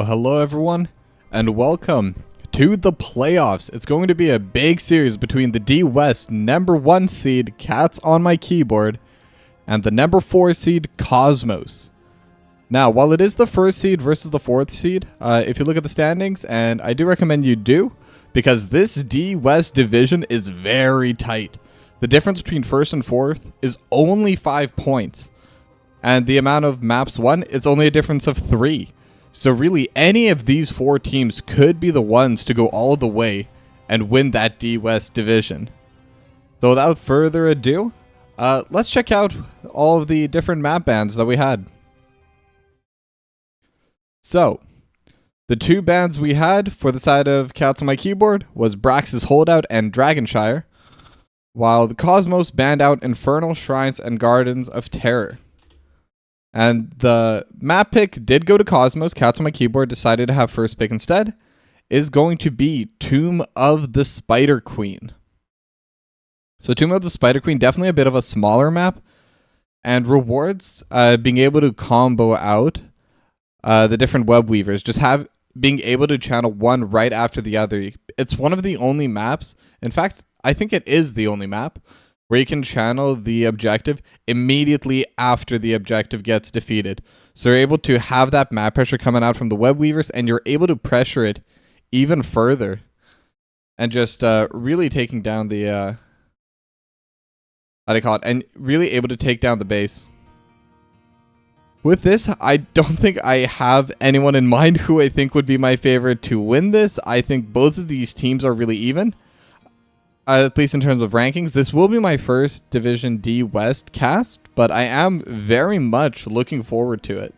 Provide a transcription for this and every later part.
Hello everyone, and welcome to the playoffs. It's going to be a big series between the D West #1 seed Cats on my keyboard and the #4 seed Cosmos. Now, while it is the first seed versus the 4th seed, if you look at the standings, and I do recommend you do, because this D West division is very tight. The difference between 1st and 4th is only 5 points, and the amount of maps won is only a difference of 3. So really, any of these 4 teams could be the ones to go all the way and win that D West division. So without further ado, let's check out all of the different map bans that we had. So, the 2 bans we had for the side of Cats on my keyboard was Brax's Holdout and Dragonshire, while the Cosmos banned out Infernal Shrines and Gardens of Terror. And the map pick did go to Cosmos. Cats on my keyboard decided to have first pick instead. Is going to be Tomb of the Spider Queen. So Tomb of the Spider Queen, definitely a bit of a smaller map, and rewards being able to combo out the different web weavers. Just being able to channel one right after the other. It's one of the only maps. In fact, I think it is the only map where you can channel the objective immediately after the objective gets defeated. So you're able to have that map pressure coming out from the web weavers, and you're able to pressure it even further. And just really taking down the, how do you call it? And really able to take down the base. With this, I don't think I have anyone in mind who I think would be my favorite to win this. I think both of these teams are really even. At least in terms of rankings. This will be my first Division D West cast, but I am very much looking forward to it.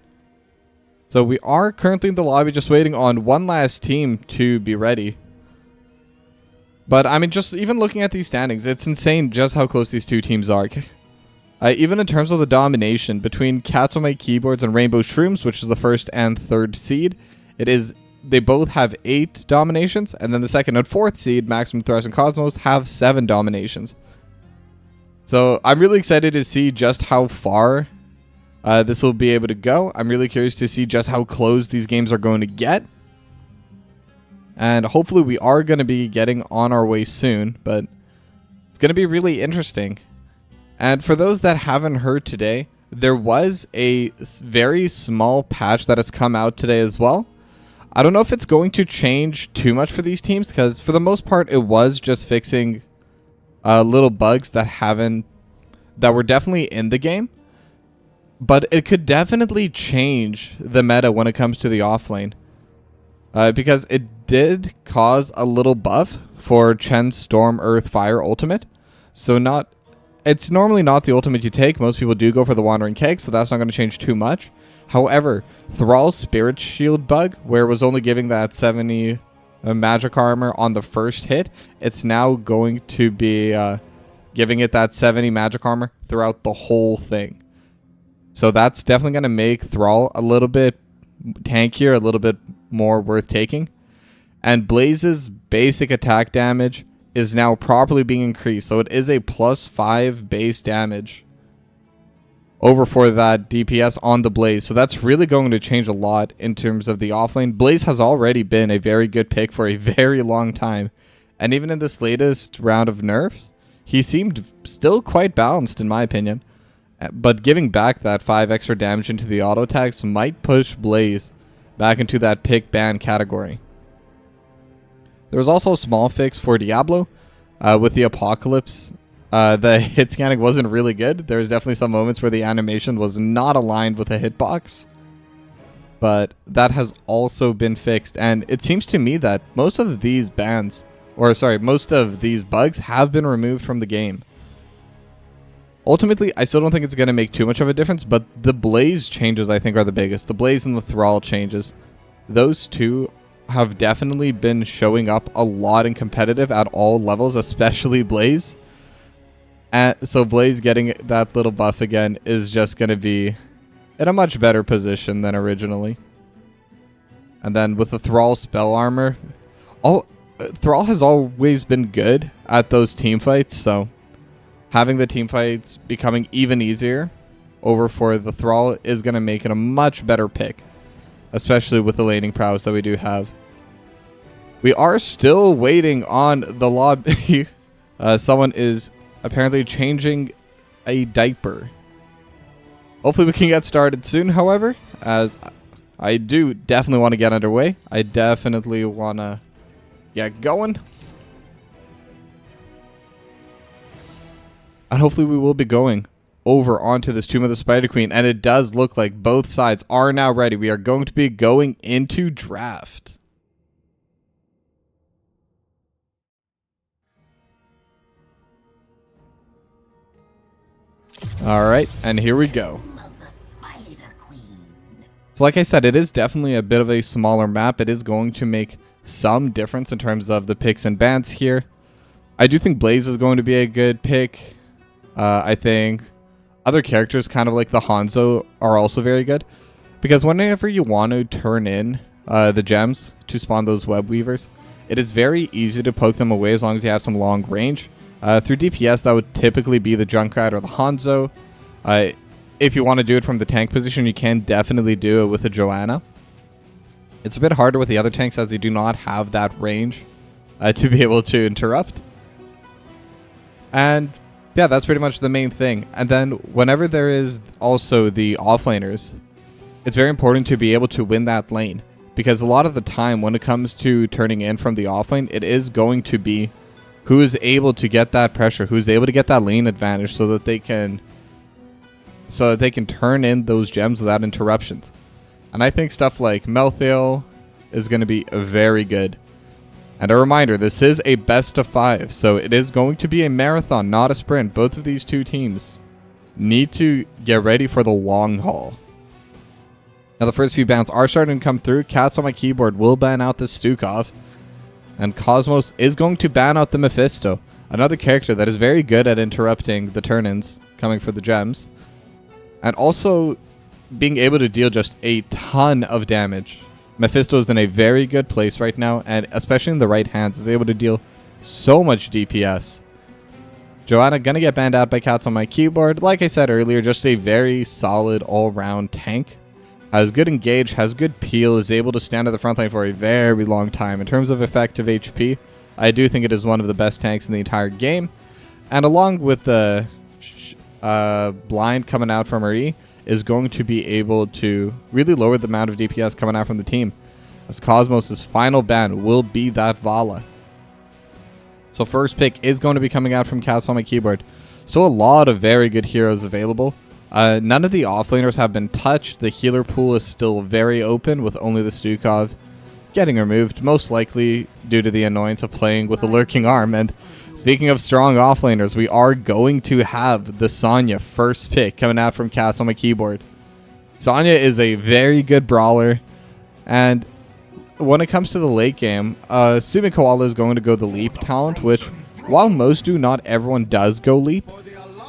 So we are currently in the lobby just waiting on one last team to be ready. But I mean, just even looking at these standings, it's insane just how close these 2 teams are. Even in terms of the domination between Cats on my keyboards and Rainbow Shrooms, which is the 1st and 3rd seed, they both have 8 dominations, and then the 2nd and 4th seed, Maximum Thrust and Cosmos, have 7 dominations. So I'm really excited to see just how far this will be able to go. I'm really curious to see just how close these games are going to get. And hopefully we are going to be getting on our way soon, but it's going to be really interesting. And for those that haven't heard today, there was a very small patch that has come out today as well. I don't know if it's going to change too much for these teams, because for the most part it was just fixing little bugs that were definitely in the game, but it could definitely change the meta when it comes to the offlane, because it did cause a little buff for Chen's Storm Earth Fire ultimate. So it's normally not the ultimate you take. Most people do go for the Wandering Keg, so that's not going to change too much. However, Thrall's Spirit Shield bug, where it was only giving that 70 magic armor on the first hit, it's now going to be giving it that 70 magic armor throughout the whole thing. So that's definitely going to make Thrall a little bit tankier, a little bit more worth taking. And Blaze's basic attack damage is now properly being increased, so it is a +5 base damage over for that DPS on the Blaze. So that's really going to change a lot in terms of the offlane. Blaze has already been a very good pick for a very long time. And even in this latest round of nerfs, he seemed still quite balanced in my opinion. But giving back that 5 extra damage into the auto attacks might push Blaze back into that pick ban category. There was also a small fix for Diablo with the Apocalypse. The hit scanning wasn't really good. There was definitely some moments where the animation was not aligned with a hitbox. But that has also been fixed. And it seems to me that most of these bugs have been removed from the game. Ultimately, I still don't think it's going to make too much of a difference, but the Blaze changes I think are the biggest. The Blaze and the Thrall changes. Those two have definitely been showing up a lot in competitive at all levels, especially Blaze. And so Blaze getting that little buff again is just going to be in a much better position than originally. And then with the Thrall spell armor, Thrall has always been good at those team fights, so having the team fights becoming even easier over for the Thrall is going to make it a much better pick, especially with the laning prowess that we do have. We are still waiting on the lobby. Someone is apparently changing a diaper. Hopefully we can get started soon, however, as I do definitely want to get underway. I definitely want to get going. And hopefully we will be going over onto this Tomb of the Spider Queen. And it does look like both sides are now ready. We are going to be going into draft. Alright, and here we go. So like I said, it is definitely a bit of a smaller map. It is going to make some difference in terms of the picks and bans here. I do think Blaze is going to be a good pick. I think other characters, kind of like the Hanzo, are also very good. Because whenever you want to turn in the gems to spawn those web weavers, it is very easy to poke them away as long as you have some long range. Through DPS, that would typically be the Junkrat or the Hanzo. If you want to do it from the tank position, you can definitely do it with a Joanna. It's a bit harder with the other tanks as they do not have that range to be able to interrupt. And yeah, that's pretty much the main thing. And then whenever there is also the offlaners, it's very important to be able to win that lane. Because a lot of the time when it comes to turning in from the offlane, it is going to be who is able to get that pressure, who's able to get that lane advantage so that they can turn in those gems without interruptions. And I think stuff like Melthiel is going to be very good. And a reminder, this is a best of 5, so it is going to be a marathon, not a sprint. Both of these two teams need to get ready for the long haul. Now the first few bans are starting to come through. Cats on my keyboard will ban out the Stukov. And Cosmos is going to ban out the Mephisto, another character that is very good at interrupting the turn-ins coming for the gems. And also being able to deal just a ton of damage. Mephisto is in a very good place right now, and especially in the right hands, is able to deal so much DPS. Joanna gonna get banned out by Cats on my keyboard. Like I said earlier, just a very solid all-round tank. Has good engage, has good peel, is able to stand at the front line for a very long time. In terms of effective HP, I do think it is one of the best tanks in the entire game. And along with the blind coming out from her E, is going to be able to really lower the amount of DPS coming out from the team, as Cosmos' final ban will be that Vala. So first pick is going to be coming out from Cats on my keyboard. So a lot of very good heroes available. None of the offlaners have been touched. The healer pool is still very open, with only the Stukov getting removed, most likely due to the annoyance of playing with a lurking arm. And speaking of strong offlaners, we are going to have the Sonya first pick coming out from Cats on my keyboard. Sonya is a very good brawler, and when it comes to the late game, Sumi Koala is going to go the Leap talent, which, while most do, not everyone does go Leap.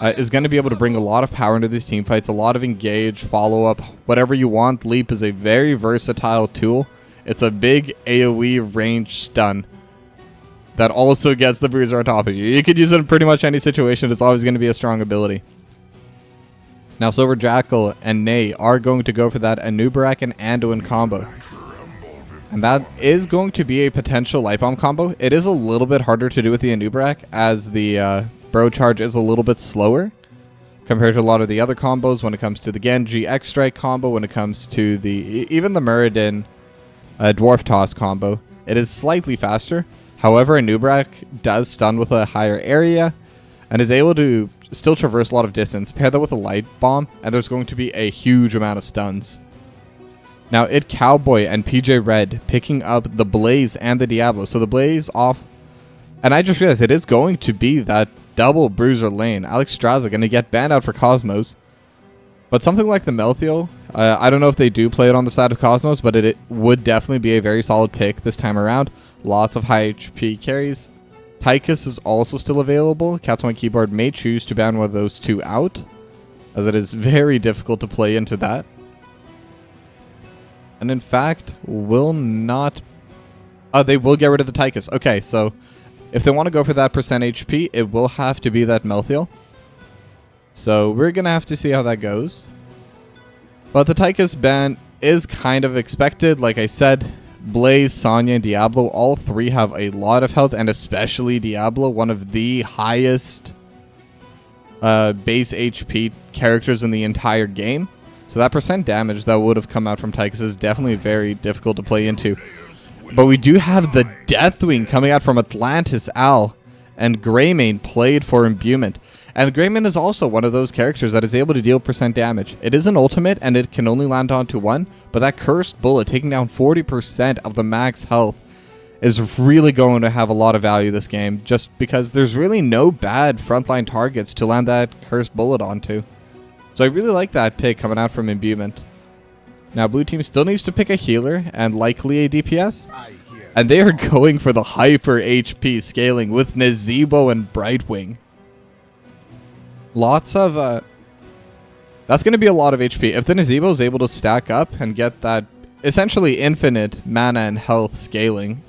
Is going to be able to bring a lot of power into these team fights, a lot of engage, follow-up, whatever you want. Leap is a very versatile tool. It's a big AoE range stun that also gets the bruiser on top of you. You could use it in pretty much any situation. It's always going to be a strong ability. Now, Silver Jackal and Ney are going to go for that Anubarak and Anduin combo. And that is going to be a potential Light Bomb combo. It is a little bit harder to do with the Anubarak, as the Bro Charge is a little bit slower compared to a lot of the other combos when it comes to the Genji X-Strike combo, when it comes to even the Muradin Dwarf Toss combo. It is slightly faster. However, Anubarak does stun with a higher area and is able to still traverse a lot of distance. Pair that with a Light Bomb, and there's going to be a huge amount of stuns. Now, Cowboy and PJ Red picking up the Blaze and the Diablo. So the Blaze off. And I just realized it is going to be that double bruiser lane. Alex Straza going to get banned out for Cosmos. But something like the Melthiel, I don't know if they do play it on the side of Cosmos, but it would definitely be a very solid pick this time around. Lots of high HP carries. Tychus is also still available. Cats on my keyboard may choose to ban one of those two out, as it is very difficult to play into that. And in fact, will not... they will get rid of the Tychus. Okay, so if they want to go for that percent HP, it will have to be that Melthiel. So we're going to have to see how that goes. But the Tychus ban is kind of expected. Like I said, Blaze, Sonya, and Diablo, all three have a lot of health, and especially Diablo, one of the highest base HP characters in the entire game. So that percent damage that would have come out from Tychus is definitely very difficult to play into. But we do have the Deathwing coming out from Atlantis Al, and Greymane played for Imbuement. And Greymane is also one of those characters that is able to deal percent damage. It is an ultimate and it can only land onto one, but that Cursed Bullet taking down 40% of the max health is really going to have a lot of value this game, just because there's really no bad frontline targets to land that Cursed Bullet onto. So I really like that pick coming out from Imbuement. Now blue team still needs to pick a healer and likely a DPS. And they are going for the hyper HP scaling with Nazebo and Brightwing. Lots of, that's going to be a lot of HP. If the Nazebo is able to stack up and get that essentially infinite mana and health scaling,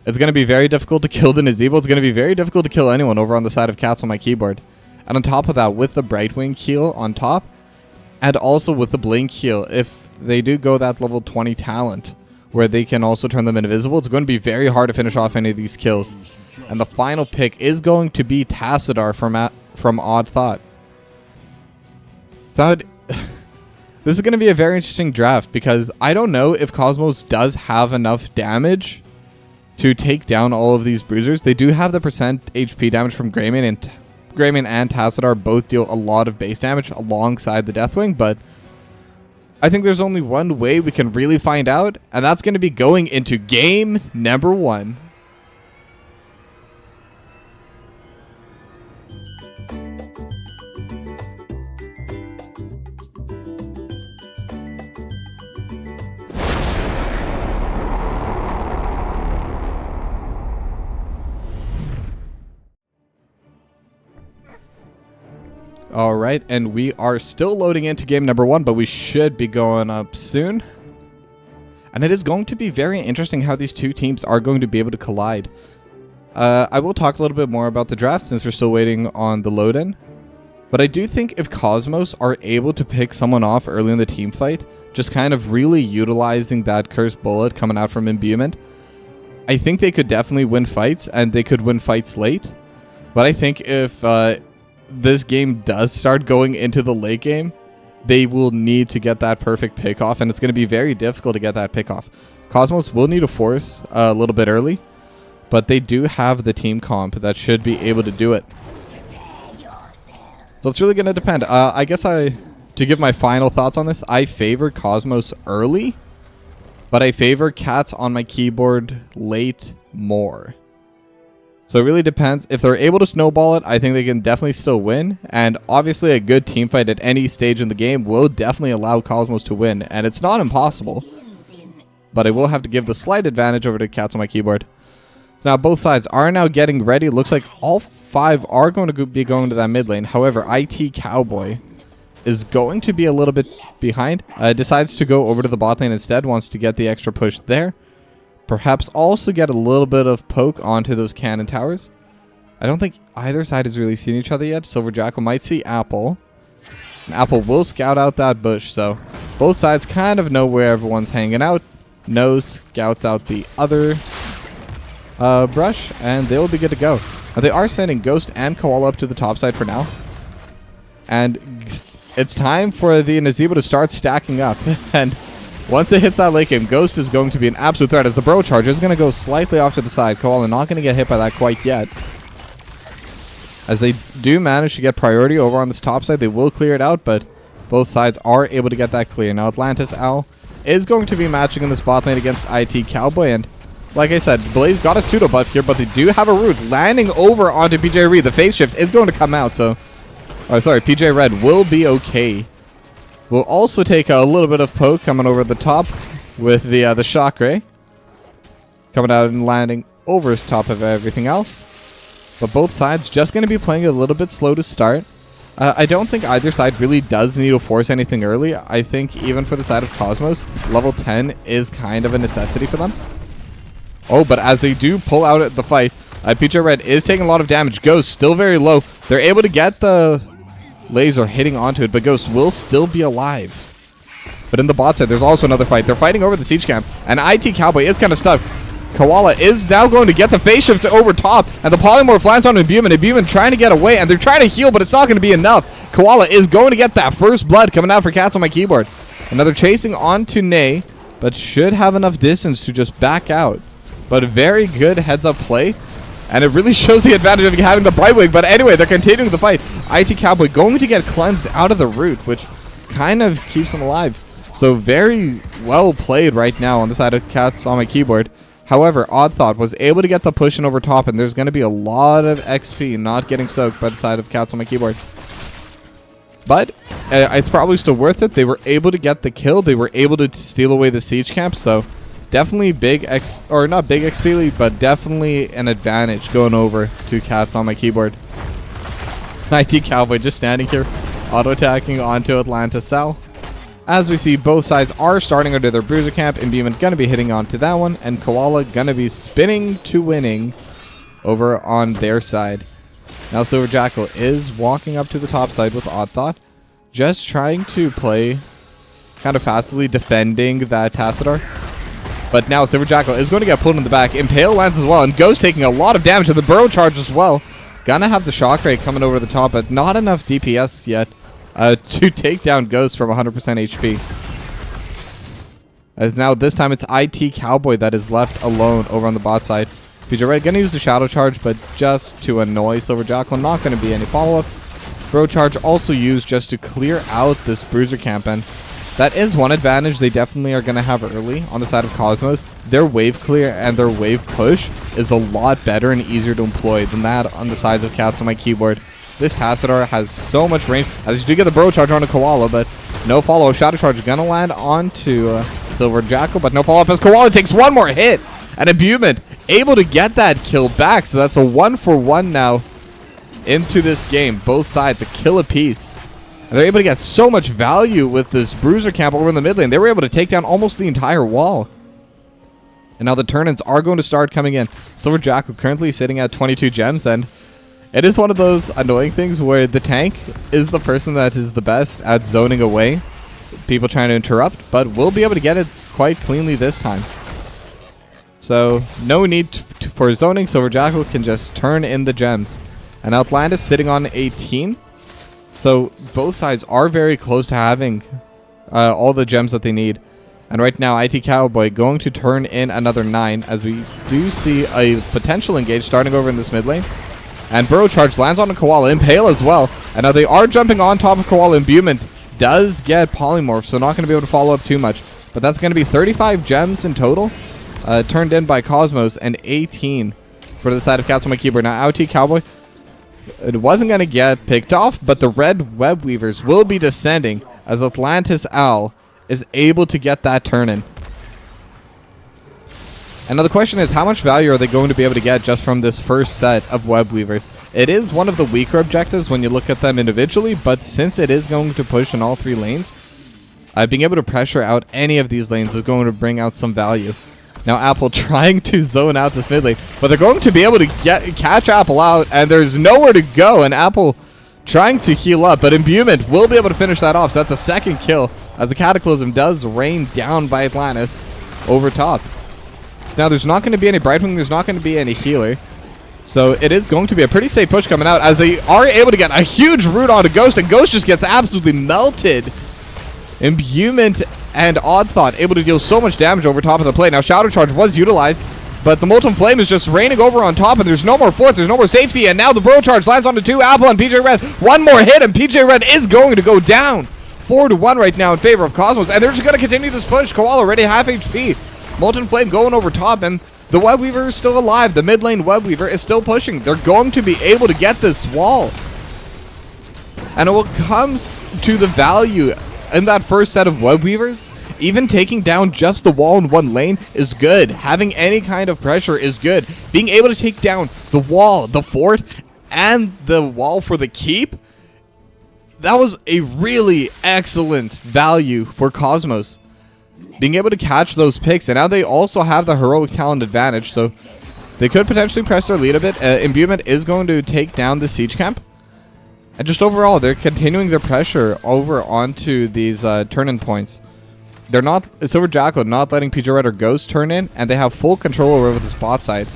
it's going to be very difficult to kill the Nazebo. It's going to be very difficult to kill anyone over on the side of Cats on my keyboard. And on top of that, with the Brightwing heal on top, and also with the Blink heal, if they do go that level 20 talent, where they can also turn them invisible, it's going to be very hard to finish off any of these kills. And the final pick is going to be Tassadar from Odd Thought. So this is going to be a very interesting draft, because I don't know if Cosmos does have enough damage to take down all of these bruisers. They do have the percent HP damage from Greymane, and Greymane and Tassadar both deal a lot of base damage alongside the Deathwing, but I think there's only one way we can really find out, and that's going to be going into game number 1. All right, and we are still loading into game number 1, but we should be going up soon. And it is going to be very interesting how these two teams are going to be able to collide. I will talk a little bit more about the draft since we're still waiting on the load-in. But I do think if Cosmos are able to pick someone off early in the team fight, just kind of really utilizing that Cursed Bullet coming out from Imbuement, I think they could definitely win fights, and they could win fights late. But I think if this game does start going into the late game, they will need to get that perfect pick off, and it's going to be very difficult to get that pick off. Cosmos will need to force a little bit early, but they do have the team comp that should be able to do it. So it's really going to depend. I guess to give my final thoughts on this, I favor Cosmos early, but I favor Cats on my keyboard late more. So it really depends. If they're able to snowball it, I think they can definitely still win. And obviously a good team fight at any stage in the game will definitely allow Cosmos to win. And it's not impossible, but I will have to give the slight advantage over to Cats on my keyboard. So now both sides are now getting ready. Looks like all 5 are going to be going to that mid lane. However, IT Cowboy is going to be a little bit behind. Decides to go over to the bot lane instead. Wants to get the extra push there. Perhaps also get a little bit of poke onto those cannon towers. I don't think either side has really seen each other yet. Silver Jackal might see Apple. And Apple will scout out that bush. So both sides kind of know where everyone's hanging out. Nose scouts out the other brush. And they will be good to go. Now they are sending Ghost and Koala up to the top side for now. And it's time for the Nazebo to start stacking up. And once it hits that late game, Ghost is going to be an absolute threat, as the Bro Charger is going to go slightly off to the side. Koala not going to get hit by that quite yet. As they do manage to get priority over on this top side, they will clear it out, but both sides are able to get that clear. Now Atlantis Owl is going to be matching in this bot lane against IT Cowboy, and like I said, Blaze got a pseudo buff here, but they do have a root landing over onto PJ Reed. The phase shift is going to come out, so... Oh, sorry, PJ Red will be okay. We'll also take a little bit of poke coming over the top with the shock ray. Coming out and landing over his top of everything else. But both sides just going to be playing a little bit slow to start. I don't think either side really does need to force anything early. I think even for the side of Cosmos, level 10 is kind of a necessity for them. Oh, but as they do pull out at the fight, PJ Red is taking a lot of damage. Ghost still very low. They're able to get the laser hitting onto it, but Ghost will still be alive. But in the bot side, there's also another fight. They're fighting over the siege camp, and IT Cowboy is kind of stuck. Koala is now going to get the phase shift over top, and the polymorph lands on Imbuement. Imbuement trying to get away, and they're trying to heal, but it's not going to be enough. Koala is going to get that first blood coming out for Cats on my keyboard. Another chasing onto Nay, but should have enough distance to just back out. But a very good heads-up play, and it really shows the advantage of having the Brightwing. But anyway, they're continuing the fight. IT Cowboy going to get cleansed out of the root, which kind of keeps him alive. So very well played right now on the side of Cats on my keyboard. However, Odd Thought was able to get the push in over top, and there's going to be a lot of XP not getting soaked by the side of Cats on my keyboard. But it's probably still worth it. They were able to get the kill. They were able to steal away the siege camp, so definitely big not big XP lead, but definitely an advantage going over to Cats on my keyboard. IT Cowboy just standing here, auto-attacking onto Atlantis Cell. As we see, both sides are starting under their bruiser camp. Imbuement gonna be hitting onto that one, and Koala gonna be spinning to winning over on their side. Now Silver Jackal is walking up to the top side with Odd Thought, just trying to play kind of passively defending that Tassadar. But now Silver Jackal is going to get pulled in the back. Impale lands as well, and Ghost taking a lot of damage to the Burrow Charge as well. Gonna have the Shock Ray coming over the top, but not enough DPS yet to take down Ghost from 100% HP. As now this time it's IT Cowboy that is left alone over on the bot side. PJ Red gonna use the Shadow Charge, but just to annoy Silver Jackal. Not gonna be any follow-up. Burrow Charge also used just to clear out this bruiser camp, and that is one advantage they definitely are going to have early on the side of Cosmos. Their wave clear and their wave push is a lot better and easier to employ than that on the sides of Cats on my keyboard. This Tassadar has so much range. As you do get the Burrow Charge on a Koala, but no follow-up. Shadow Charge is going to land onto Silver Jackal, but no follow-up as Koala takes one more hit. And Imbuement able to get that kill back, so that's a 1-for-1 now into this game. Both sides a kill apiece. And they're able to get so much value with this bruiser camp over in the mid lane. They were able to take down almost the entire wall. And now the turn-ins are going to start coming in. Silver Jackal currently sitting at 22 gems, and it is one of those annoying things where the tank is the person that is the best at zoning away people trying to interrupt, but we'll be able to get it quite cleanly this time. So no need for zoning. Silver Jackal can just turn in the gems. And Outlandis sitting on 18. So both sides are very close to having all the gems that they need. And right now, IT Cowboy going to turn in another 9, as we do see a potential engage starting over in this mid lane. And Burrow Charge lands on a Koala. Impale as well. And now they are jumping on top of Koala. Imbuement does get Polymorph, so not going to be able to follow up too much. But that's going to be 35 gems in total, turned in by Cosmos, and 18 for the side of Cats on my keyboard. Now, IT Cowboy, it wasn't going to get picked off, but the red web weavers will be descending as Atlantis Owl is able to get that turn in. And now the question is, how much value are they going to be able to get just from this first set of web weavers? It is one of the weaker objectives when you look at them individually, but since it is going to push in all 3 lanes, being able to pressure out any of these lanes is going to bring out some value. Now Apple trying to zone out this mid lane, but they're going to be able to catch Apple out, and there's nowhere to go, and Apple trying to heal up, but Imbuement will be able to finish that off, so that's a second kill, as the Cataclysm does rain down by Atlantis over top. Now there's not going to be any Brightwing, there's not going to be any healer, so it is going to be a pretty safe push coming out, as they are able to get a huge root onto Ghost, and Ghost just gets absolutely melted. Imbuement and Odd Thought able to deal so much damage over top of the plate. Now Shadow Charge was utilized, but the Molten Flame is just raining over on top, and there's no more fourth, there's no more safety, and now the Burrow Charge lands onto 2 Apple and PJ Red. One more hit, and PJ Red is going to go down. 4-1 right now in favor of Cosmos, and they're just going to continue this push. Koala already half HP. Molten Flame going over top, and The Web Weaver is still alive. The mid lane Web Weaver is still pushing. They're going to be able to get this wall. And when it comes to the value in that first set of Web Weavers, even taking down just the wall in one lane is good. Having any kind of pressure is good. Being able to take down the wall, the fort, and the wall for the keep, that was a really excellent value for Cosmos. Being able to catch those picks, and now they also have the heroic talent advantage, so they could potentially press their lead a bit. Imbuement is going to take down the siege camp. And just overall, they're continuing their pressure over onto these turn-in points. They're not, Silver Jackal not letting PJ Red or Ghost turn in, and they have full control over the spot side.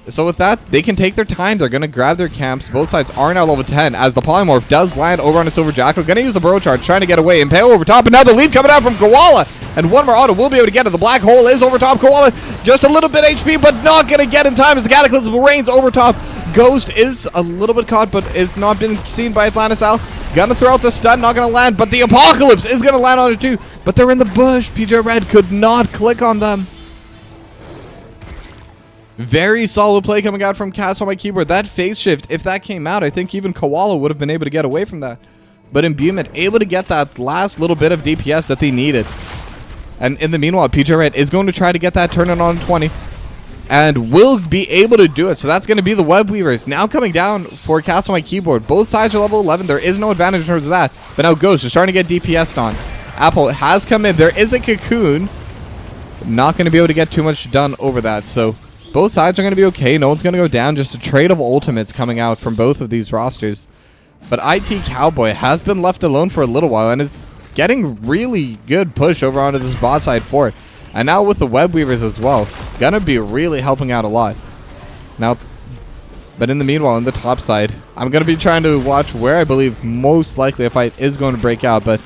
So with that, they can take their time. They're going to grab their camps. Both sides are now level 10 as the Polymorph does land over on a Silver Jackal. Going to use the Burrow Charge, trying to get away. Impale over top, and now the lead coming out from Koala. And one more auto will be able to get it. The Black Hole is over top. Koala just a little bit HP, but not going to get in time as the Cataclysm reigns over top. Ghost is a little bit caught, but is not been seen by Atlantis Al. Gonna throw out the stun, not gonna land, but the Apocalypse is gonna land on it too. But they're in the bush. PJ Red could not click on them. Very solid play coming out from Cass on my keyboard. That phase shift, if that came out, I think even Koala would have been able to get away from that. But Imbuement able to get that last little bit of DPS that they needed. And in the meanwhile, PJ Red is going to try to get that turn on 20. And will be able to do it. So that's going to be the Web Weavers. Now coming down for Cass on my keyboard. Both sides are level 11. There is no advantage in terms of that. But now Ghost is starting to get DPS'd on. Apple has come in. There is a Cocoon. Not going to be able to get too much done over that. So both sides are going to be okay. No one's going to go down. Just a trade of ultimates coming out from both of these rosters. But IT Cowboy has been left alone for a little while and is getting really good push over onto this bot side fort. And now with the Web Weavers as well, gonna be really helping out a lot. Now, but in the meanwhile, on the top side, I'm gonna be trying to watch where I believe most likely a fight is going to break out, but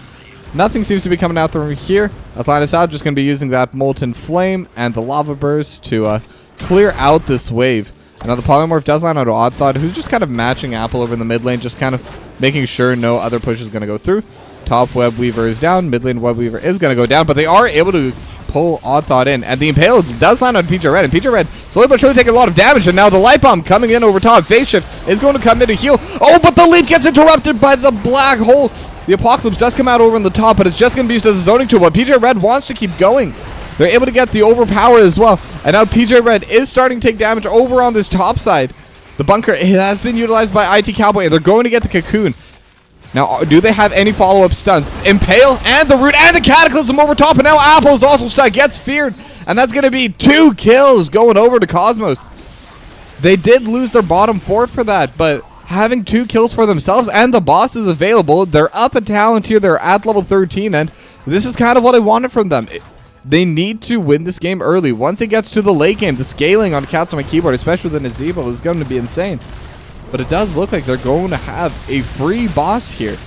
nothing seems to be coming out from here. Atlantis out just gonna be using that Molten Flame and the Lava Burst to clear out this wave. And now the Polymorph does land on Odd Thought, who's just kind of matching Apple over in the mid lane, just kind of making sure no other push is gonna go through. Top Web Weaver is down, mid lane Web Weaver is gonna go down, but they are able to pull Odd Thought in, and the Impale does land on PJ Red, and PJ Red slowly but surely taking a lot of damage, and now the Light Bomb coming in over top. Phase Shift is going to come in to heal. Oh, but the leap gets interrupted by the Black Hole. The Apocalypse does come out over on the top, but it's just going to be used as a zoning tool, but PJ Red wants to keep going. They're able to get the Overpower as well, and now PJ Red is starting to take damage over on this top side. The bunker has been utilized by IT Cowboy, and they're going to get the Cocoon. Now, do they have any follow-up stuns? Impale and the Root and the Cataclysm over top, and now Apple's also stuck, gets feared, and that's going to be 2 kills going over to Cosmos. They did lose their bottom fort for that, but having 2 kills for themselves and the boss is available. They're up a talent here. They're at level 13, and this is kind of what I wanted from them. They need to win this game early. Once it gets to the late game, the scaling on Cats on my keyboard, especially with the Nazebo, is going to be insane. But it does look like they're going to have a free boss here.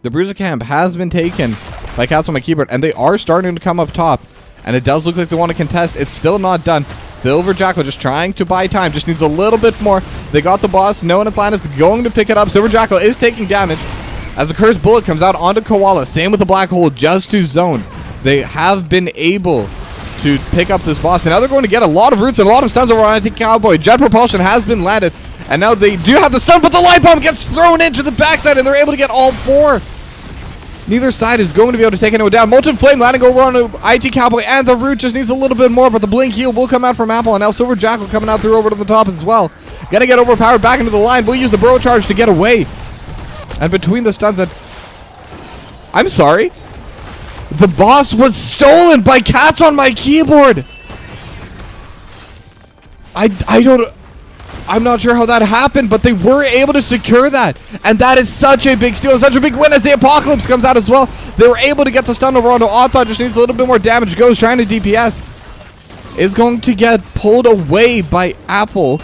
The Bruiser Camp has been taken by Cats on my keyboard, and they are starting to come up top. And it does look like they want to contest. It's still not done. Silver Jackal just trying to buy time. Just needs a little bit more. They got the boss. No one Atlantis going to pick it up. Silver Jackal is taking damage as the Cursed Bullet comes out onto Koala. Same with the Black Hole just to zone. They have been able to pick up this boss. And now they're going to get a lot of roots and a lot of stuns over on Anti-Cowboy. Jet Propulsion has been landed. And now they do have the stun, but the Light Bomb gets thrown into the backside, and they're able to get all 4. Neither side is going to be able to take anyone down. Molten Flame landing over on IT Cowboy, and the Root just needs a little bit more, but the Blink Heal will come out from Apple, and now Silver Jackal coming out through over to the top as well. Gonna get overpowered back into the line. We'll use the Burrow Charge to get away. And between the stuns that... I'm sorry. The boss was stolen by Cats on my keyboard. I'm not sure how that happened, but they were able to secure that. And that is such a big steal and such a big win as the Apocalypse comes out as well. They were able to get the stun over onto Odd Thought. Just needs a little bit more damage. Goes trying to DPS. Is going to get pulled away by Apple.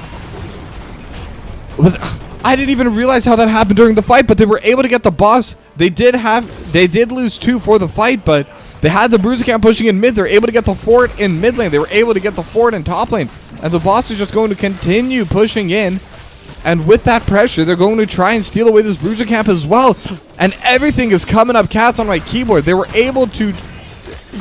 I didn't even realize how that happened during the fight, but they were able to get the boss. They did lose 2 for the fight, but they had the Bruiser Camp pushing in mid. They're able to get the fort in mid lane. They were able to get the fort in top lane. And the boss is just going to continue pushing in. And with that pressure, they're going to try and steal away this Bruiser Camp as well. And everything is coming up Cats on my keyboard. They were able to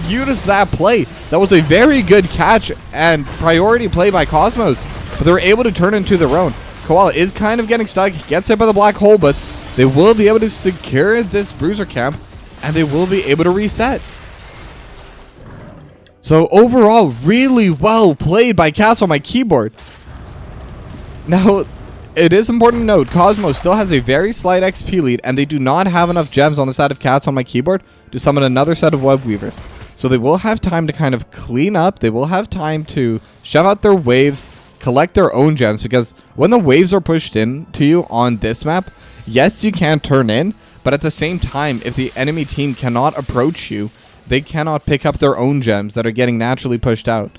use that play. That was a very good catch and priority play by Cosmos. But they were able to turn into their own. Koala is kind of getting stuck. He gets hit by the black hole, but they will be able to secure this bruiser camp. And they will be able to reset. So overall, really well played by Cats on my keyboard. Now, it is important to note, Cosmos still has a very slight XP lead, and they do not have enough gems on the side of Cats on my keyboard to summon another set of web weavers. So they will have time to kind of clean up. They will have time to shove out their waves, collect their own gems, because when the waves are pushed in to you on this map, yes, you can turn in, but at the same time, if the enemy team cannot approach you, they cannot pick up their own gems that are getting naturally pushed out.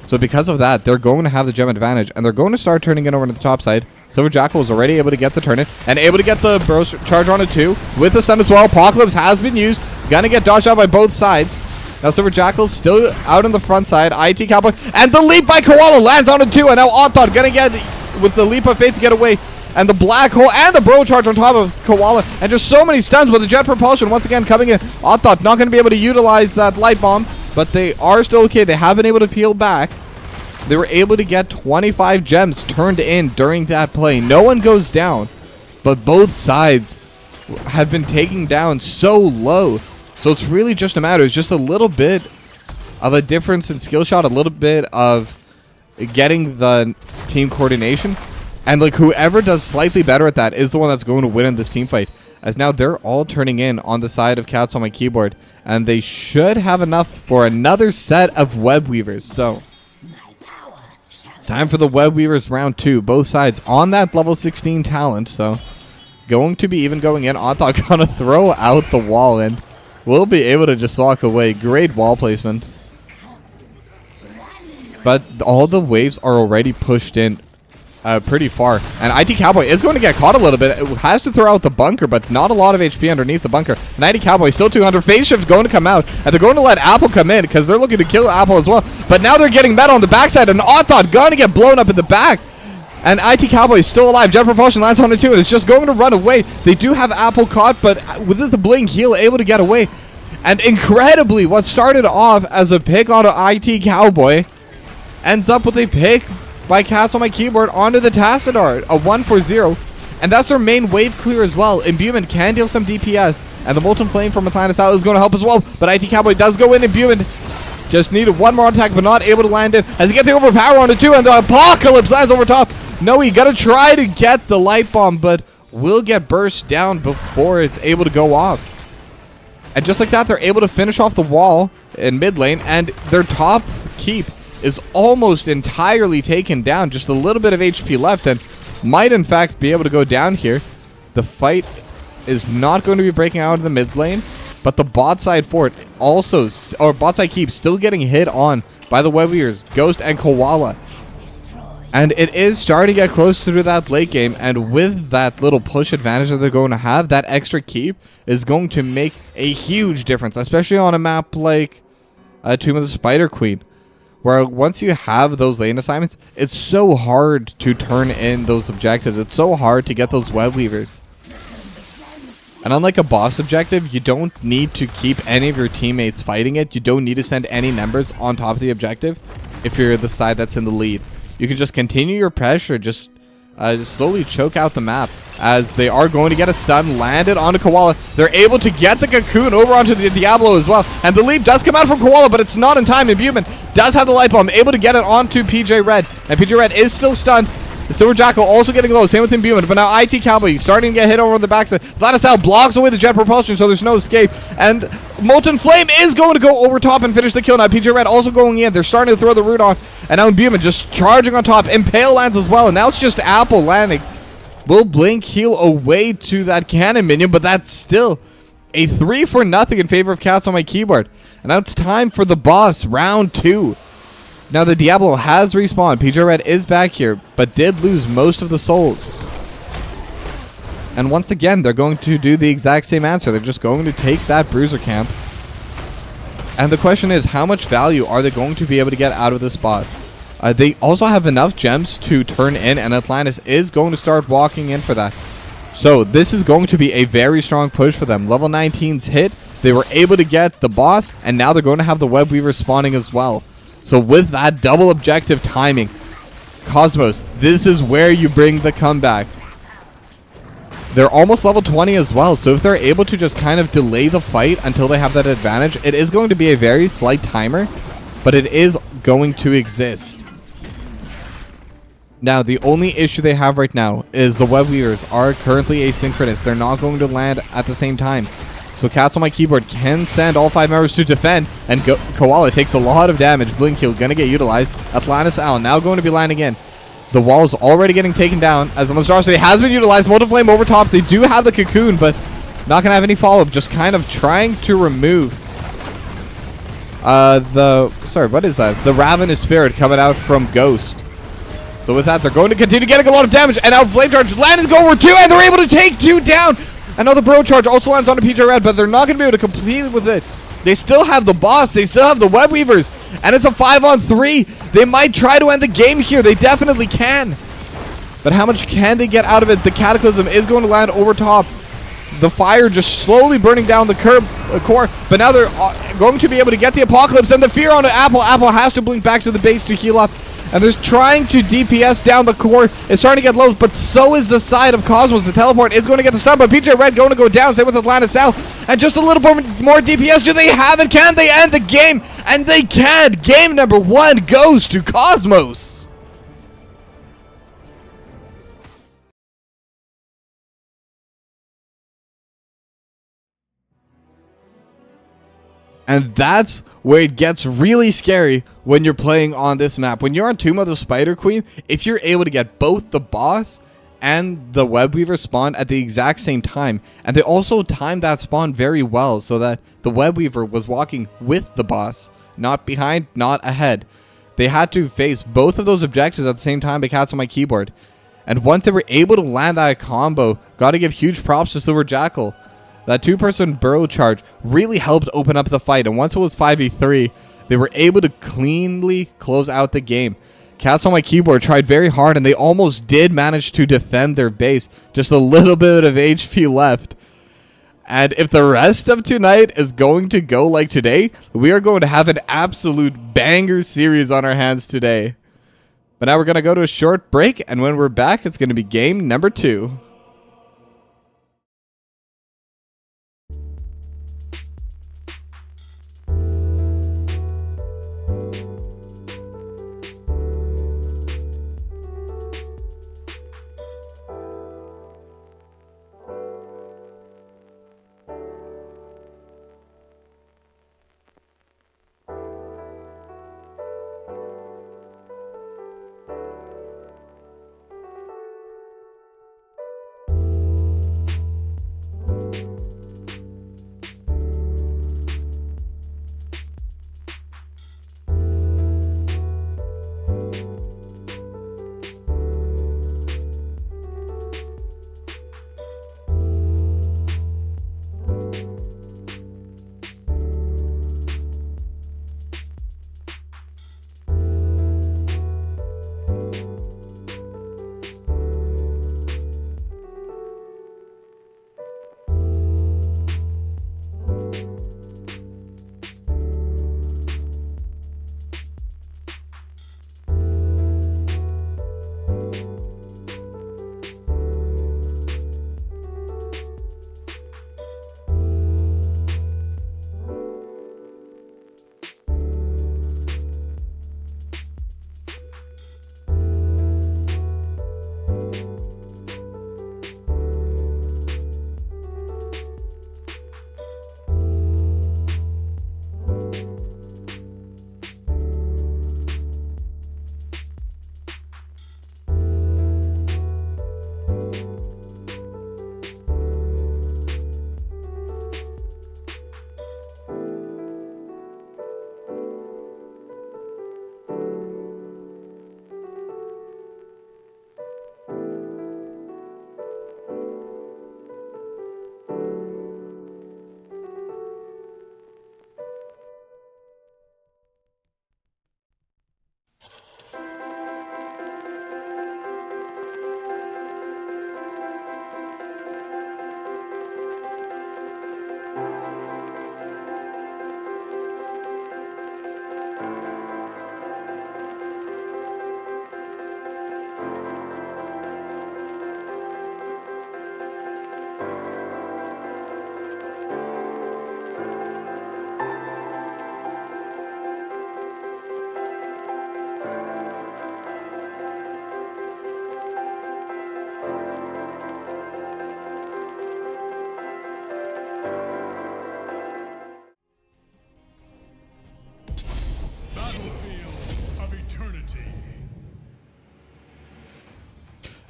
So because of that, they're going to have the gem advantage, and they're going to start turning it over to the top side. Silver Jackal is already able to get the turn in, and able to get the burst charge on it too, with the stun as well. Apocalypse has been used, gonna get dodged out by both sides. Now Silver Jackal's still out on the front side. IT Cowboy, and the leap by Koala lands on it too, and now Oddthought gonna get with the leap of faith to get away. And the black hole and the bro charge on top of Koala. And just so many stuns with the jet propulsion once again coming in. Oddthought not going to be able to utilize that light bomb. But they are still okay. They have been able to peel back. They were able to get 25 gems turned in during that play. No one goes down. But both sides have been taking down so low. So it's really just a matter. It's just a little bit of a difference in skill shot. A little bit of getting the team coordination. And like whoever does slightly better at that is the one that's going to win in this team fight. As now they're all turning in on the side of Cats on my keyboard. And they should have enough for another set of web weavers. So it's time for the web weavers round 2. Both sides on that level 16 talent. So going to be even going in. Oddthought gonna throw out the wall and we'll be able to just walk away. Great wall placement. But all the waves are already pushed in pretty far. And IT Cowboy is going to get caught a little bit. It has to throw out the bunker, but not a lot of HP underneath the bunker. And IT Cowboy still 200. Phase Shift's going to come out. And they're going to let Apple come in because they're looking to kill Apple as well. But now they're getting met on the backside. And Oddthought going to get blown up in the back. And IT Cowboy is still alive. Jet Propulsion lands on it too. And it's just going to run away. They do have Apple caught, but with the blink, he'll able to get away. And incredibly, what started off as a pick onto IT Cowboy ends up with a pick by Cats on my keyboard onto the Tassadar, a 1-for-0. And that's their main wave clear as well. Imbuement can deal some DPS. And the Molten Flame from Atlantis Out is going to help as well. But IT Cowboy does go in. Imbuement just needed one more attack, but not able to land it. As he gets the overpower on it too. And the Apocalypse lands over top. No, he got to try to get the light bomb, but will get burst down before it's able to go off. And just like that, they're able to finish off the wall in mid lane. And their top keep is almost entirely taken down. Just a little bit of HP left and might in fact be able to go down here. The fight is not going to be breaking out in the mid lane, but the bot side fort also, or bot side keep, still getting hit on by the web weavers, Ghost and Koala. And it is starting to get closer to that late game, and with that little push advantage that they're going to have, that extra keep is going to make a huge difference, especially on a map like Tomb of the Spider Queen, where once you have those lane assignments, it's so hard to turn in those objectives. It's so hard to get those web weavers. And unlike a boss objective, you don't need to keep any of your teammates fighting it. You don't need to send any numbers on top of the objective if you're the side that's in the lead. You can just continue your pressure, just slowly choke out the map, as they are going to get a stun landed onto Koala. They're able to get the cocoon over onto the Diablo as well, and the leap does come out from Koala, but it's not in time. Imbuement does have the light bomb, able to get it onto PJ Red, and PJ Red is still stunned. The Silver Jackal also getting low, same with Imbuement, but now IT Cowboy starting to get hit over on the backside. Vladisal blocks away the jet propulsion, so there's no escape, and Molten Flame is going to go over top and finish the kill. Now PJ Red also going in. They're starting to throw the root on, and now Imbuement just charging on top. Impale lands as well, and now it's just Apple landing. Will Blink heal away to that cannon minion, but that's still a 3-for-0 in favor of Cats on my keyboard. And now it's time for the boss, round 2. Now the Diablo has respawned. PJ Red is back here, but did lose most of the souls. And once again, they're going to do the exact same answer. They're just going to take that bruiser camp. And the question is, how much value are they going to be able to get out of this boss? They also have enough gems to turn in, and Atlantis is going to start walking in for that. So this is going to be a very strong push for them. Level 19's hit, They were able to get the boss, and now they're going to have the web weaver spawning as well. So with that double objective timing, Cosmos, this is where you bring the comeback. They're almost level 20 as well, so if they're able to just kind of delay the fight until they have that advantage, it is going to be a very slight timer, but it is going to exist. Now, the only issue they have right now is the web weavers are currently asynchronous. They're not going to land at the same time. So Cats on My Keyboard can send all 5 members to defend, and Koala takes a lot of damage. Blink Heal going to get utilized. Atlantis Owl now going to be landing in. The wall is already getting taken down as the monstrosity has been utilized. Molten Flame over top. They do have the cocoon, but not going to have any follow-up. Just kind of trying to remove what is that? The Ravenous Spirit coming out from Ghost. So with that, they're going to continue getting a lot of damage. And now Flame Charge landing go over 2, and they're able to take 2 down. Another Bro Charge also lands on a PJ Red, but they're not going to be able to complete with it. They still have the boss. They still have the web weavers. And it's a 5-on-3. They might try to end the game here. They definitely can. But how much can they get out of it? The Cataclysm is going to land over top. The fire just slowly burning down the core. But now they're going to be able to get the Apocalypse. And the fear on Apple. Apple has to blink back to the base to heal up. And they're trying to DPS down the core. It's starting to get low, but so is the side of Cosmos. The teleport is going to get the stun, but PJ Red going to go down. Same with Atlantis South. And just a little bit more DPS. Do they have it? Can they end the game? And they can. Game number 1 goes to Cosmos. And that's where it gets really scary when you're playing on this map. When you're on Tomb of the Spider Queen, if you're able to get both the boss and the web weaver spawn at the exact same time, and they also timed that spawn very well so that the web weaver was walking with the boss, not behind, not ahead. They had to face both of those objectives at the same time by Cats on My Keyboard. And once they were able to land that combo, gotta give huge props to Silver Jackal. That 2-person burrow charge really helped open up the fight, and once it was 5v3, they were able to cleanly close out the game. Cats on My Keyboard tried very hard, and they almost did manage to defend their base. Just a little bit of HP left. And if the rest of tonight is going to go like today, we are going to have an absolute banger series on our hands today. But now we're going to go to a short break, and when we're back, it's going to be game number 2.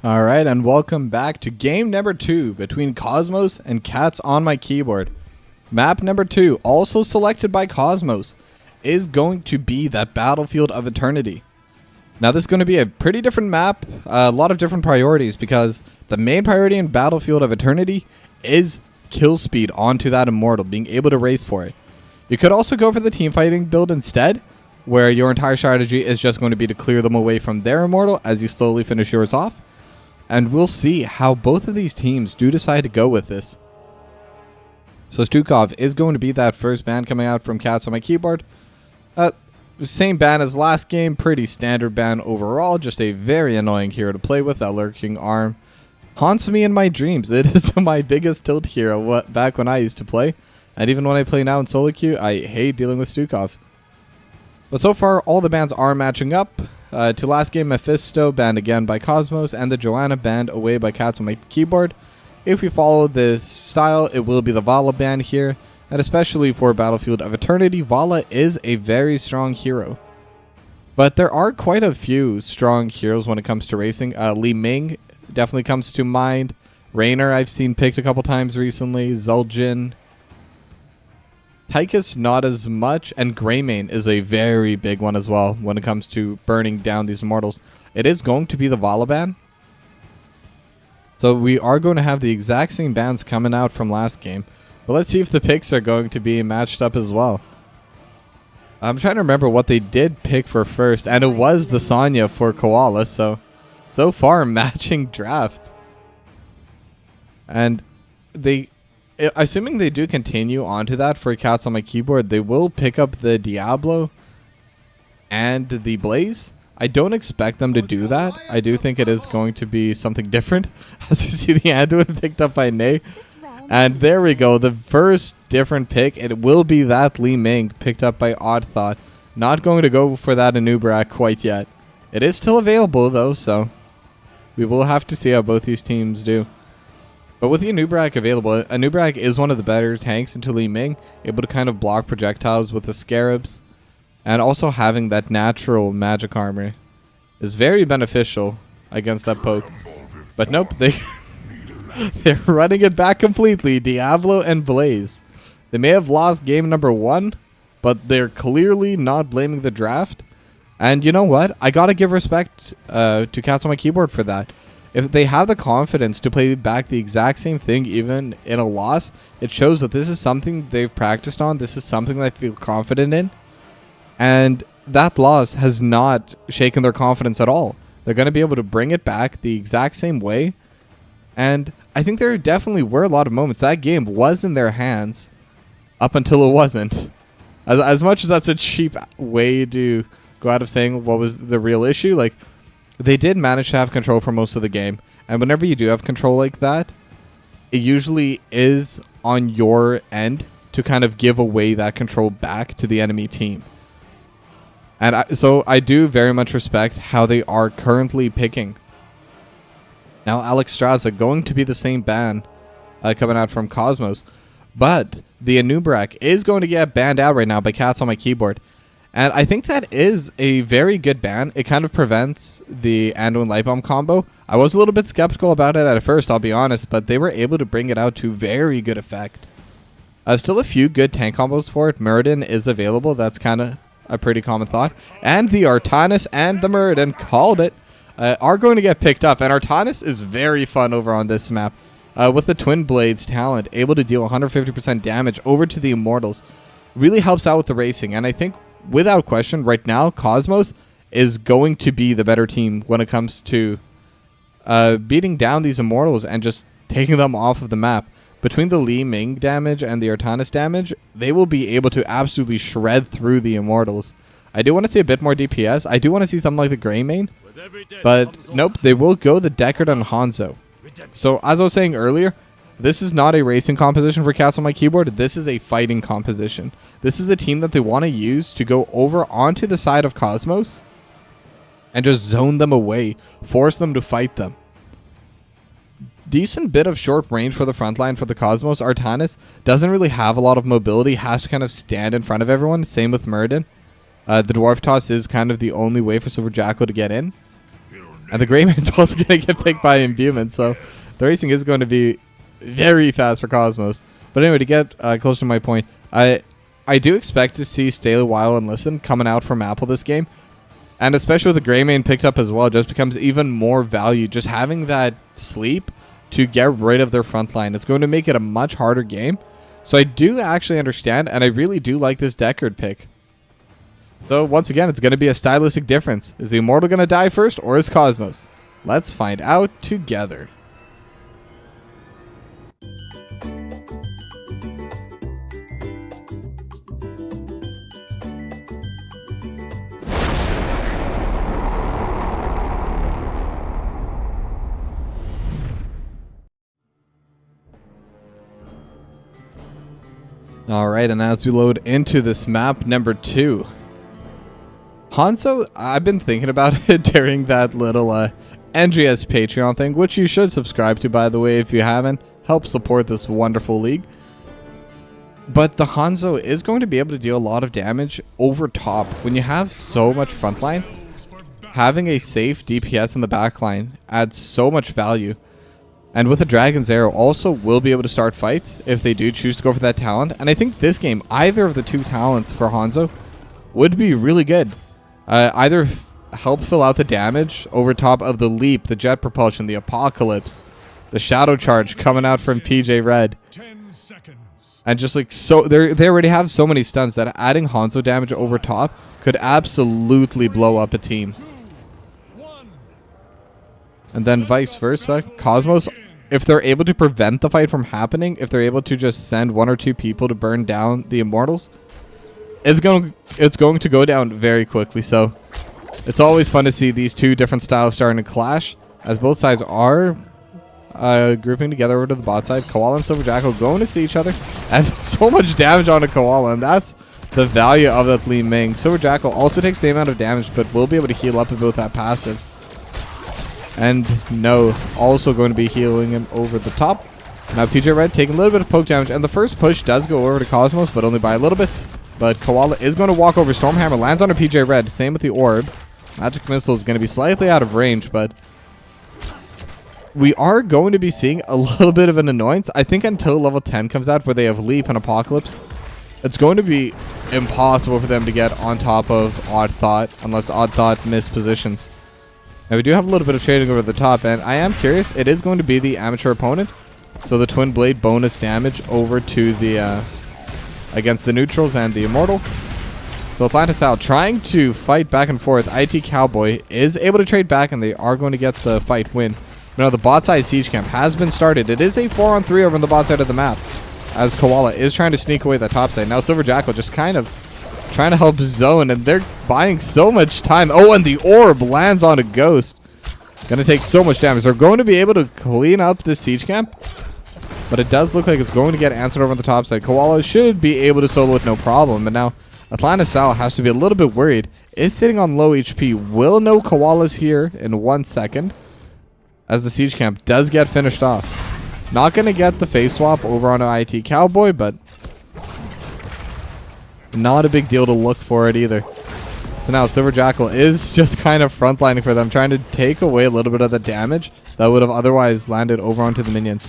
Alright, and welcome back to game number 2 between Cosmos and Cats on my keyboard. Map number 2, also selected by Cosmos, is going to be that Battlefield of Eternity. Now this is going to be a pretty different map, a lot of different priorities, because the main priority in Battlefield of Eternity is kill speed onto that Immortal, being able to race for it. You could also go for the team fighting build instead, where your entire strategy is just going to be to clear them away from their Immortal as you slowly finish yours off. And we'll see how both of these teams do decide to go with this. So Stukov is going to be that first ban coming out from Cats on my keyboard. Same ban as last game, pretty standard ban overall, just a very annoying hero to play with. That lurking arm haunts me in my dreams. It is my biggest tilt hero back when I used to play. And even when I play now in solo queue, I hate dealing with Stukov. But so far, all the bans are matching up. To last game, Mephisto banned again by Cosmos, and the Joanna banned away by Cats on my keyboard. If we follow this style, it will be the Vala ban here, and especially for Battlefield of Eternity, Vala is a very strong hero. But there are quite a few strong heroes when it comes to racing. Li Ming definitely comes to mind. Raynor I've seen picked a couple times recently. Zul'jin. Tychus not as much, and Greymane is a very big one as well when it comes to burning down these Immortals. It is going to be the Vala ban. So we are going to have the exact same bans coming out from last game. But let's see if the picks are going to be matched up as well. I'm trying to remember what they did pick for first, and it was the Sonya for Koala, so far matching draft. And assuming they do continue onto that for Cats on my keyboard, they will pick up the Diablo and the Blaze. I don't expect them to do that. I do think it is going to be something different. As you see, the Anduin picked up by Ney. And there we go. The first different pick. It will be that Li Ming picked up by Odd Thought. Not going to go for that Anubrak quite yet. It is still available though, so we will have to see how both these teams do. But with the Anubrak available, Anubrak is one of the better tanks into Li Ming, able to kind of block projectiles with the Scarabs, and also having that natural magic armor is very beneficial against that poke. But nope, they're running it back completely, Diablo and Blaze. They may have lost game number 1, but they're clearly not blaming the draft. And you know what? I gotta give respect to Cats on my keyboard for that. If they have the confidence to play back the exact same thing even in a loss, it shows that this is something they've practiced on. This is something they feel confident in. And that loss has not shaken their confidence at all. They're going to be able to bring it back the exact same way. And I think there definitely were a lot of moments. That game was in their hands up until it wasn't. As much as that's a cheap way to go out of saying what was the real issue, like, they did manage to have control for most of the game. And whenever you do have control like that, it usually is on your end to kind of give away that control back to the enemy team. And so I do very much respect how they are currently picking. Now Alex Straza going to be the same ban coming out from Cosmos. But the Anubrak is going to get banned out right now by Cats on my keyboard. And I think that is a very good ban. It kind of prevents the Anduin Lightbomb combo. I was a little bit skeptical about it at first, I'll be honest, but they were able to bring it out to very good effect. Still a few good tank combos for it. Muradin is available. That's kind of a pretty common thought. And the Artanis and the Muradin called it. Are going to get picked up. And Artanis is very fun over on this map. With the Twin Blades talent, able to deal 150% damage over to the Immortals. Really helps out with the racing. And I think, without question, right now, Cosmos is going to be the better team when it comes to beating down these Immortals and just taking them off of the map. Between the Li Ming damage and the Artanis damage, they will be able to absolutely shred through the Immortals. I do want to see a bit more DPS. I do want to see something like the Greymane. But nope, they will go the Deckard and Hanzo. So as I was saying earlier, this is not a racing composition for Cats on my keyboard. This is a fighting composition. This is a team that they want to use to go over onto the side of Cosmos and just zone them away, force them to fight them. Decent bit of short range for the front line for the Cosmos. Artanis doesn't really have a lot of mobility, has to kind of stand in front of everyone. Same with Muradin. The Dwarf Toss is kind of the only way for Silver Jackal to get in. And the Greyman's also going to get picked by Imbuement, so the racing is going to be very fast for Cosmos. But anyway, to get close to my point, I do expect to see Staley, Weil, and Listen coming out from Apple this game. And especially with the Greymane picked up as well, just becomes even more value. Just having that sleep to get rid of their front line. It's going to make it a much harder game. So I do actually understand, and I really do like this Deckard pick. So once again, it's going to be a stylistic difference. Is the Immortal going to die first, or is Cosmos? Let's find out together. Alright, and as we load into this map number 2, Hanzo, I've been thinking about it during that little NGS Patreon thing, which you should subscribe to, by the way, if you haven't. Help support this wonderful league. But the Hanzo is going to be able to deal a lot of damage over top. When you have so much frontline, having a safe DPS in the backline adds so much value. And with the Dragon's Arrow, also will be able to start fights if they do choose to go for that talent. And I think this game, either of the two talents for Hanzo would be really good. Either help fill out the damage over top of the Leap, the Jet Propulsion, the Apocalypse, the Shadow Charge coming out from PJ Red. 10 seconds. And just like so, they already have so many stuns that adding Hanzo damage over top could absolutely blow up a team. And then vice versa, Cosmos, if they're able to prevent the fight from happening, if they're able to just send 1 or 2 people to burn down the Immortals, it's going to go down very quickly. So it's always fun to see these two different styles starting to clash, as both sides are grouping together over to the bot side. Koala and Silver Jackal going to see each other, and so much damage on a Koala, and that's the value of that Li Ming. Silver Jackal also takes the same amount of damage, but will be able to heal up with both that passive. And no, also going to be healing him over the top. Now PJ Red taking a little bit of poke damage, and the first push does go over to Cosmos, but only by a little bit. But Koala is going to walk over. Stormhammer lands on a PJ Red. Same with the Orb. Magic Missile is going to be slightly out of range, but we are going to be seeing a little bit of an annoyance. I think until level 10 comes out, where they have Leap and Apocalypse, it's going to be impossible for them to get on top of Odd Thought, unless Odd Thought miss positions. Now we do have a little bit of trading over the top, and I am curious, it is going to be the amateur opponent. So the Twin Blade bonus damage over to the against the neutrals and the Immortal. So Atlantis Al trying to fight back and forth. IT Cowboy is able to trade back, and they are going to get the fight win. Now the bot side siege camp has been started. It is a 4-on-3 over on the bot side of the map, as Koala is trying to sneak away the top side. Now Silver Jackal just kind of trying to help zone, and they're buying so much time. Oh, and the Orb lands on a Ghost. Gonna take so much damage. They're going to be able to clean up this siege camp, but it does look like it's going to get answered over on the top side. Koala should be able to solo with no problem, but now Atlantis Sal has to be a little bit worried. Is sitting on low HP. Will know Koala's here in 1 second, as the siege camp does get finished off. Not gonna get the face swap over on an IT Cowboy, but not a big deal to look for it either. So now Silver Jackal is just kind of frontlining for them, trying to take away a little bit of the damage that would have otherwise landed over onto the minions,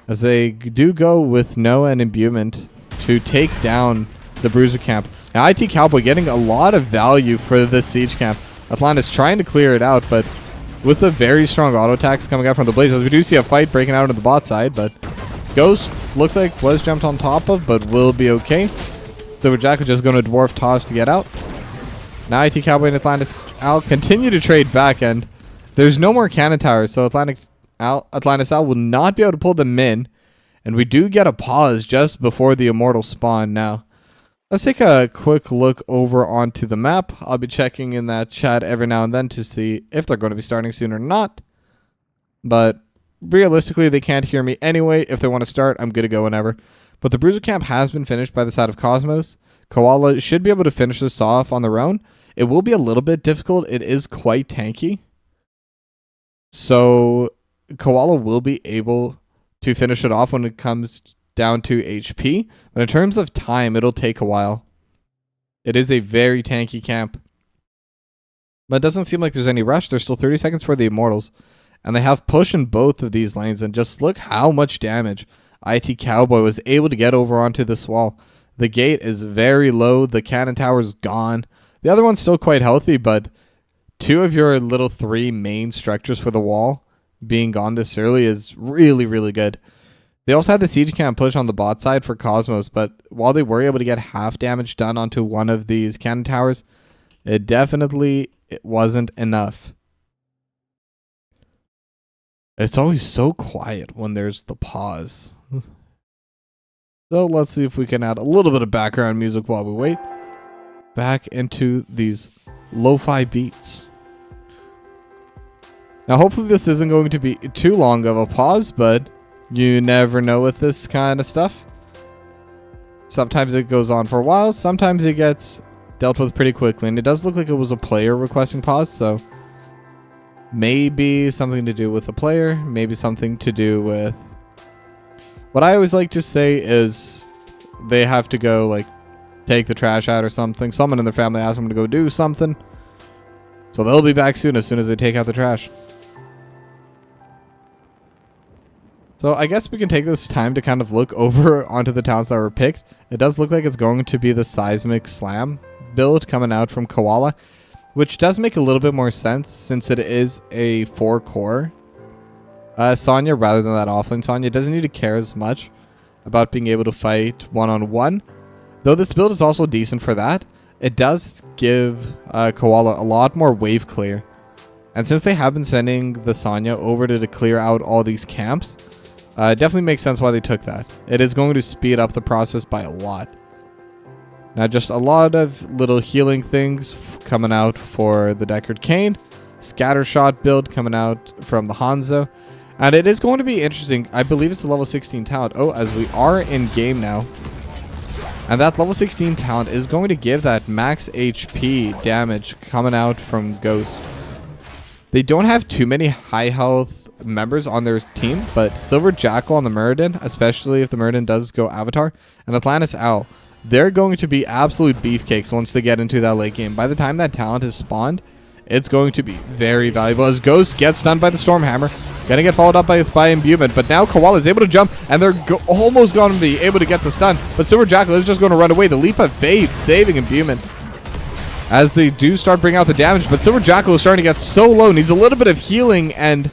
as they do go with Noah and Imbuement to take down the Bruiser camp. Now IT Cowboy getting a lot of value for this siege camp. Atlantis trying to clear it out, but with the very strong auto attacks coming out from the Blaze, as we do see a fight breaking out on the bot side, but Ghost looks like was jumped on top of, but will be okay. Silver Jackal just going to Dwarf Toss to get out. Now IT Cowboy and Atlantis Al continue to trade back, and there's no more cannon towers, so Atlantis Al will not be able to pull them in, and we do get a pause just before the Immortal spawn. Now let's take a quick look over onto the map. I'll be checking in that chat every now and then to see if they're going to be starting soon or not, but realistically they can't hear me anyway. If they want to start, I'm good to go whenever. But the Bruiser camp has been finished by the side of Cosmos. Koala should be able to finish this off on their own. It will be a little bit difficult. It is quite tanky, so Koala will be able to finish it off when it comes down to HP. But in terms of time, it'll take a while. It is a very tanky camp. But it doesn't seem like there's any rush. There's still 30 seconds for the Immortals. And they have push in both of these lanes. And just look how much damage IT Cowboy was able to get over onto this wall. The gate is very low. The cannon tower's gone. The other one's still quite healthy, but two of your little three main structures for the wall being gone this early is really, really good. They also had the siege camp push on the bot side for Cosmos, but while they were able to get half damage done onto one of these cannon towers, it wasn't enough. It's always so quiet when there's the pause. So let's see if we can add a little bit of background music while we wait. Back into these lo-fi beats. Now hopefully this isn't going to be too long of a pause, but you never know with this kind of stuff. Sometimes it goes on for a while, sometimes it gets dealt with pretty quickly, and it does look like it was a player requesting pause, so maybe something to do with the player, maybe something to do with... What I always like to say is they have to go, like, take the trash out or something. Someone in their family asked them to go do something. So they'll be back soon as they take out the trash. So I guess we can take this time to kind of look over onto the towns that were picked. It does look like it's going to be the Seismic Slam build coming out from Koala, which does make a little bit more sense since it is a 4-core Sonya rather than that offlane Sonya. It doesn't need to care as much about being able to fight one-on-one. Though this build is also decent for that, it does give Koala a lot more wave clear. And since they have been sending the Sonya over to clear out all these camps, it definitely makes sense why they took that. It is going to speed up the process by a lot. Now just a lot of little healing things coming out for the Deckard Cain. Scattershot build coming out from the Hanzo. And it is going to be interesting. I believe it's a level 16 talent. Oh, as we are in game now. And that level 16 talent is going to give that max HP damage coming out from Ghost. They don't have too many high health members on their team, but Silver Jackal on the Muradin, especially if the Muradin does go Avatar, and Atlantis Owl, they're going to be absolute beefcakes once they get into that late game. By the time that talent is spawned, it's going to be very valuable as Ghost gets stunned by the Stormhammer. Gonna get followed up by Imbuement, but now Koala is able to jump, and they're almost going to be able to get the stun. But Silver Jackal is just going to run away. The Leap of Faith saving Imbuement as they do start bringing out the damage. But Silver Jackal is starting to get so low, needs a little bit of healing, and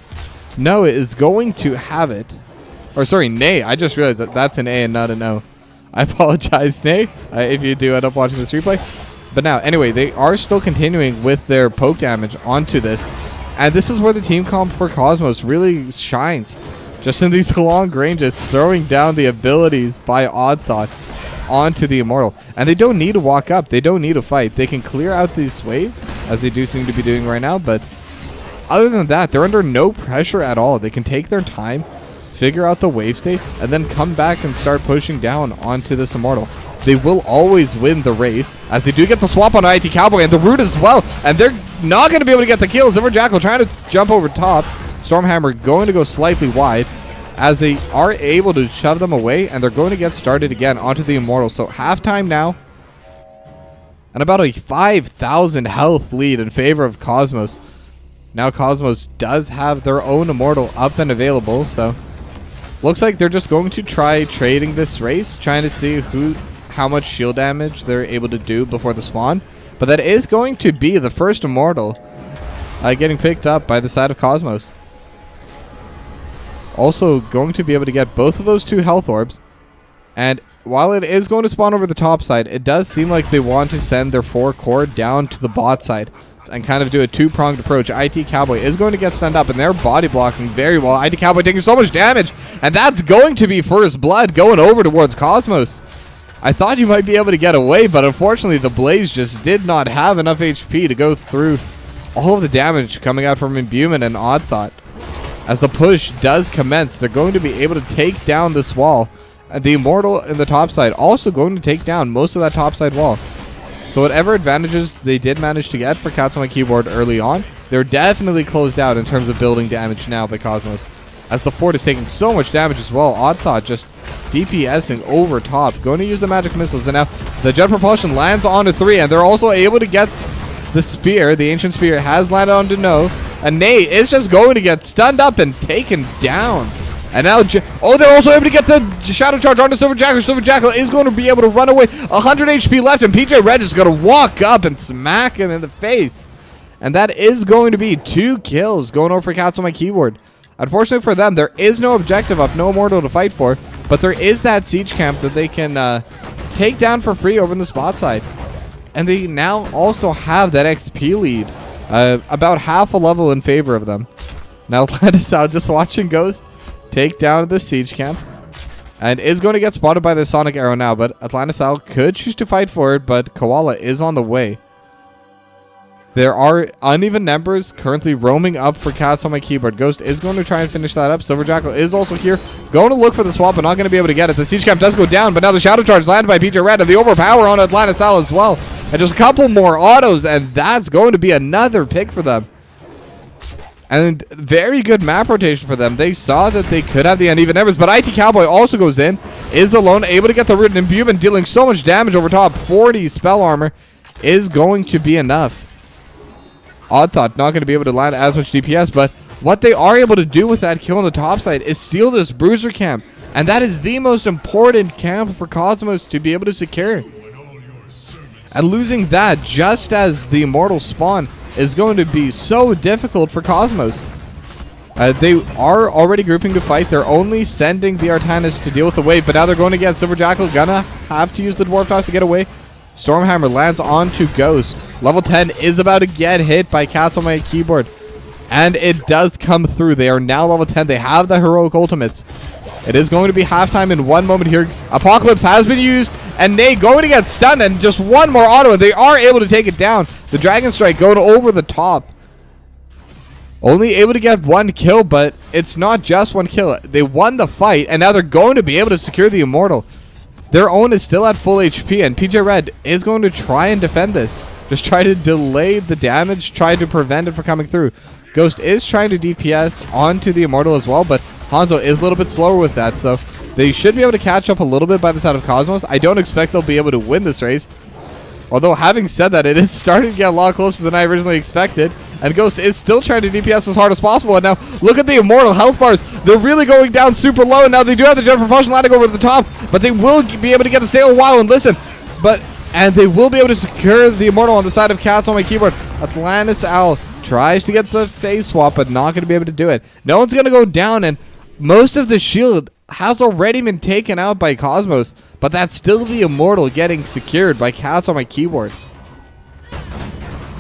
Noah is going to have it. Or sorry, Nay. I just realized that that's an A and not an O. I apologize, Nay, if you do end up watching this replay. But now, anyway, they are still continuing with their poke damage onto this. And this is where the team comp for Cosmos really shines. Just in these long ranges, throwing down the abilities by Odd Thought onto the Immortal. And they don't need to walk up. They don't need to fight. They can clear out this wave, as they do seem to be doing right now. But other than that, they're under no pressure at all. They can take their time, figure out the wave state, and then come back and start pushing down onto this Immortal. They will always win the race, as they do get the swap on IT Cowboy and the root as well. And they're not going to be able to get the kills. Silver Jackal trying to jump over top. Stormhammer going to go slightly wide, as they are able to shove them away, and they're going to get started again onto the Immortal. So halftime now, and about a 5,000 health lead in favor of Cosmos. Now Cosmos does have their own Immortal up and available, so looks like they're just going to try trading this race, trying to see how much shield damage they're able to do before the spawn. But that is going to be the first Immortal getting picked up by the side of Cosmos. Also going to be able to get both of those 2 health orbs. And while it is going to spawn over the top side, it does seem like they want to send their 4-core down to the bot side and kind of do a 2-pronged approach. IT Cowboy is going to get stunned up, and they're body blocking very well. IT Cowboy taking so much damage, and that's going to be first blood going over towards Cosmos. I thought you might be able to get away, but unfortunately the Blaze just did not have enough HP to go through all of the damage coming out from Imbuement and Odd Thought. As the push does commence, they're going to be able to take down this wall. And the Immortal in the top side also going to take down most of that top side wall. So whatever advantages they did manage to get for Cats on My Keyboard early on, they're definitely closed out in terms of building damage now by Cosmos. As the fort is taking so much damage as well, Odd Thought just DPSing over top, going to use the magic missiles, and now the jet propulsion lands onto 3, and they're also able to get The spear, the ancient spear, has landed on No, and Nate is just going to get stunned up and taken down. And now, they're also able to get the shadow charge onto Silver Jackal. Silver Jackal is going to be able to run away. 100 HP left, and PJ Red is going to walk up and smack him in the face. And that is going to be 2 kills going over for Cats on my keyboard. Unfortunately for them, there is no objective up, no immortal to fight for, but there is that siege camp that they can take down for free over in the spot side. And they now also have that XP lead, about half a level in favor of them. Now Atlantis out just watching Ghost take down the siege camp, and is going to get spotted by the Sonic Arrow now, but Atlantis Owl could choose to fight for it, but Koala is on the way. There are uneven numbers currently roaming up for Cats on my keyboard. Ghost is going to try and finish that up. Silver Jackal is also here, going to look for the swap, but not going to be able to get it. The siege camp does go down, but now the shadow charge landed by PJ Red, and the overpower on Atlantis Owl as well. And just a couple more autos, and that's going to be another pick for them. And very good map rotation for them. They saw that they could have the uneven numbers, but IT Cowboy also goes in, is alone, able to get the root, and imbuement, dealing so much damage over top. 40 spell armor is going to be enough. Odd Thought not going to be able to land as much DPS, but what they are able to do with that kill on the top side is steal this bruiser camp, and that is the most important camp for Cosmos to be able to secure. And losing that just as the immortal spawn is going to be so difficult for Cosmos. They are already grouping to fight. They're only sending the Artanis to deal with the wave, but now they're going to get Silver Jackal. Gonna have to use the Dwarf Toss to get away. Stormhammer lands onto Ghost. Level 10 is about to get hit by Cats on my keyboard, and it does come through. They are now level 10. They have the heroic ultimates. It is going to be halftime in 1 moment here. Apocalypse has been used, and Nate going to get stunned, and just one more auto, and they are able to take it down. The Dragon Strike going over the top. Only able to get 1 kill, but it's not just 1 kill. They won the fight, and now they're going to be able to secure the Immortal. Their own is still at full HP, and PJ Red is going to try and defend this. Just try to delay the damage, try to prevent it from coming through. Ghost is trying to DPS onto the Immortal as well, but Hanzo is a little bit slower with that, so they should be able to catch up a little bit by the side of Cosmos. I don't expect they'll be able to win this race. Although, having said that, it is starting to get a lot closer than I originally expected. And Ghost is still trying to DPS as hard as possible. And now, look at the Immortal health bars. They're really going down super low. And now they do have the jet propulsion landing over the top. But they will be able to get to stay a while and listen. And they will be able to secure the Immortal on the side of Cats on my keyboard. Atlantis Owl tries to get the phase swap, but not going to be able to do it. No one's going to go down. And most of the shield has already been taken out by Cosmos. But that's still the Immortal getting secured by Cats on my keyboard.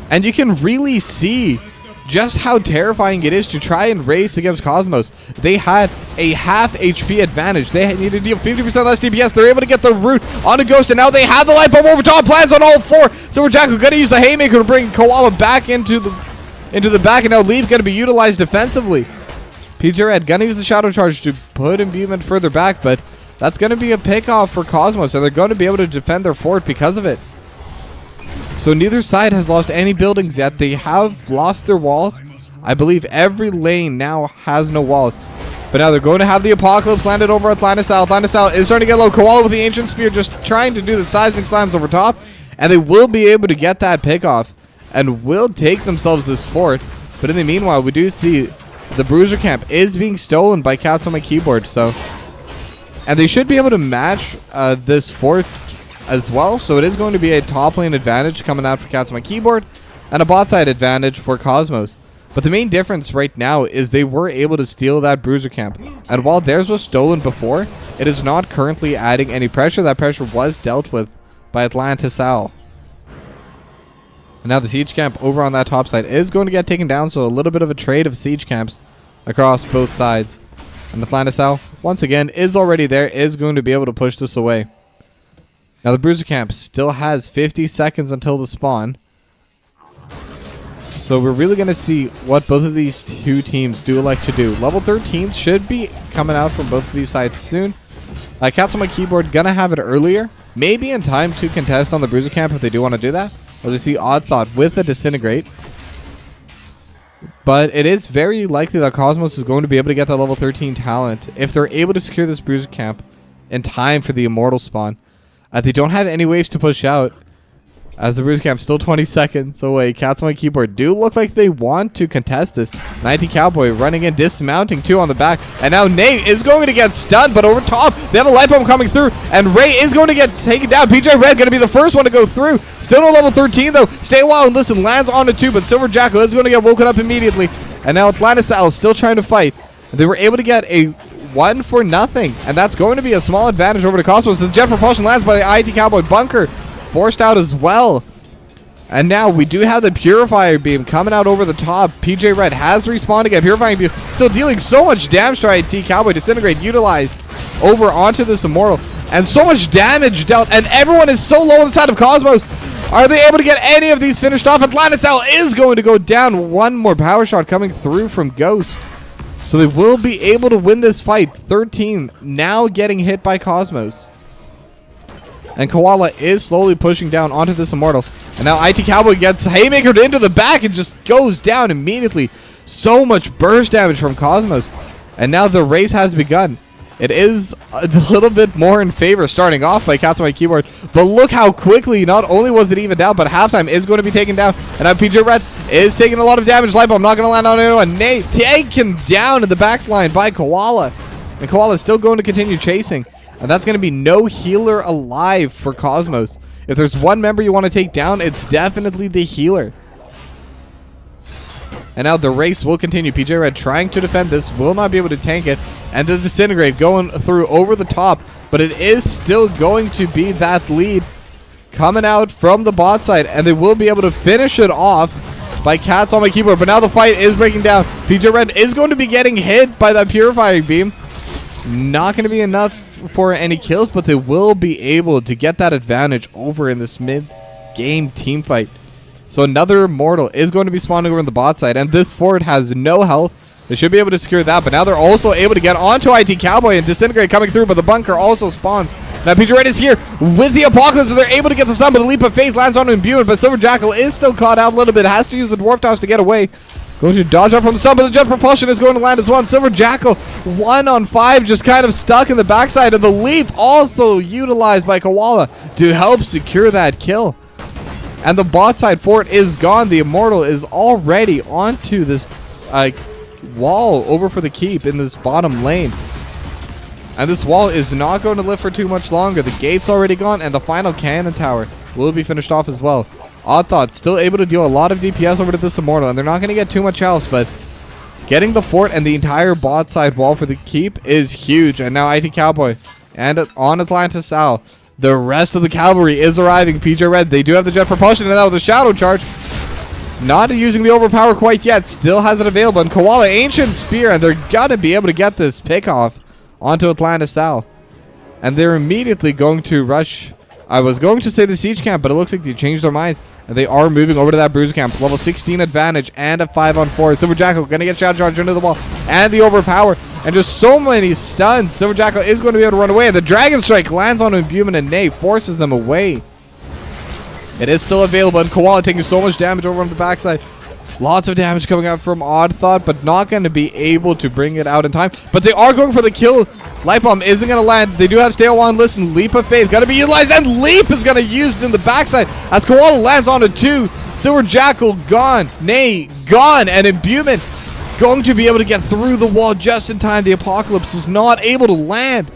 And you can really see just how terrifying it is to try and race against Cosmos. They had a half HP advantage. They need to deal 50% less DPS. They're able to get the root onto Ghost, and now they have the light bomb over top. Plans on all 4. Silver Jackal going to use the Haymaker to bring Koala back into the back, and now Leaf going to be utilized defensively. PJ Red going to use the Shadow Charge to put imbuement further back, but that's going to be a pick-off for Cosmos, and they're going to be able to defend their fort because of it. So neither side has lost any buildings yet. They have lost their walls. I believe every lane now has no walls. But now they're going to have the Apocalypse landed over Atlantis Owl. Atlantis Owl is starting to get low. Koala with the Ancient Spear just trying to do the Seismic Slams over top. And they will be able to get that pick-off and will take themselves this fort. But in the meanwhile, we do see the Bruiser Camp is being stolen by Cats on my keyboard. And they should be able to match this fort as well, so it is going to be a top lane advantage coming out for Cats on my keyboard and a bot side advantage for Cosmos. But the main difference right now is they were able to steal that Bruiser Camp, and while theirs was stolen before, it is not currently adding any pressure. That pressure was dealt with by Atlantis Owl. And now the Siege Camp over on that top side is going to get taken down, so a little bit of a trade of Siege Camps across both sides. And Atlantis Owl, once again, is already there, is going to be able to push this away. Now the Bruiser Camp still has 50 seconds until the spawn. So we're really going to see what both of these two teams do elect to do. Level 13 should be coming out from both of these sides soon. Cats on my keyboard going to have it earlier. Maybe in time to contest on the Bruiser Camp if they do want to do that. Or we see Odd Thought with the Disintegrate. But it is very likely that Cosmos is going to be able to get that level 13 talent if they're able to secure this Bruiser Camp in time for the Immortal spawn. They don't have any waves to push out. As the Bruce Camp still 20 seconds away. Cats on my keyboard do look like they want to contest this. 19 Cowboy running in, dismounting 2 on the back. And now Nate is going to get stunned, but over top, they have a light bomb coming through. And Ray is going to get taken down. PJ Red going to be the first one to go through. Still no level 13 though. Stay a while and listen. Lands on a 2, but Silver Jackal is going to get woken up immediately. And now Atlantis Al is still trying to fight. They were able to get a 1 for nothing. And that's going to be a small advantage over to Cosmos. The Jet Propulsion lands by the IT Cowboy Bunker. Forced out as well. And now we do have the Purifier Beam coming out over the top. PJ Red has respawned again. Purifying Beam still dealing so much damage to IT Cowboy. Disintegrate utilized over onto this Immortal. And so much damage dealt. And everyone is so low on the side of Cosmos. Are they able to get any of these finished off? Atlantis Al is going to go down. One more power shot coming through from Ghost. So they will be able to win this fight. 13 now getting hit by Cosmos. And Koala is slowly pushing down onto this Immortal. And now IT Cowboy gets haymakered into the back and just goes down immediately. So much burst damage from Cosmos. And now the race has begun. It is a little bit more in favor starting off by Cats on my keyboard. But look how quickly, not only was it even down, but halftime is going to be taken down. And now PJ Red is taking a lot of damage. Light Bomb not going to land on anyone. Nate taken down in the back line by Koala. And Koala is still going to continue chasing. And that's going to be no healer alive for Cosmos. If there's one member you want to take down, it's definitely the healer. And now the race will continue. PJ Red trying to defend this, will not be able to tank it. And the Disintegrate going through over the top. But it is still going to be that lead coming out from the bot side. And they will be able to finish it off by Cats on my keyboard. But now the fight is breaking down. PJ Red is going to be getting hit by that Purifying Beam. Not going to be enough for any kills, but they will be able to get that advantage over in this mid-game team fight. So another Immortal is going to be spawning over on the bot side, and this fort has no health. They should be able to secure that, but now they're also able to get onto IT Cowboy and Disintegrate coming through, but the bunker also spawns. Now PJ Red is here with the Apocalypse, and they're able to get the stun, but the Leap of Faith lands on Imbued, but Silver Jackal is still caught out a little bit, has to use the Dwarf Toss to get away. Going to dodge up from the sun, but the Jet Propulsion is going to land as well. Silver Jackal, 1 on 5, just kind of stuck in the backside. And the Leap also utilized by Koala to help secure that kill. And the bot side fort is gone. The Immortal is already onto this wall over for the keep in this bottom lane. And this wall is not going to live for too much longer. The gate's already gone, and the final cannon tower will be finished off as well. Odd Thought still able to deal a lot of DPS over to this Immortal, and they're not going to get too much else, but getting the fort and the entire bot side wall for the keep is huge. And now IT Cowboy and on Atlantis Al, the rest of the cavalry is arriving. PJ Red, they do have the Jet Propulsion, and now the Shadow Charge. Not using the Overpower quite yet, still has it available. And Koala, Ancient Spear, and they're going to be able to get this pick off onto Atlantis Al. And they're immediately going to rush. I was going to say the Siege Camp, but it looks like they changed their minds. And they are moving over to that Bruiser Camp. Level 16 advantage and a 5-on-4. Silver Jackal going to get Shadow Charge into the wall. And the Overpower. And just so many stuns. Silver Jackal is going to be able to run away. And the Dragon Strike lands on Imbuement, and Nate forces them away. It is still available. And Koala taking so much damage over on the backside. Lots of damage coming out from Odd Thought, but not going to be able to bring it out in time. But they are going for the kill. Light Bomb isn't going to land. They do have Stay a While and Listen. Leap of Faith got to be utilized, and Leap is going to be used in the backside as Koala lands on a 2. Silver Jackal gone. Nay, gone. And Imbuement going to be able to get through the wall just in time. The Apocalypse was not able to land.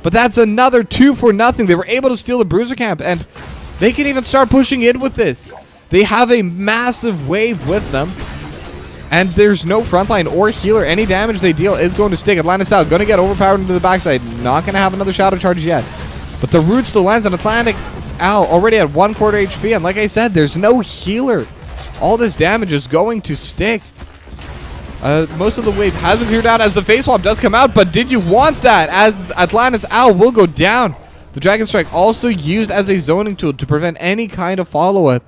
But that's another 2 for nothing. They were able to steal the Bruiser Camp, and they can even start pushing in with this. They have a massive wave with them. And there's no frontline or healer. Any damage they deal is going to stick. Atlantis Al going to get overpowered into the backside. Not going to have another Shadow Charge yet. But the root still lands on Atlantis Al already at 1/4 HP. And like I said, there's no healer. All this damage is going to stick. Most of the wave has been cleared out as the face swap does come out. But did you want that? As Atlantis Al will go down. The Dragon Strike also used as a zoning tool to prevent any kind of follow-up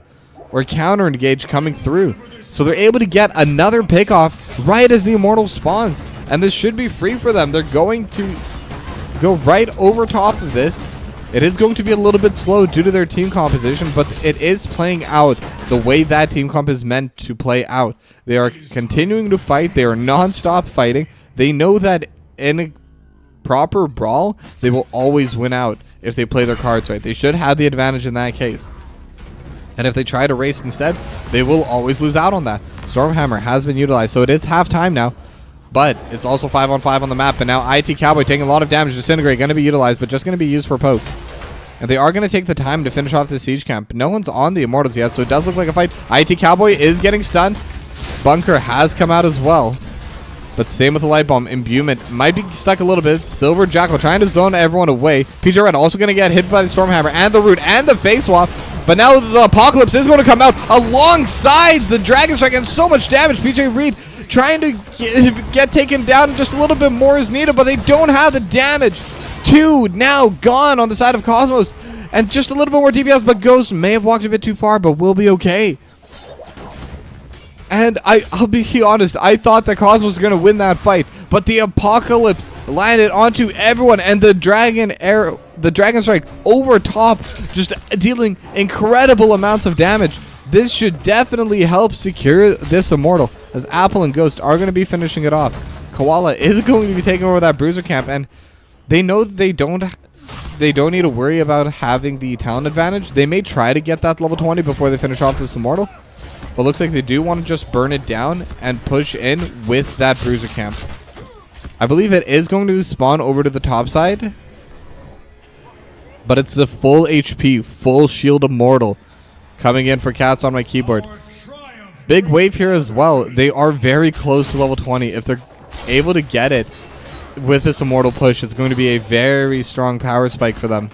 or counter engage coming through. So they're able to get another pick off right as the Immortal spawns. And this should be free for them. They're going to go right over top of this. It is going to be a little bit slow due to their team composition, but it is playing out the way that team comp is meant to play out. They are continuing to fight. They are non-stop fighting. They know that in a proper brawl, they will always win out if they play their cards right. They should have the advantage in that case. And if they try to race instead, they will always lose out on that. Stormhammer has been utilized, so it is halftime now. But it's also 5-on-5 on the map. And now IT Cowboy taking a lot of damage. Disintegrate going to be utilized, but just going to be used for poke. And they are going to take the time to finish off the siege camp. No one's on the Immortals yet, so it does look like a fight. IT Cowboy is getting stunned. Bunker has come out as well. But same with the Light Bomb. Imbuement might be stuck a little bit. Silver Jackal trying to zone everyone away. PJ Red also going to get hit by the Stormhammer and the Root and the Face Swap. But now the Apocalypse is going to come out alongside the Dragon Strike and so much damage. PJ Reed trying to get taken down. Just a little bit more is needed, but they don't have the damage. 2 now gone on the side of Cosmos. And just a little bit more DPS, but Ghost may have walked a bit too far, but will be okay. And I'll be honest, I thought that Cosmos was going to win that fight, but the Apocalypse landed onto everyone, and the Dragon Arrow, the Dragon Strike over top, just dealing incredible amounts of damage. This should definitely help secure this Immortal, as Apple and Ghost are going to be finishing it off. Koala is going to be taking over that Bruiser camp, and they know that they don't need to worry about having the talent advantage. They may try to get that level 20 before they finish off this Immortal. But looks like they do want to just burn it down and push in with that Bruiser camp. I believe it is going to spawn over to the top side. But it's the full HP, full shield Immortal coming in for Cats on my keyboard. Big wave here as well. They are very close to level 20. If they're able to get it with this Immortal push, it's going to be a very strong power spike for them.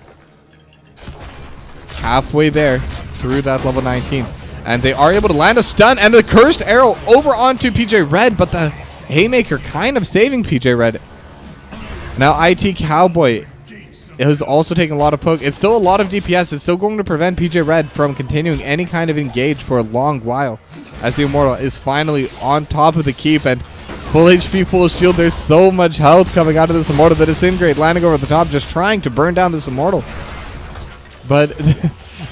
Halfway there through that level 19. And they are able to land a stun and the Cursed Arrow over onto PJ Red, but the Haymaker kind of saving PJ Red. Now IT Cowboy is also taking a lot of poke. It's still a lot of DPS. It's still going to prevent PJ Red from continuing any kind of engage for a long while, as the Immortal is finally on top of the keep and full HP, full shield. There's so much health coming out of this Immortal. The Disintegrate landing over the top, just trying to burn down this Immortal. But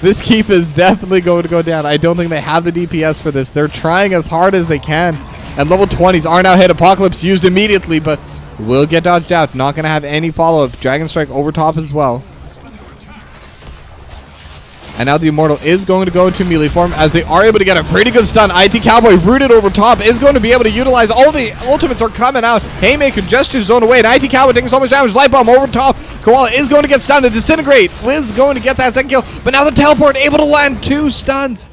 this keep is definitely going to go down. I don't think they have the DPS for this. They're trying as hard as they can. And level 20s are now hit. Apocalypse used immediately, but will get dodged out. Not going to have any follow-up. Dragon Strike over top as well. And now the Immortal is going to go into melee form as they are able to get a pretty good stun. IT Cowboy rooted over top is going to be able to utilize all the ultimates are coming out. Haymaker just to zone away. And IT Cowboy taking so much damage. Light Bomb over top. Koala is going to get stunned. And Disintegrate is going to get that second kill. But now the Teleport able to land 2 stuns.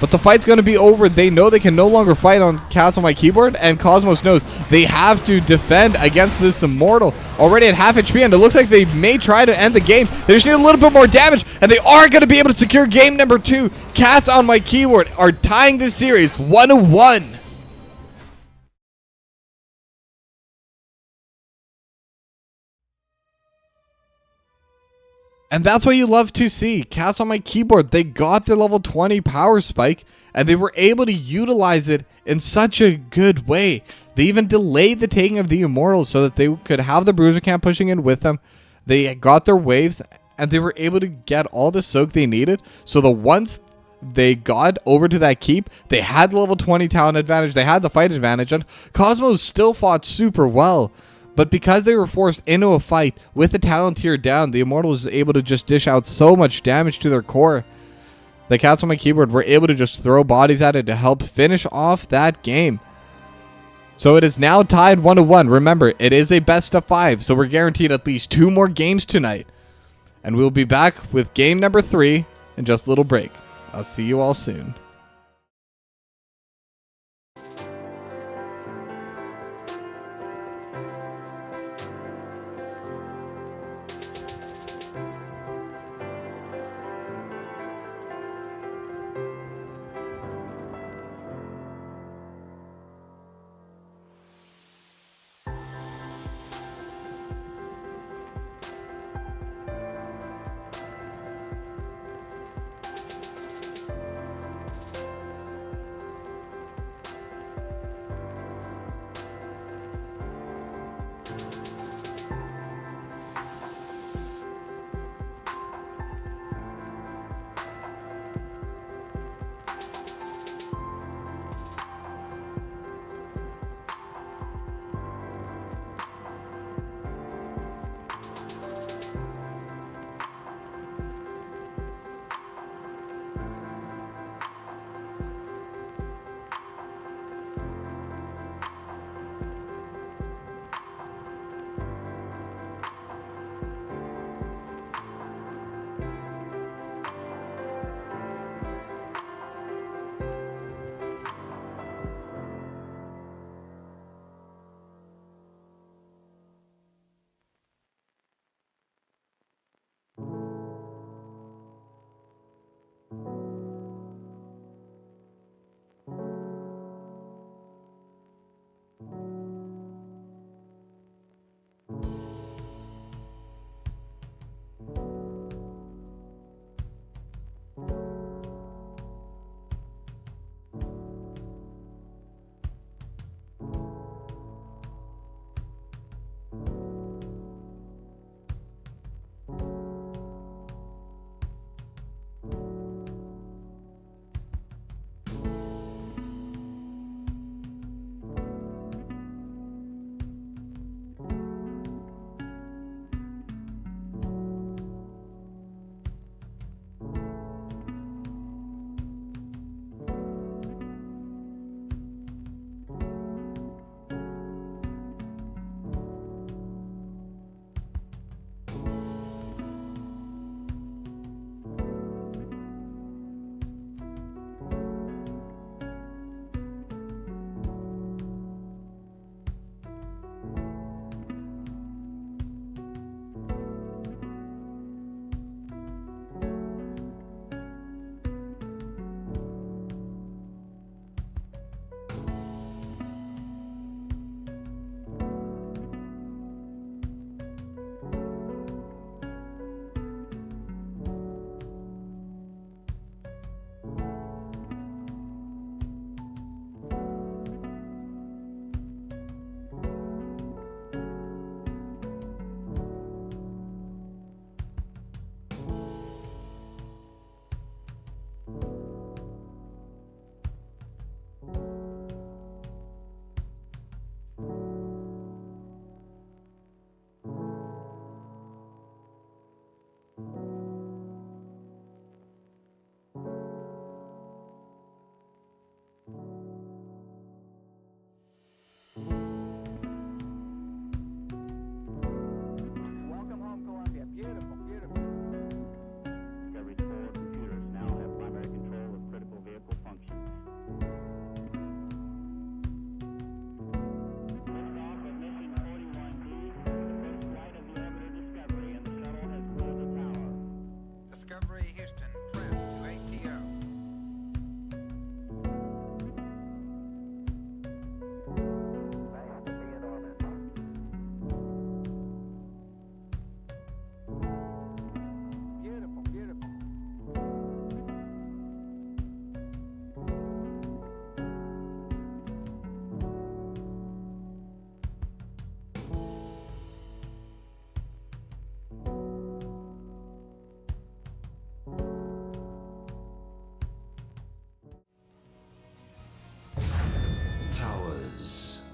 But the fight's going to be over. They know they can no longer fight on Cats on my keyboard. And Cosmos knows they have to defend against this Immortal. Already at half HP. And it looks like they may try to end the game. They just need a little bit more damage. And they are going to be able to secure game number 2. Cats on my keyboard are tying this series 1-1. And that's what you love to see. Cats on my keyboard, they got their level 20 power spike, and they were able to utilize it in such a good way. They even delayed the taking of the Immortals so that they could have the Bruiser camp pushing in with them. They got their waves, and they were able to get all the soak they needed. So the once they got over to that keep, they had the level 20 talent advantage, they had the fight advantage, and Cosmos still fought super well. But because they were forced into a fight with the talent tier down, the Immortal was able to just dish out so much damage to their core. The Cats on my keyboard were able to just throw bodies at it to help finish off that game. So it is now tied 1-1. Remember, it is a best of 5, so we're guaranteed at least 2 more games tonight. And we'll be back with game number 3 in just a little break. I'll see you all soon.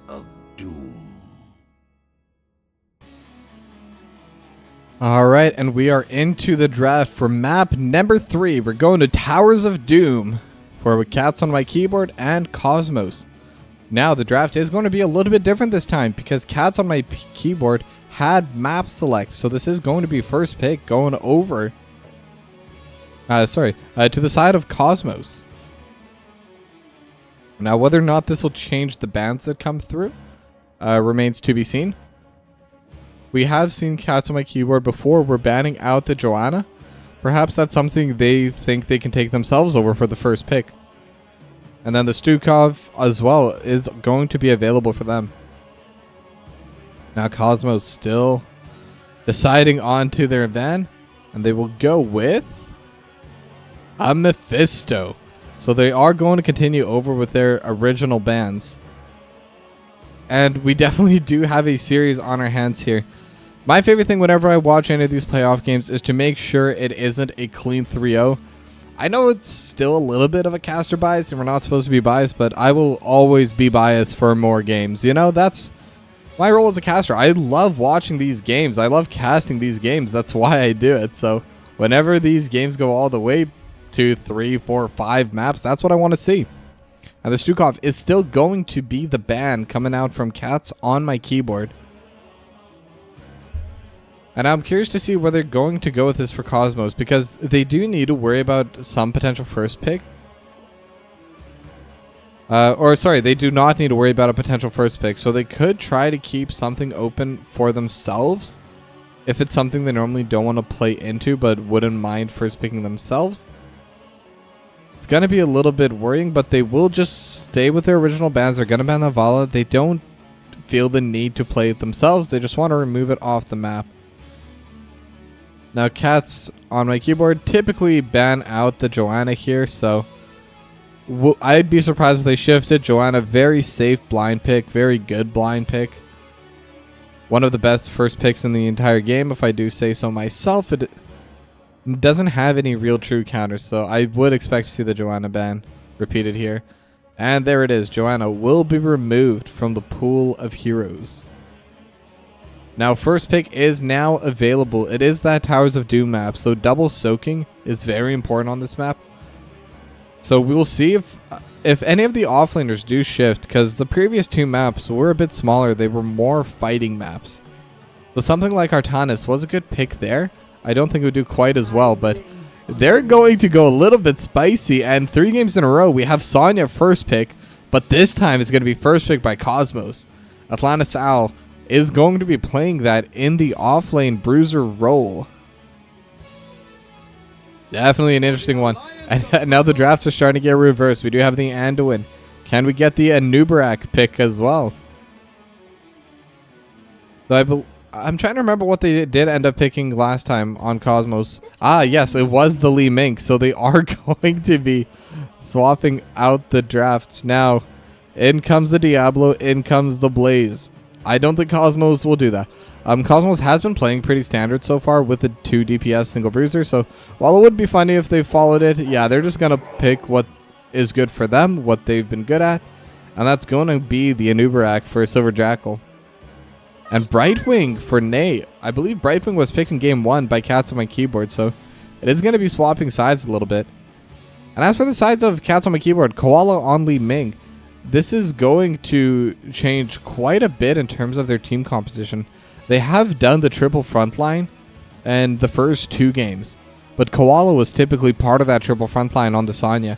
of Doom. Alright, and we are into the draft for map number 3. We're going to Towers of Doom for Cats on My Keyboard and Cosmos. Now, the draft is going to be a little bit different this time because Cats on My Keyboard had map select. So this is going to be first pick going over to the side of Cosmos. Now, whether or not this will change the bans that come through remains to be seen. We have seen Cats on My Keyboard before. We're banning out the Joanna. Perhaps that's something they think they can take themselves over for the first pick. And then the Stukov as well is going to be available for them. Now Cosmos still deciding onto their van. And they will go with a Mephisto. So they are going to continue over with their original bans. And we definitely do have a series on our hands here. My favorite thing whenever I watch any of these playoff games is to make sure it isn't a clean 3-0. I know it's still a little bit of a caster bias and we're not supposed to be biased, but I will always be biased for more games. You know, that's my role as a caster. I love watching these games. I love casting these games. That's why I do it. So whenever these games go all the way 2, 3, 4, 5 maps, that's what I want to see. And the Stukov is still going to be the ban coming out from Cats on My Keyboard. And I'm curious to see where they're going to go with this for Cosmos, because they do need to worry about some potential first pick. They do not need to worry about a potential first pick. So they could try to keep something open for themselves if it's something they normally don't want to play into but wouldn't mind first picking themselves. It's going to be a little bit worrying, but they will just stay with their original bans. They're going to ban the Vala. They don't feel the need to play it themselves. They just want to remove it off the map. Now, Cats on My Keyboard typically ban out the Joanna here, so I'd be surprised if they shifted. Joanna, very safe blind pick, very good blind pick. One of the best first picks in the entire game, if I do say so myself. It doesn't have any real true counters, so I would expect to see the Joanna ban repeated here. And there it is. Joanna will be removed from the pool of heroes. Now, first pick is now available. It is that Towers of Doom map, so double soaking is very important on this map. So we will see if any of the offlaners do shift, because the previous 2 maps were a bit smaller. They were more fighting maps. So something like Artanis was a good pick there. I don't think it would do quite as well, but they're going to go a little bit spicy. And 3 games in a row, we have Sonya first pick, but this time it's going to be first pick by Cosmos. Atlantis Owl is going to be playing that in the offlane bruiser role. Definitely an interesting one. And now the drafts are starting to get reversed. We do have the Anduin. Can we get the Anubarak pick as well? So I'm trying to remember what they did end up picking last time on Cosmos. Ah, yes, it was the Lee Mink. So they are going to be swapping out the drafts. Now, in comes the Diablo, in comes the Blaze. I don't think Cosmos will do that. Cosmos has been playing pretty standard so far with the 2 DPS single bruiser. So while it would be funny if they followed it, yeah, they're just going to pick what is good for them, what they've been good at. And that's going to be the Anubarak for Silver Jackal. And Brightwing for Nay. I believe Brightwing was picked in game 1 by Cats on My Keyboard. So it is going to be swapping sides a little bit. And as for the sides of Cats on My Keyboard, Koala on Li Ming. This is going to change quite a bit in terms of their team composition. They have done the triple frontline and the first 2 games, but Koala was typically part of that triple frontline on the Sonya.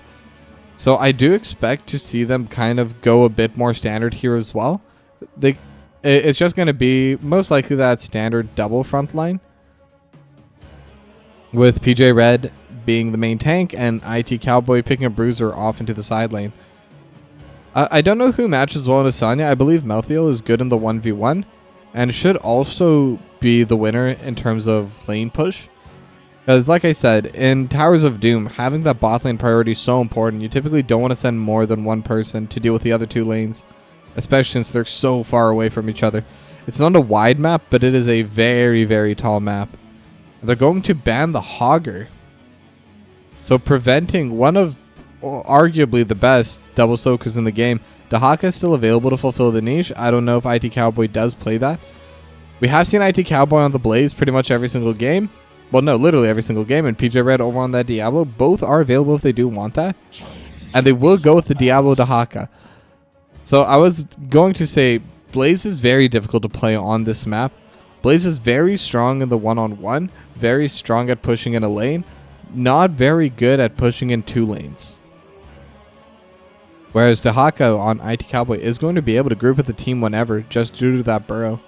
So I do expect to see them kind of go a bit more standard here as well. It's just going to be most likely that standard double frontline, with PJ Red being the main tank and IT Cowboy picking a bruiser off into the side lane. I don't know who matches well with Sonya. I believe Melthiel is good in the 1v1 and should also be the winner in terms of lane push. Because like I said, in Towers of Doom, having that bot lane priority is so important. You typically don't want to send more than one person to deal with the other 2 lanes, especially since they're so far away from each other. It's not a wide map, but it is a very, very tall map. They're going to ban the Hogger, so preventing one of arguably the best double soakers in the game. Dahaka is still available to fulfill the niche. I don't know if IT Cowboy does play that. We have seen IT Cowboy on the Blaze pretty much every single game. Well, no, literally every single game. And PJ Red over on that Diablo. Both are available if they do want that. And they will go with the Diablo Dahaka. So I was going to say Blaze is very difficult to play on this map. Blaze is very strong in the one-on-one. Very strong at pushing in a lane. Not very good at pushing in 2 lanes. Whereas Dahaka on IT Cowboy is going to be able to group with the team whenever, just due to that burrow.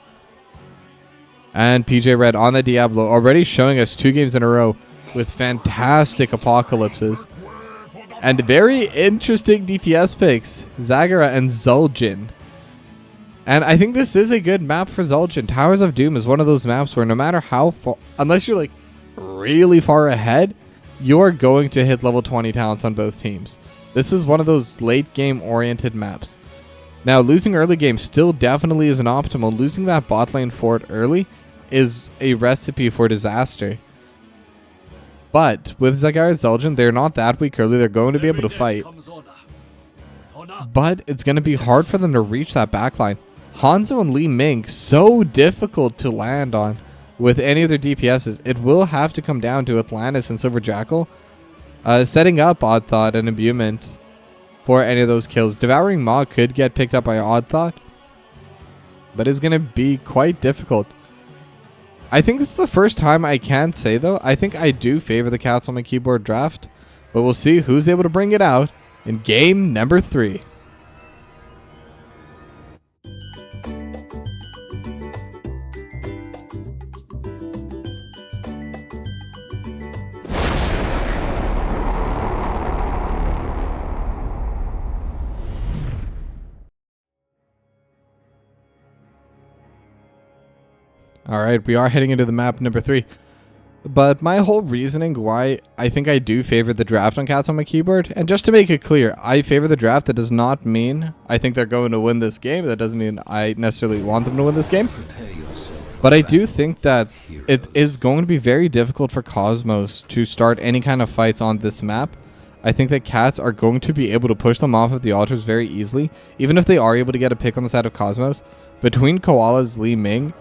And PJ Red on the Diablo, already showing us 2 games in a row with fantastic apocalypses. And very interesting DPS picks, Zagara and Zul'jin. And I think this is a good map for Zul'jin. Towers of Doom is one of those maps where no matter how far, unless you're like really far ahead, you're going to hit level 20 talents on both teams. This is one of those late game oriented maps. Now, losing early game still definitely isn't optimal. Losing that bot lane fort early is a recipe for disaster. But with Zagara Zul'jin, they're not that weak early. They're going to be able to fight. But it's going to be hard for them to reach that backline. Hanzo and Li Ming, so difficult to land on with any of their DPSs. It will have to come down to Atlantis and Silver Jackal setting up Odd Thought and Imbuement for any of those kills. Devouring Maw could get picked up by Odd Thought, but it's going to be quite difficult. I think this is the first time I can say, though, I think I do favor the Cats on my keyboard draft, but we'll see who's able to bring it out in game number 3. Alright, we are heading into the map number 3. But my whole reasoning why I think I do favor the draft on Cats on my keyboard, and just to make it clear, I favor the draft. That does not mean I think they're going to win this game. That doesn't mean I necessarily want them to win this game. But I do think that it is going to be very difficult for Cosmos to start any kind of fights on this map. I think that Cats are going to be able to push them off of the altars very easily, even if they are able to get a pick on the side of Cosmos. Between Koala's Li Ming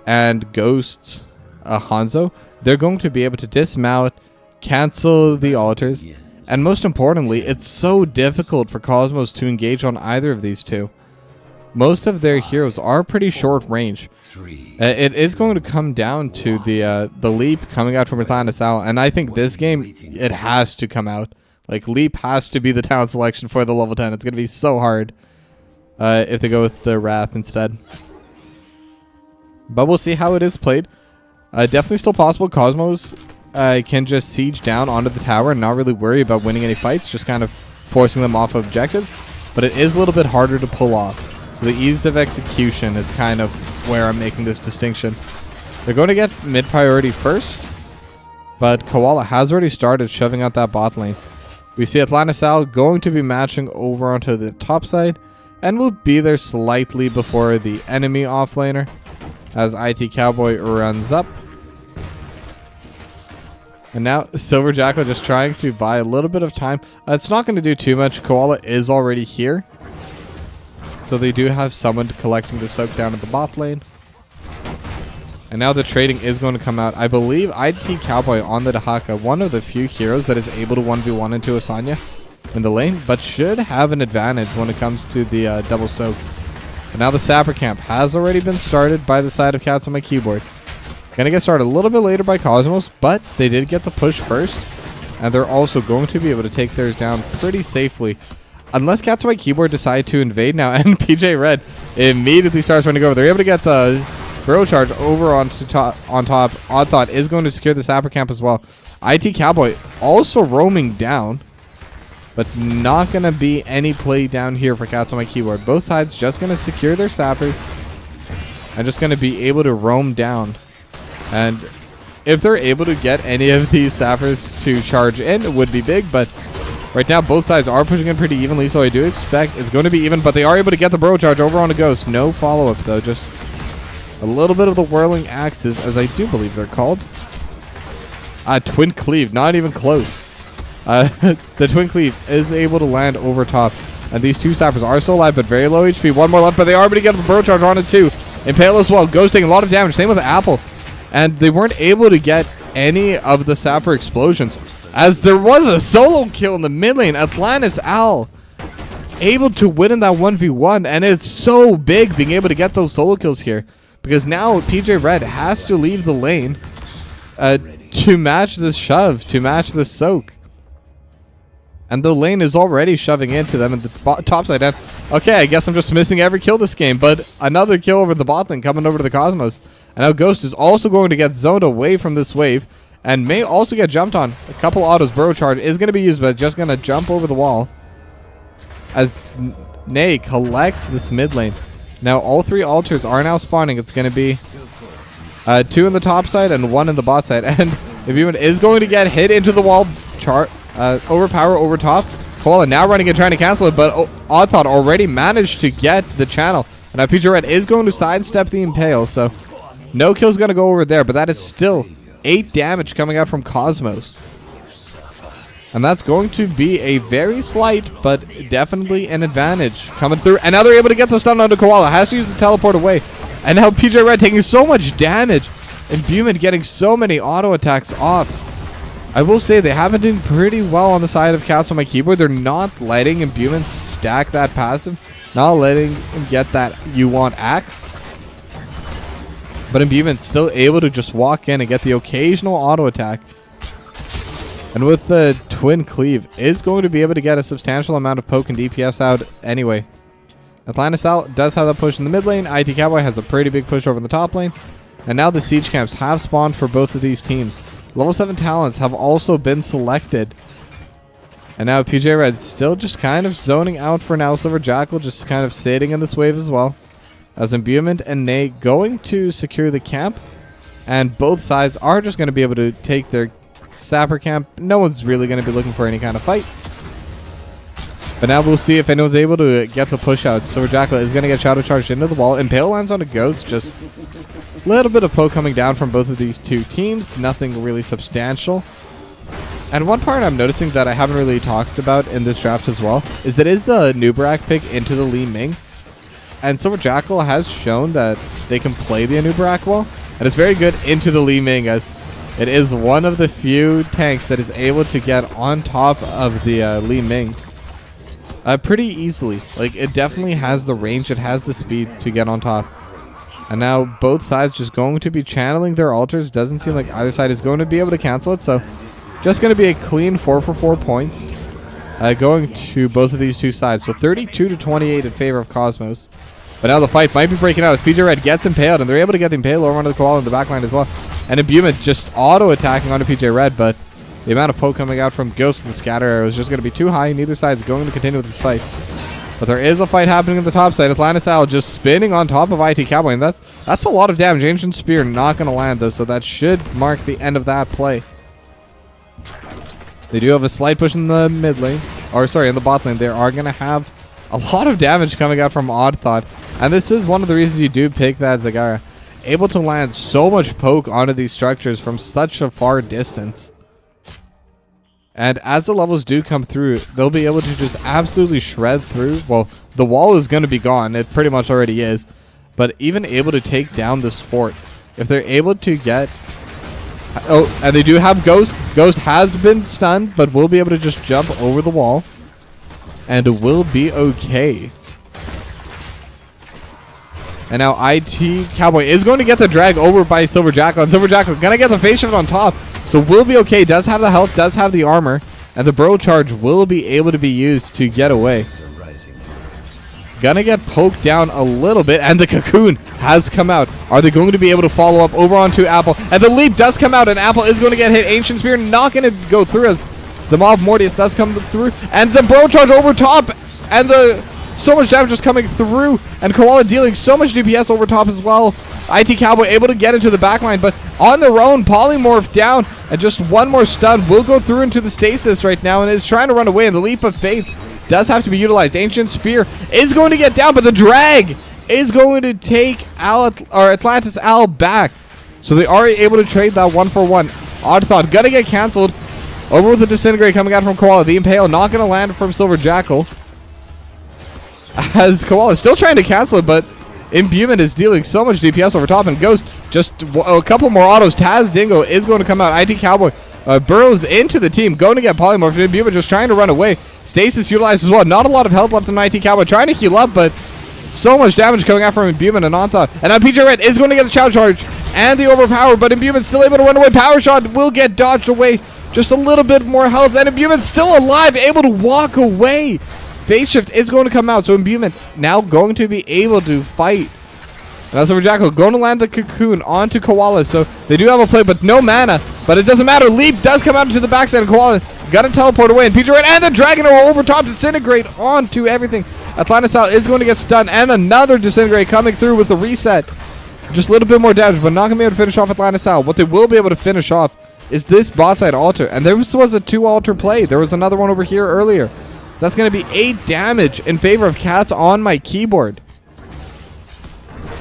and Ghost's Hanzo, they're going to be able to dismount, cancel the altars, and most importantly, it's so difficult for Cosmos to engage on either of these two. Most of their heroes are pretty short range. It is going to come down to the leap coming out from Atlantis Owl, and I think this game, it has to come out. Like, leap has to be the talent selection for the level 10. It's going to be so hard if they go with the Wrath instead. But we'll see how it is played. Definitely still possible. Cosmos can just siege down onto the tower and not really worry about winning any fights, just kind of forcing them off objectives. But it is a little bit harder to pull off. So the ease of execution is kind of where I'm making this distinction. They're going to get mid priority first, but Koala has already started shoving out that bot lane. We see Atlantis Owl going to be matching over onto the top side, and will be there slightly before the enemy offlaner as IT Cowboy runs up. And now Silver Jackal just trying to buy a little bit of time. It's not going to do too much. Koala is already here, so they do have someone collecting the soak down at the bot lane. And now the trading is going to come out. I believe IT Cowboy on the Dahaka, one of the few heroes that is able to 1v1 into Asanya in the lane, but should have an advantage when it comes to the double soak. But now the Sapper camp has already been started by the side of Cats on my keyboard. Gonna get started a little bit later by Cosmos, but they did get the push first, and they're also going to be able to take theirs down pretty safely. Unless Cats on my keyboard decide to invade now, and PJ Red immediately starts running over. They're able to get the Burrow charge over on top. Odd Thought is going to secure the Sapper camp as well. IT Cowboy also roaming down, but not going to be any play down here for Cats on my keyboard. Both sides just going to secure their sappers and just going to be able to roam down. And if they're able to get any of these sappers to charge in, it would be big. But right now, both sides are pushing in pretty evenly, so I do expect it's going to be even. But they are able to get the Burrow charge over on a Ghost. No follow-up, though. Just a little bit of the Whirling Axes, as I do believe they're called. Twin Cleave, not even close. The Twin Cleave is able to land over top. And these two sappers are still alive, but very low HP. One more left, but they are able to get the burrow charge on it too. Impale as well. Ghost taking a lot of damage. Same with Apple. And they weren't able to get any of the sapper explosions, as there was a solo kill in the mid lane. Atlantis Al able to win in that 1v1, and it's so big being able to get those solo kills here, because now PJ Red has to leave the lane to match this shove, to match this soak. And the lane is already shoving into them in the top side. And okay, I guess I'm just missing every kill this game, but another kill over the bot lane coming over to the Cosmos. And now Ghost is also going to get zoned away from this wave and may also get jumped on. A couple autos. Burrow charge is going to be used, but just going to jump over the wall as Nay collects this mid lane. Now all three altars are now spawning. It's going to be 2 in the top side and 1 in the bot side. And Imbuement is going to get hit into the wall. Overpower over top. Koala now running and trying to cancel it, but Odd Thought already managed to get the channel. And now PJ Red is going to sidestep the Impale, so no kill's going to go over there, but that is still 8 damage coming out from Cosmos. And that's going to be a very slight, but definitely an advantage coming through. And now they're able to get the stun onto Koala. Has to use the teleport away. And now PJ Red taking so much damage. And Imbuement getting so many auto attacks off. I will say they have been doing pretty well on the side of Cats on my keyboard. They're not letting Imbuement stack that passive. Not letting him get that you want axe. But Imbuement's still able to just walk in and get the occasional auto attack. And with the Twin Cleave, is going to be able to get a substantial amount of poke and DPS out anyway. Atlantis out does have that push in the mid lane. IT Cowboy has a pretty big push over in the top lane. And now the siege camps have spawned for both of these teams. Level 7 talents have also been selected. And now PJ Red still just kind of zoning out for now. Silver Jackal just kind of sitting in this wave as well. As Imbuement and Nate going to secure the camp. And both sides are just going to be able to take their sapper camp. No one's really going to be looking for any kind of fight. But now we'll see if anyone's able to get the push out. Silver Jackal is going to get shadow charged into the wall. Impale lands on a Ghost. Just a little bit of poke coming down from both of these two teams. Nothing really substantial. And one part I'm noticing that I haven't really talked about in this draft as well is that is the Nubarak pick into the Li Ming. And Silver Jackal has shown that they can play the Nubarak well. And it's very good into the Li Ming, as it is one of the few tanks that is able to get on top of the Li Ming pretty easily. Like, it definitely has the range, it has the speed to get on top. And now both sides just going to be channeling their altars. Doesn't seem like either side is going to be able to cancel it, so just going to be a clean 4 for 4 points going to both of these two sides. So 32 to 28 in favor of Cosmos. But now the fight might be breaking out as PJ Red gets impaled, and they're able to get the impale over onto the Koala in the backline as well. And Imbuement just auto-attacking onto PJ Red, but the amount of poke coming out from Ghost and the scatter arrow is just going to be too high. Neither side is going to continue with this fight. But there is a fight happening on the top side. Atlantis Owl just spinning on top of IT Cowboy, and that's a lot of damage. Ancient Spear not going to land, though, so that should mark the end of that play. They do have a slight push in the mid lane, or sorry, in the bot lane. They are going to have a lot of damage coming out from Odd Thought, and this is one of the reasons you do pick that Zagara. Able to land so much poke onto these structures from such a far distance. And as the levels do come through, they'll be able to just absolutely shred through. Well, the wall is going to be gone. It pretty much already is. But even able to take down this fort. If they're able to get... Oh, and they do have Ghost. Ghost has been stunned, but will be able to just jump over the wall. And will be okay. And now IT Cowboy is going to get the drag over by Silver Jackal. And Silver Jackal going to get the face shift on top. So will be okay. Does have the health. Does have the armor. And the Burrow Charge will be able to be used to get away. Gonna get poked down a little bit. And the Cocoon has come out. Are they going to be able to follow up over onto Apple? And the Leap does come out. And Apple is going to get hit. Ancient Spear not going to go through as the Mob Mortius does come through. And the Burrow Charge over top. And the... So much damage just coming through, and Koala dealing so much DPS over top as well. IT Cowboy able to get into the backline, but on their own, Polymorph down, and just one more stun will go through into the stasis right now, and is trying to run away, and the Leap of Faith does have to be utilized. Ancient Spear is going to get down, but the drag is going to take Atlantis Owl back. So they are able to trade that 1-for-1. Odd Thought gonna get cancelled. Over with the Disintegrate coming out from Koala. The Impale not gonna land from Silver Jackal. as Koala is still trying to cancel it, but Imbuement is dealing so much DPS over top, and Ghost just a couple more autos. Taz Dingo is going to come out. IT Cowboy burrows into the team, going to get Polymorph. Imbuement just trying to run away. Stasis utilized as well. Not a lot of health left in IT Cowboy, trying to heal up, but so much damage coming out from Imbuement and Onthought. And now PJ Red is going to get the Shadow Charge and the Overpower, but Imbuement still able to run away. Power Shot will get dodged away. Just a little bit more health, and Imbuement still alive, able to walk away. Phase Shift is going to come out, so Imbuement now going to be able to fight. And that's over Jackal, going to land the Cocoon onto Koala, so they do have a play, but no mana. But it doesn't matter. Leap does come out into the backside, and Koala got to teleport away. And PJ Red and the Dragon are over top, disintegrate onto everything. Atlantis Al is going to get stunned, and another disintegrate coming through with the reset. Just a little bit more damage, but not going to be able to finish off Atlantis Al. What they will be able to finish off is this bot side altar, and this was a 2 altar play. There was another one over here earlier. So that's going to be 8 damage in favor of Cats on my keyboard.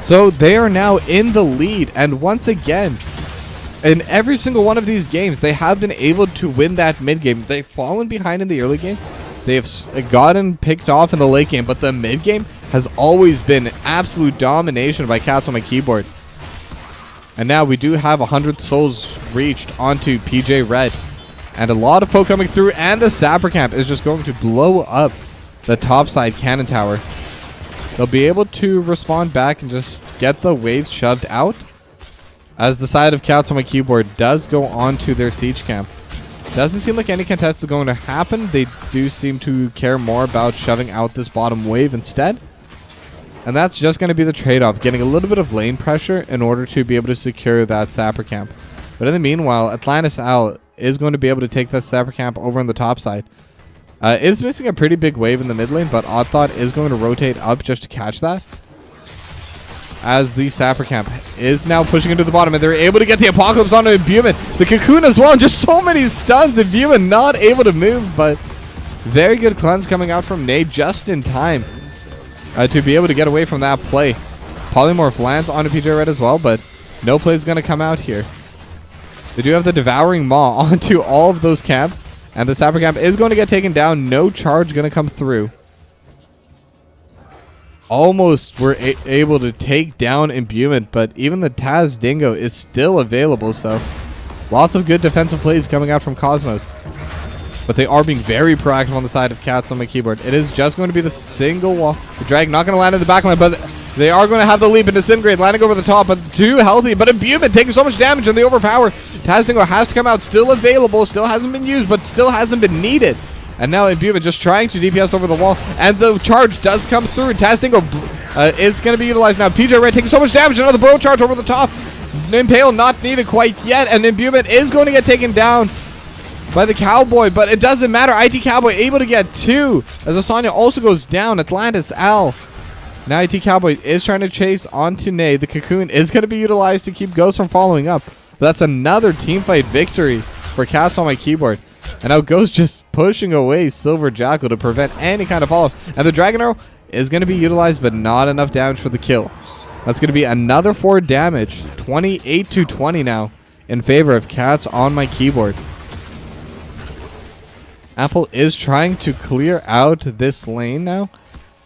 So they are now in the lead, and once again, in every single one of these games, they have been able to win that mid game. They've fallen behind in the early game. They've gotten picked off in the late game, but the mid game has always been absolute domination by Cats on my keyboard. And now we do have 100 souls reached onto PJ Red. And a lot of poke coming through, and the Sapper Camp is just going to blow up the topside cannon tower. They'll be able to respond back and just get the waves shoved out, as the side of Cats on my keyboard does go onto their siege camp. Doesn't seem like any contest is going to happen. They do seem to care more about shoving out this bottom wave instead. And that's just going to be the trade-off, getting a little bit of lane pressure in order to be able to secure that Sapper Camp. But in the meanwhile, Atlantis Al is going to be able to take that Sapper Camp over on the top side. Is missing a pretty big wave in the mid lane, but Oddthought is going to rotate up just to catch that. As the Sapper Camp is now pushing into the bottom, and they're able to get the Apocalypse onto Imbuement. The Cocoon as well, and just so many stuns. Imbuement not able to move, but very good cleanse coming out from Nade just in time to be able to get away from that play. Polymorph lands onto PJ Red as well, but no play is going to come out here. They do have the Devouring Maw onto all of those camps, and the Sapper Camp is going to get taken down. No charge going to come through. Almost were able to take down Imbuement, but even the Taz Dingo is still available, so lots of good defensive plays coming out from Cosmos. But they are being very proactive on the side of Cats on my keyboard. It is just going to be the single wall. The Drag not going to land in the backline, but they are going to have the leap and disintegrate, landing over the top, but too healthy. But Imbuement taking so much damage, and the overpower. Taz Dingo has to come out, still available, still hasn't been used, but still hasn't been needed. And now Imbuement just trying to DPS over the wall, and the charge does come through. Taz Dingo is going to be utilized now. PJ Red taking so much damage, another burrow charge over the top. Impale not needed quite yet, and Imbuement is going to get taken down by the Cowboy, but it doesn't matter. IT Cowboy able to get 2, as Asanya also goes down. Atlantis Al. Now IT Cowboy is trying to chase onto Nade. The Cocoon is going to be utilized to keep Ghost from following up. But that's another teamfight victory for Cats on my keyboard. And now Ghost just pushing away Silver Jackal to prevent any kind of follow-up. And the Dragon Arrow is going to be utilized, but not enough damage for the kill. That's going to be another 4 damage. 28-20 now in favor of Cats on my keyboard. Apple is trying to clear out this lane now.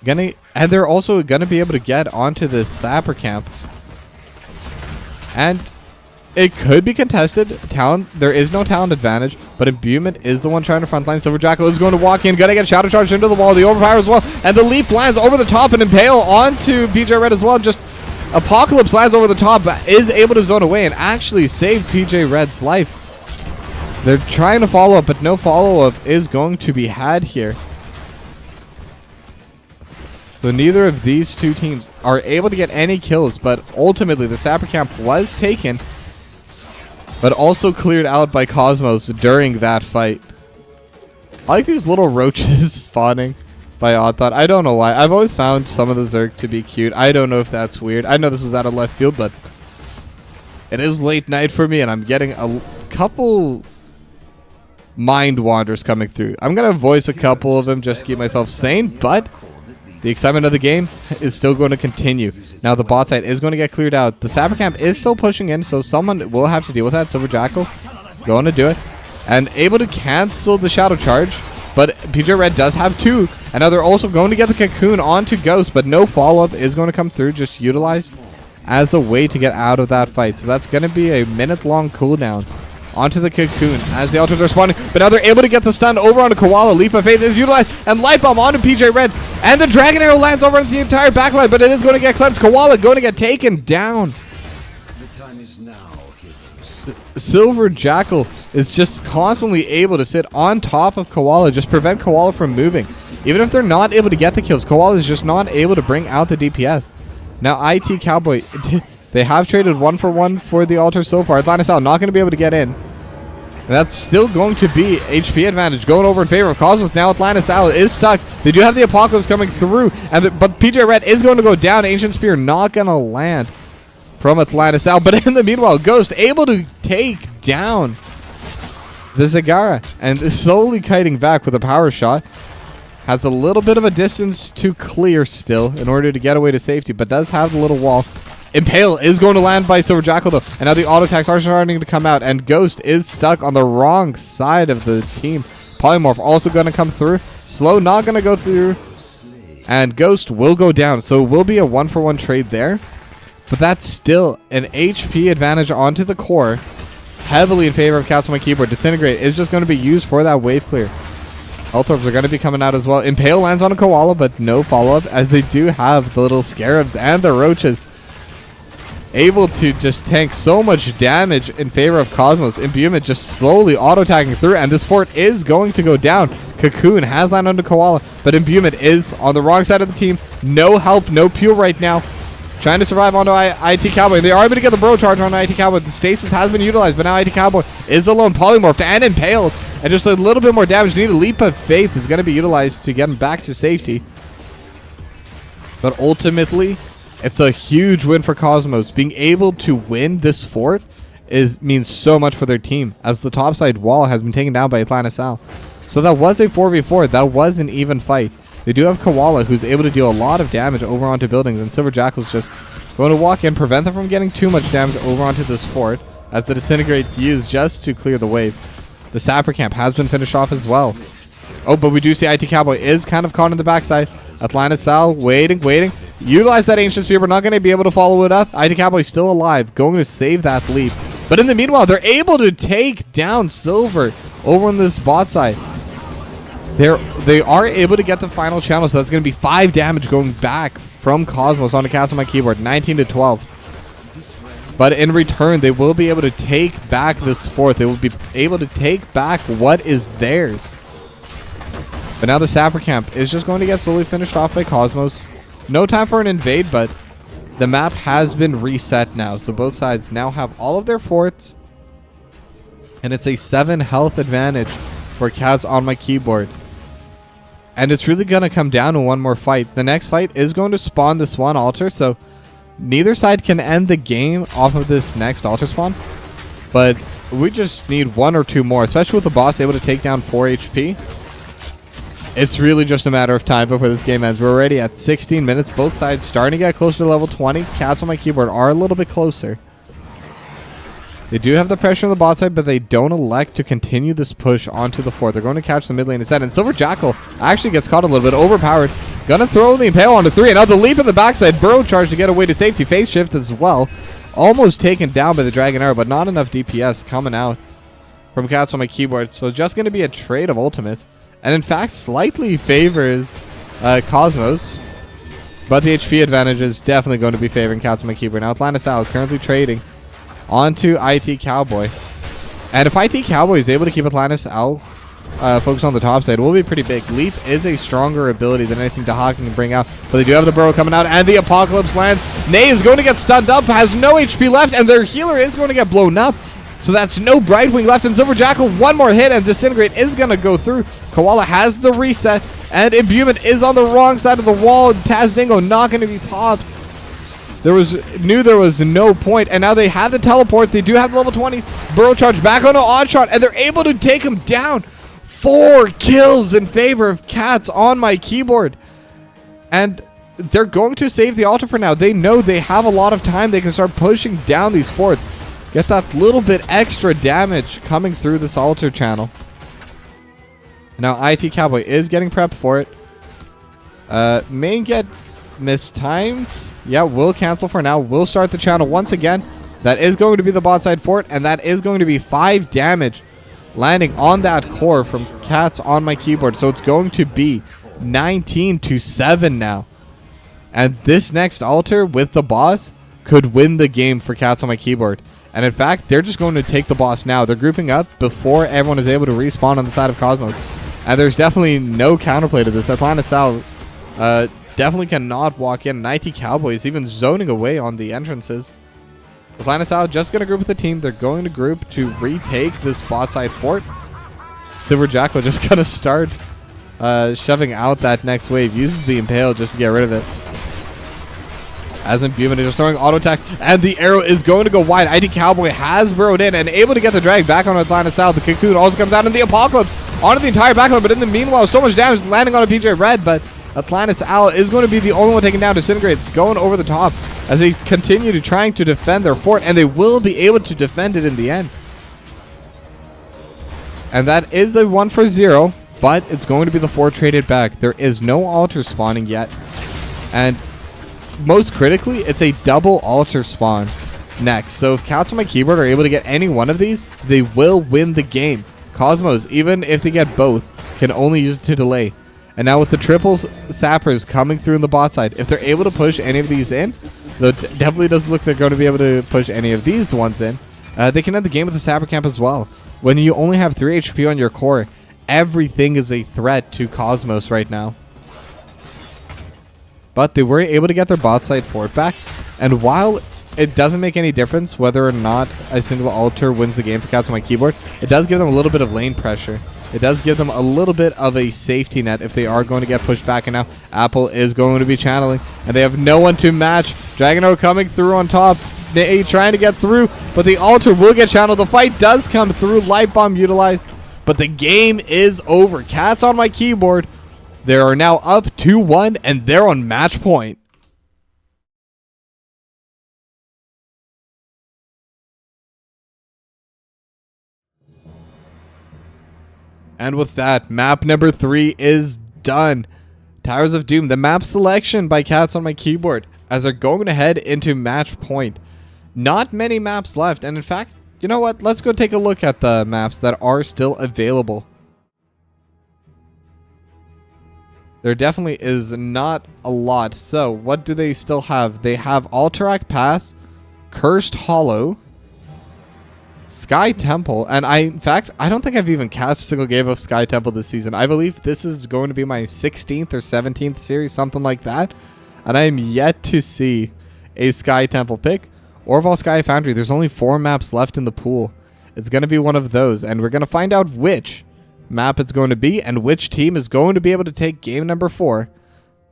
And they're also going to be able to get onto this Sapper Camp. And it could be contested. There is no talent advantage, but Imbuement is the one trying to frontline. Silver Jackal is going to walk in, going to get Shadow Charged into the wall. The Overpower as well. And the Leap lands over the top and Impale onto PJ Red as well. Just Apocalypse lands over the top, but is able to zone away and actually save PJ Red's life. They're trying to follow up, but no follow-up is going to be had here. So neither of these two teams are able to get any kills, but ultimately the Sapper Camp was taken, but also cleared out by Cosmos during that fight. I like these little roaches spawning by Oddthought. I don't know why. I've always found some of the Zerg to be cute. I don't know if that's weird. I know this was out of left field, but it is late night for me, and I'm getting a couple mind wanders coming through. I'm going to voice a couple of them just to keep myself sane, but the excitement of the game is still going to continue. Now the bot side is going to get cleared out. The Sapper Camp is still pushing in, so someone will have to deal with that. Silver Jackal going to do it. And able to cancel the Shadow Charge. But PJ Red does have 2. And now they're also going to get the cocoon onto Ghost, but no follow-up is going to come through, just utilized as a way to get out of that fight. So that's going to be a minute-long cooldown onto the cocoon as the altars are spawning. But now they're able to get the stun over onto Koala. Leap of Faith is utilized, and Light Bomb onto PJ Red. And the Dragon Arrow lands over the entire backline, but it is going to get cleansed. Koala going to get taken down. The time is now, heroes. Silver Jackal is just constantly able to sit on top of Koala, just prevent Koala from moving. Even if they're not able to get the kills, Koala is just not able to bring out the DPS. Now IT Cowboy, they have traded 1-for-1 for the altar so far. Atlantis Al not going to be able to get in. And that's still going to be HP advantage going over in favor of Cosmos. Now Atlantis Al is stuck. They do have the Apocalypse coming through, but PJ Red is going to go down. Ancient Spear not going to land from Atlantis Al. But in the meanwhile, Ghost able to take down the Zagara and is slowly kiting back with a power shot. Has a little bit of a distance to clear still in order to get away to safety, but does have the little wall. Impale is going to land by Silver Jackal though, and now the auto attacks are starting to come out, and Ghost is stuck on the wrong side of the team. Polymorph also going to come through. Slow not going to go through, and Ghost will go down. So it will be a 1-for-1 trade there, but that's still an HP advantage onto the core, heavily in favor of Cats on My Keyboard. Disintegrate is just going to be used for that wave clear. Health orbs are going to be coming out as well. Impale lands on a Koala, but no follow-up, as they do have the little Scarabs and the Roaches able to just tank so much damage in favor of Cosmos. Imbuement just slowly auto-attacking through, and this fort is going to go down. Cocoon has landed on Koala, but Imbuement is on the wrong side of the team. No help, no Peel right now. Trying to survive onto IT Cowboy. They are able to get the Bro Charge on IT Cowboy. The stasis has been utilized, but now IT Cowboy is alone. Polymorphed and impaled. And just a little bit more damage needed. Leap of Faith is going to be utilized to get him back to safety. But ultimately, it's a huge win for Cosmos. Being able to win this fort means so much for their team, as the topside wall has been taken down by Atlantis Al. So that was a 4v4. That was an even fight. They do have Koala, who's able to deal a lot of damage over onto buildings, and Silver Jackal's just going to walk in, prevent them from getting too much damage over onto this fort, as the Disintegrate used just to clear the wave. The Sapper Camp has been finished off as well. Oh, but we do see IT Cowboy is kind of caught in the backside. Atlantis Sal waiting. Utilize that Ancient Spear. We're not going to be able to follow it up. IT Cowboy still alive, going to save that leap. But in the meanwhile, they're able to take down Silver over on this bot side. They are able to get the final channel, so that's going to be 5 damage going back from Cosmos onto Cast on My Keyboard, 19-12. But in return, they will be able to take back this fort. They will be able to take back what is theirs. But now the Sapper Camp is just going to get slowly finished off by Cosmos. No time for an invade, but the map has been reset now. So both sides now have all of their forts. And it's a 7 health advantage for Cats on My Keyboard. And it's really going to come down to one more fight. The next fight is going to spawn this one altar, so neither side can end the game off of this next altar spawn. But we just need 1 or 2 more, especially with the boss able to take down 4 HP. It's really just a matter of time before this game ends. We're already at 16 minutes. Both sides starting to get closer to level 20. Cats on My Keyboard are a little bit closer. They do have the pressure on the bot side, but they don't elect to continue this push onto the fort. They're going to catch the mid lane instead. And Silver Jackal actually gets caught a little bit overpowered. Gonna throw the Impale onto 3. And now the leap in the backside. Burrow charge to get away to safety. Phase shift as well. Almost taken down by the Dragon Arrow, but not enough DPS coming out from Cats on My Keyboard. So just going to be a trade of ultimates. And in fact, slightly favors Cosmos. But the HP advantage is definitely going to be favoring Cats on My Keyboard. Now Atlantis Al currently trading onto IT Cowboy. And if IT Cowboy is able to keep Atlantis Al focused on the top side, it will be pretty big. Leap is a stronger ability than anything Dahak can bring out. But they do have the Burrow coming out, and the Apocalypse lands. Nay is going to get stunned up, has no HP left, and their healer is going to get blown up. So that's no Brightwing left, and Silver Jackal, 1 more hit, and Disintegrate is going to go through. Koala has the reset, and Imbuement is on the wrong side of the wall. Taz Dingo not going to be popped. There was no point, and now they have the teleport. They do have the level 20s. Burrow charge back on an odd shot, and they're able to take him down. 4 kills in favor of Cats on My Keyboard. And they're going to save the altar for now. They know they have a lot of time. They can start pushing down these forts. Get that little bit extra damage coming through this altar channel. Now IT Cowboy is getting prepped for it. May get mistimed. Yeah, we'll cancel for now. We'll start the channel once again. That is going to be the bot side fort, and that is going to be 5 damage landing on that core from Cats on my keyboard. So it's going to be 19-7 now. And this next altar with the boss could win the game for Cats on my keyboard. And in fact, they're just going to take the boss now. They're grouping up before everyone is able to respawn on the side of Cosmos. And there's definitely no counterplay to this. Atlanta Sal definitely cannot walk in. And IT Cowboy is even zoning away on the entrances. Atlanta Sal just going to group with the team. They're going to group to retake this bot side fort. Silver Jackal just going to start shoving out that next wave. Uses the Impale just to get rid of it. As in Buman is just throwing auto attack, and the arrow is going to go wide. IT Cowboy has burrowed in and able to get the drag back on Atlanta South. The Cocoon also comes out in the Apocalypse onto the entire backline, but in the meanwhile, so much damage landing on a PJ Red, but Atlantis Al is going to be the only one taken down. Disintegrate going over the top as they continue to trying to defend their fort, and they will be able to defend it in the end. And that is a 1-for-0, but it's going to be the fort traded back. There is no altar spawning yet, and most critically, it's a double altar spawn next. So if Cats on my keyboard are able to get any one of these, they will win the game. Cosmos, even if they get both, can only use it to delay. And now with the triples sappers coming through in the bot side, if they're able to push any of these in, though it definitely doesn't look they're going to be able to push any of these ones in, they can end the game with the sapper camp as well. When you only have 3 HP on your core, everything is a threat to Cosmos right now. But they were able to get their bot side fort back. And while it doesn't make any difference whether or not a single altar wins the game for Cats on my keyboard, it does give them a little bit of lane pressure. It does give them a little bit of a safety net if they are going to get pushed back. And now Apple is going to be channeling, and they have no one to match. Dragono coming through on top. They trying to get through, but the altar will get channeled. The fight does come through. Light bomb utilized, but the game is over. Cats on my keyboard, they are now up 2-1, and they're on match point. And with that, map number 3 is done. Towers of Doom, the map selection by Cats on my keyboard, as they're going to head into match point. Not many maps left, and in fact, you know what? Let's go take a look at the maps that are still available. There definitely is not a lot. So, what do they still have? They have Alterac Pass, Cursed Hollow, Sky Temple, and in fact, I don't think I've even cast a single game of Sky Temple this season. I believe this is going to be my 16th or 17th series, something like that, and I am yet to see a Sky Temple pick. Orval Sky Foundry, there's only 4 maps left in the pool. It's going to be one of those, and we're going to find out which map it's going to be and which team is going to be able to take game number 4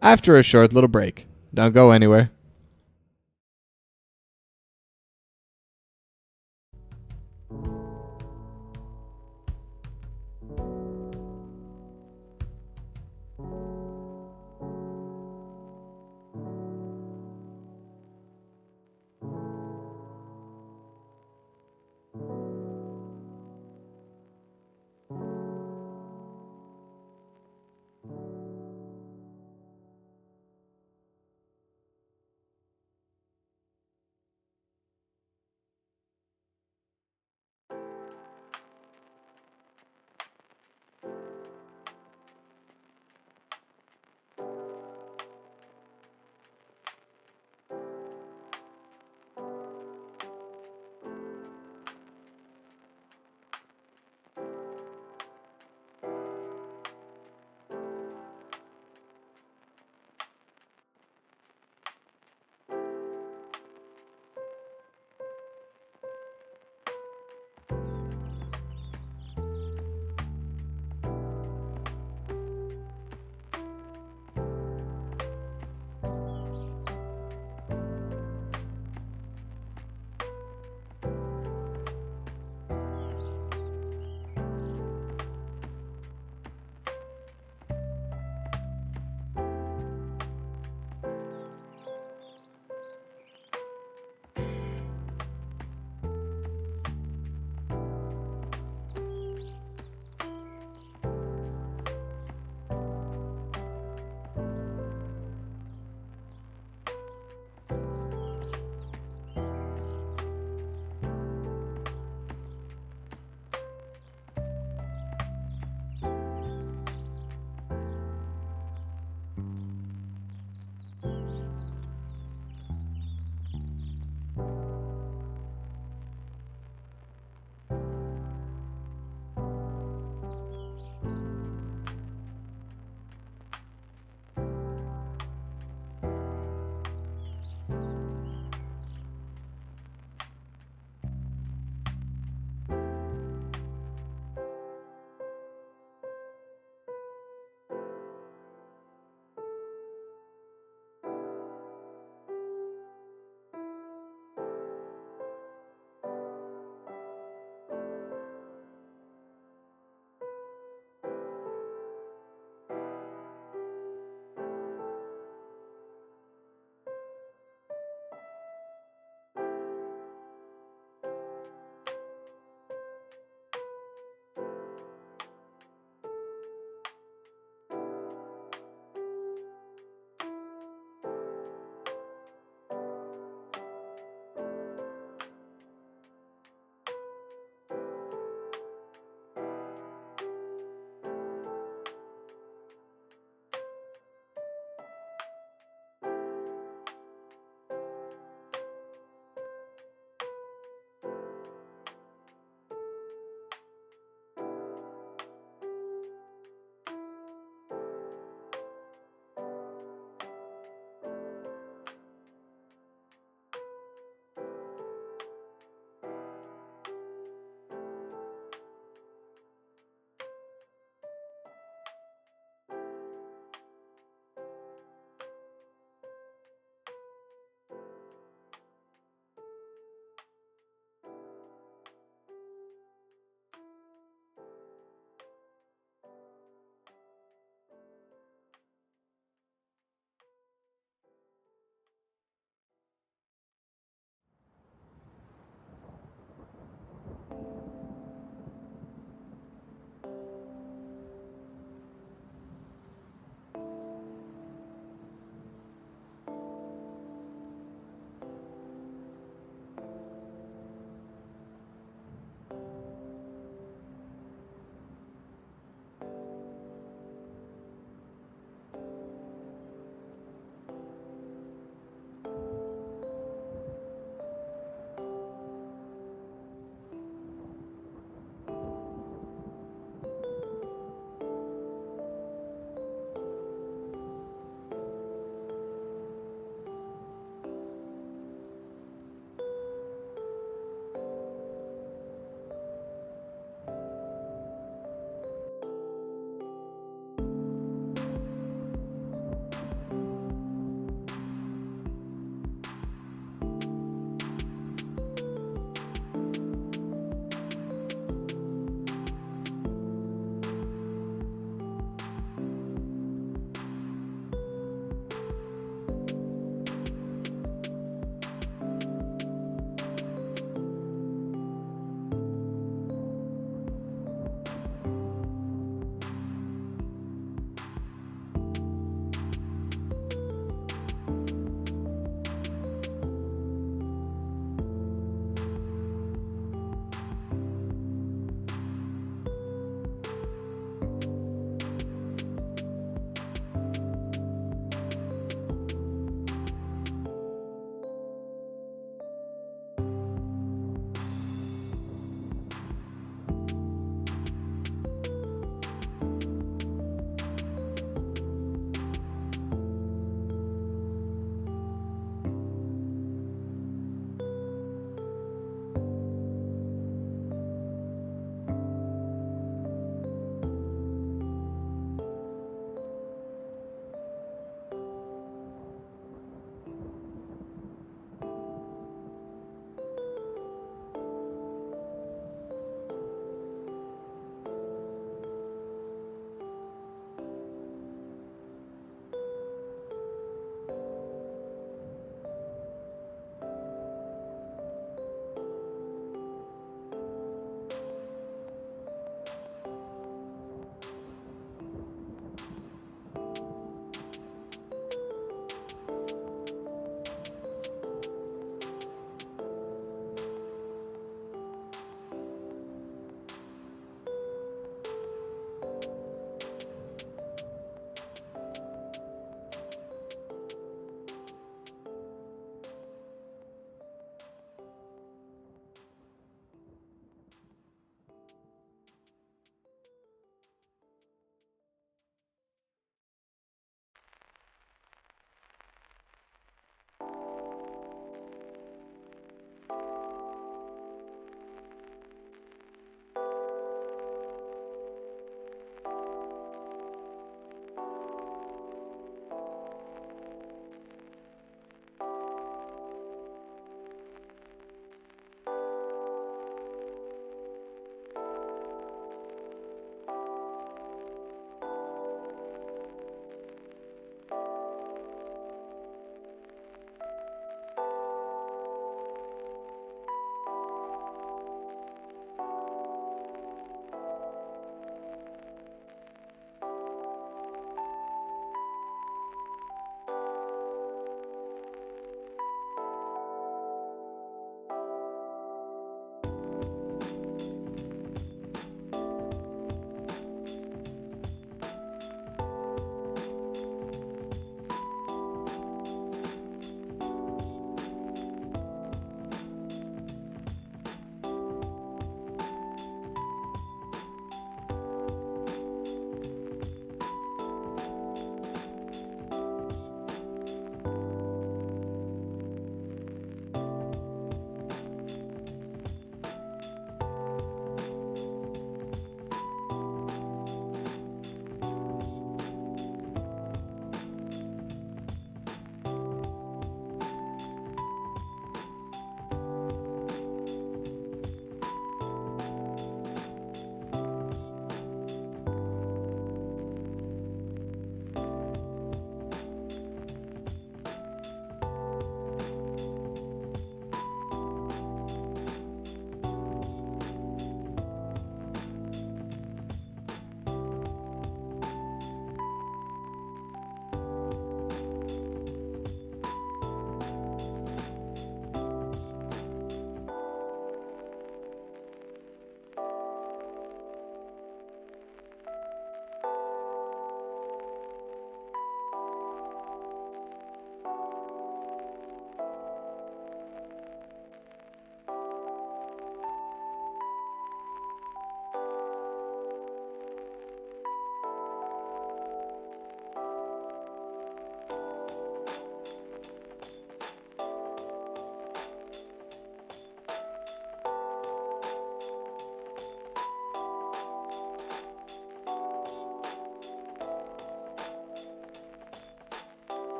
after a short little break. Don't go anywhere.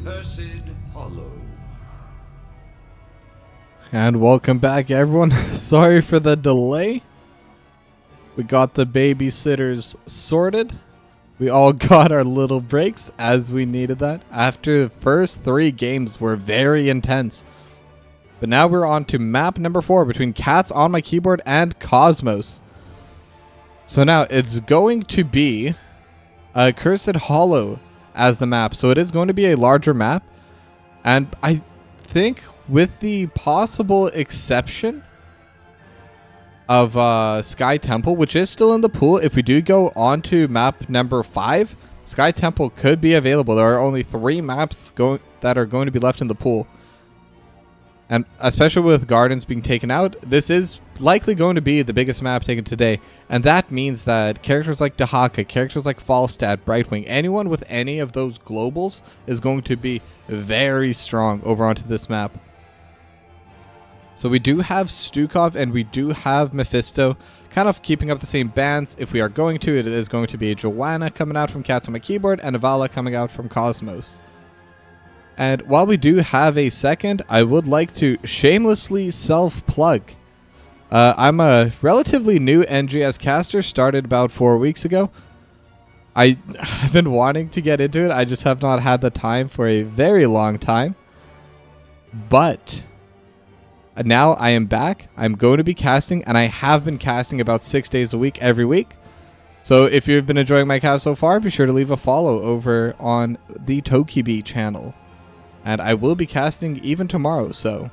Cursed Hollow. And welcome back, everyone. Sorry for the delay. We got the babysitters sorted. We all got our little breaks as we needed that. After the first 3 games were very intense. But now we're on to map number 4 between Cats on my keyboard and Cosmos. So now it's going to be a Cursed Hollow as the map. So it is going to be a larger map. And I think with the possible exception of Sky Temple, which is still in the pool, if we do go on to map number 5, Sky Temple could be available. There are only 3 maps that are going to be left in the pool. And especially with Gardens being taken out, this is likely going to be the biggest map taken today. And that means that characters like Dahaka, characters like Falstad, Brightwing, anyone with any of those globals is going to be very strong over onto this map. So we do have Stukov and we do have Mephisto kind of keeping up the same bands. If we are going to, it is going to be a Joanna coming out from Cats on my keyboard and a Vala coming out from Cosmos. And while we do have a second, I would like to shamelessly self-plug. I'm a relatively new NGS caster, started about 4 weeks ago. I've been wanting to get into it, I just have not had the time for a very long time. But now I am back, I'm going to be casting, and I have been casting about 6 days a week, every week. So if you've been enjoying my cast so far, be sure to leave a follow over on the Tokibi channel. And I will be casting even tomorrow, so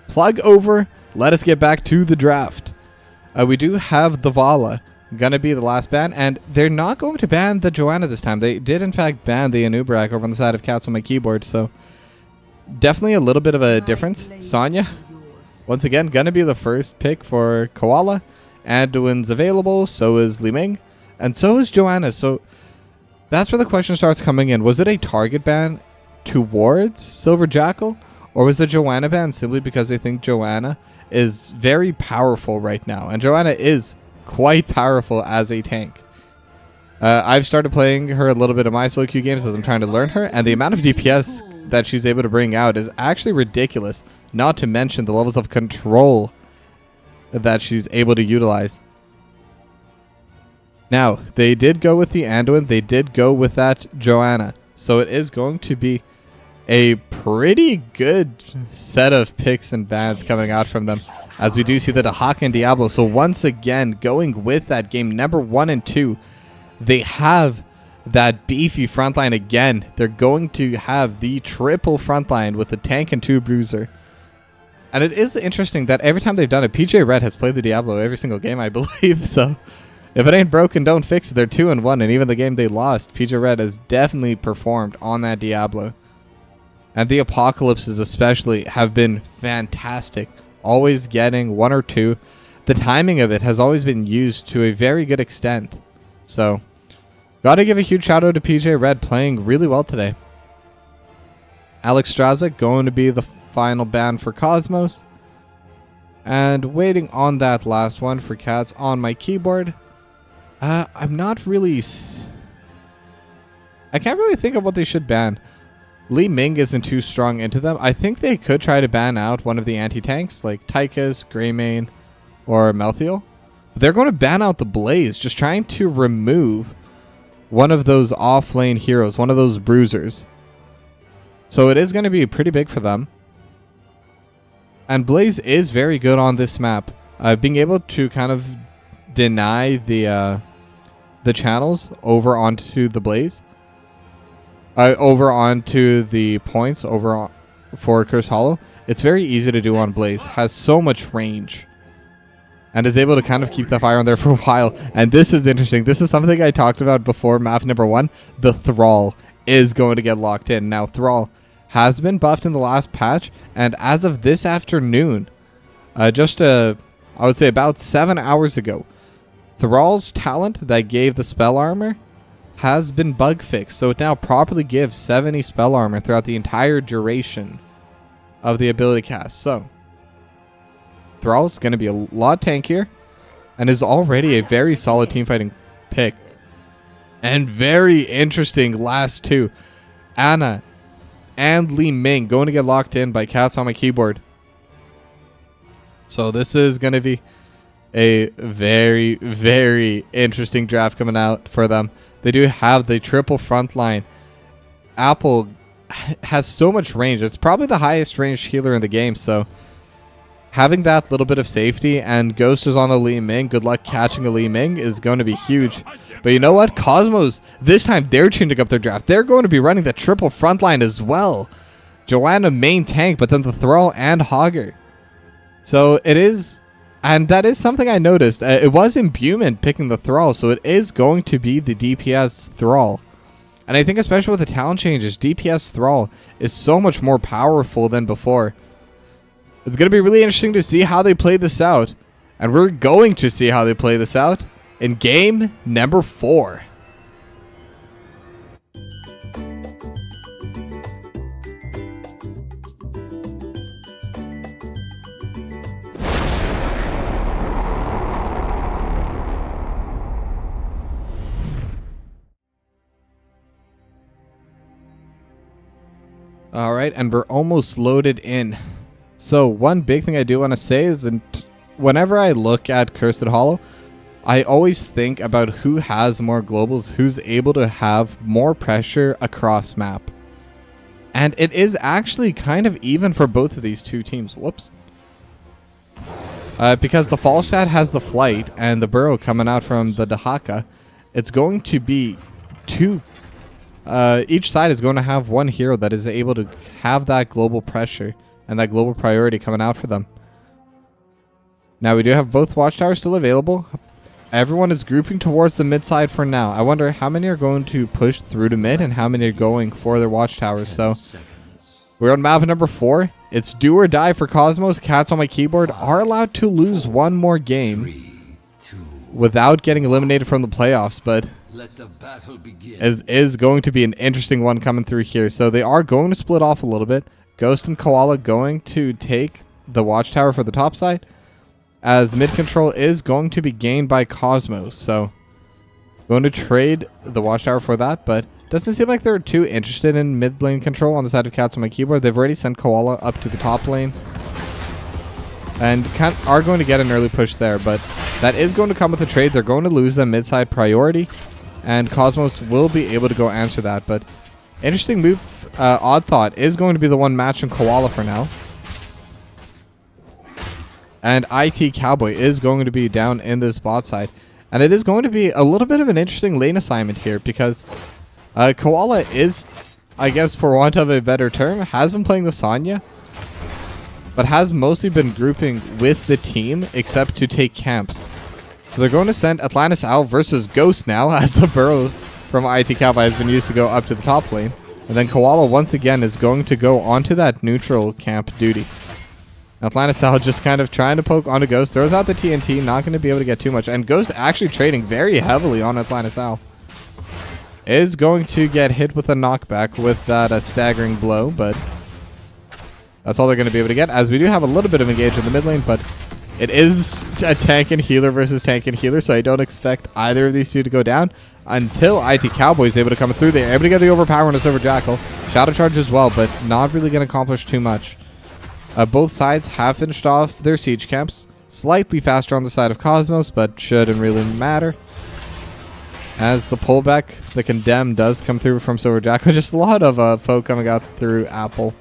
plug over. Let us get back to the draft. We do have the Vala gonna be the last ban, and they're not going to ban the Joanna this time. They did in fact ban the Anubrak over on the side of Cats on my keyboard, so definitely a little bit of a difference. Sonya, once again, gonna be the first pick for Koala. Anduin's available, so is Li Ming, and so is Joanna. So that's where the question starts coming in. Was it a target ban towards Silver Jackal, or was the Joanna ban simply because they think Joanna is very powerful right now? And Joanna is quite powerful as a tank. I've started playing her a little bit of my solo queue games as I'm trying to learn her, and the amount of DPS that she's able to bring out is actually ridiculous, not to mention the levels of control that she's able to utilize. Now, they did go with the Anduin, they did go with that Joanna, so it is going to be a pretty good set of picks and bans coming out from them, as we do see the Dahaka and Diablo. So once again, going with that game number 1 and 2, they have that beefy frontline again. They're going to have the triple frontline with a tank and 2 bruiser. And it is interesting that every time they've done it, PJ Red has played the Diablo every single game, I believe. So if it ain't broken, don't fix it. They're 2-1, and even the game they lost, PJ Red has definitely performed on that Diablo. And the Apocalypses especially have been fantastic, always getting 1 or 2. The timing of it has always been used to a very good extent. So, gotta give a huge shout out to PJ Red, playing really well today. Alex Strazik going to be the final ban for Cosmos. And waiting on that last one for Cats on my keyboard. I'm not really... I can't really think of what they should ban. Li Ming isn't too strong into them. I think they could try to ban out one of the anti-tanks like Tychus, Greymane, or Melthiel. They're going to ban out the Blaze, just trying to remove one of those off-lane heroes, one of those bruisers. So it is going to be pretty big for them. And Blaze is very good on this map. Being able to kind of deny the channels over onto the Blaze. Over onto the points over for Cursed Hollow. It's very easy to do on Blaze. Has so much range. And is able to kind of keep the fire on there for a while. And this is interesting. This is something I talked about before map number 1. The Thrall is going to get locked in. Now, Thrall has been buffed in the last patch. And as of this afternoon, I would say about 7 hours ago, Thrall's talent that gave the spell armor has been bug fixed, so it now properly gives 70 spell armor throughout the entire duration of the ability cast. So Thrall's going to be a lot tankier and is already a very solid teamfighting pick. And very interesting last 2. Anna and Li Ming going to get locked in by Cats on my keyboard. So this is going to be a very, very interesting draft coming out for them. They do have the triple front line. Apple has so much range. It's probably the highest ranged healer in the game. So having that little bit of safety, and Ghost is on the Li Ming. Good luck catching a Li Ming is going to be huge. But you know what? Cosmos, this time they're changing up their draft. They're going to be running the triple front line as well. Joanna main tank, but then the Thrall and Hogger. So it is... And that is something I noticed. It was Imbuement picking the Thrall, so it is going to be the DPS Thrall. And I think especially with the talent changes, DPS Thrall is so much more powerful than before. It's going to be really interesting to see how they play this out. And we're going to see how they play this out in game number 4. Alright, and we're almost loaded in. So one big thing I do want to say is whenever I look at Cursed Hollow, I always think about who has more globals, who's able to have more pressure across map. And it is actually kind of even for both of these two teams. Whoops. Because the Falstad has the flight and the burrow coming out from the Dahaka, it's going to be two... each side is going to have one hero that is able to have that global pressure and that global priority coming out for them. Now we do have both watchtowers still available. Everyone is grouping towards the mid side for now. I wonder how many are going to push through to mid and how many are going for their watchtowers. So we're on map number 4. It's do or die for Cosmos. Cats on my keyboard are allowed to lose one more game without getting eliminated from the playoffs, but let the battle begin. is going to be an interesting one coming through here. So they are going to split off a little bit. Ghost and Koala going to take the watchtower for the top side, as mid control is going to be gained by Cosmos. So going to trade the watchtower for that, but doesn't seem like they're too interested in mid lane control on the side of Cats on my keyboard. They've already sent Koala up to the top lane and are going to get an early push there, but that is going to come with a trade. They're going to lose the mid side priority, and Cosmos will be able to go answer that. But interesting move. Odd Thought is going to be the one matching Koala for now. And IT Cowboy is going to be down in this bot side. And it is going to be a little bit of an interesting lane assignment here, because Koala is, I guess for want of a better term, has been playing the Sonya, but has mostly been grouping with the team except to take camps. So they're going to send Atlantis Owl versus Ghost now, as the burrow from IT Cowboy has been used to go up to the top lane. And then Koala once again is going to go onto that neutral camp duty. Atlantis Owl just kind of trying to poke onto Ghost. Throws out the TNT, not going to be able to get too much. And Ghost actually trading very heavily on Atlantis Owl. Is going to get hit with a knockback with that staggering blow, but that's all they're going to be able to get, as we do have a little bit of engage in the mid lane, but it is a tank and healer versus tank and healer, so I don't expect either of these two to go down until IT Cowboy is able to come through. They're able to get the overpower on a Silver Jackal. Shadow Charge as well, but not really going to accomplish too much. Both sides have finished off their siege camps. Slightly faster on the side of Cosmos, but shouldn't really matter. As the pullback, the Condemn does come through from Silver Jackal. Just a lot of foe coming out through Apple.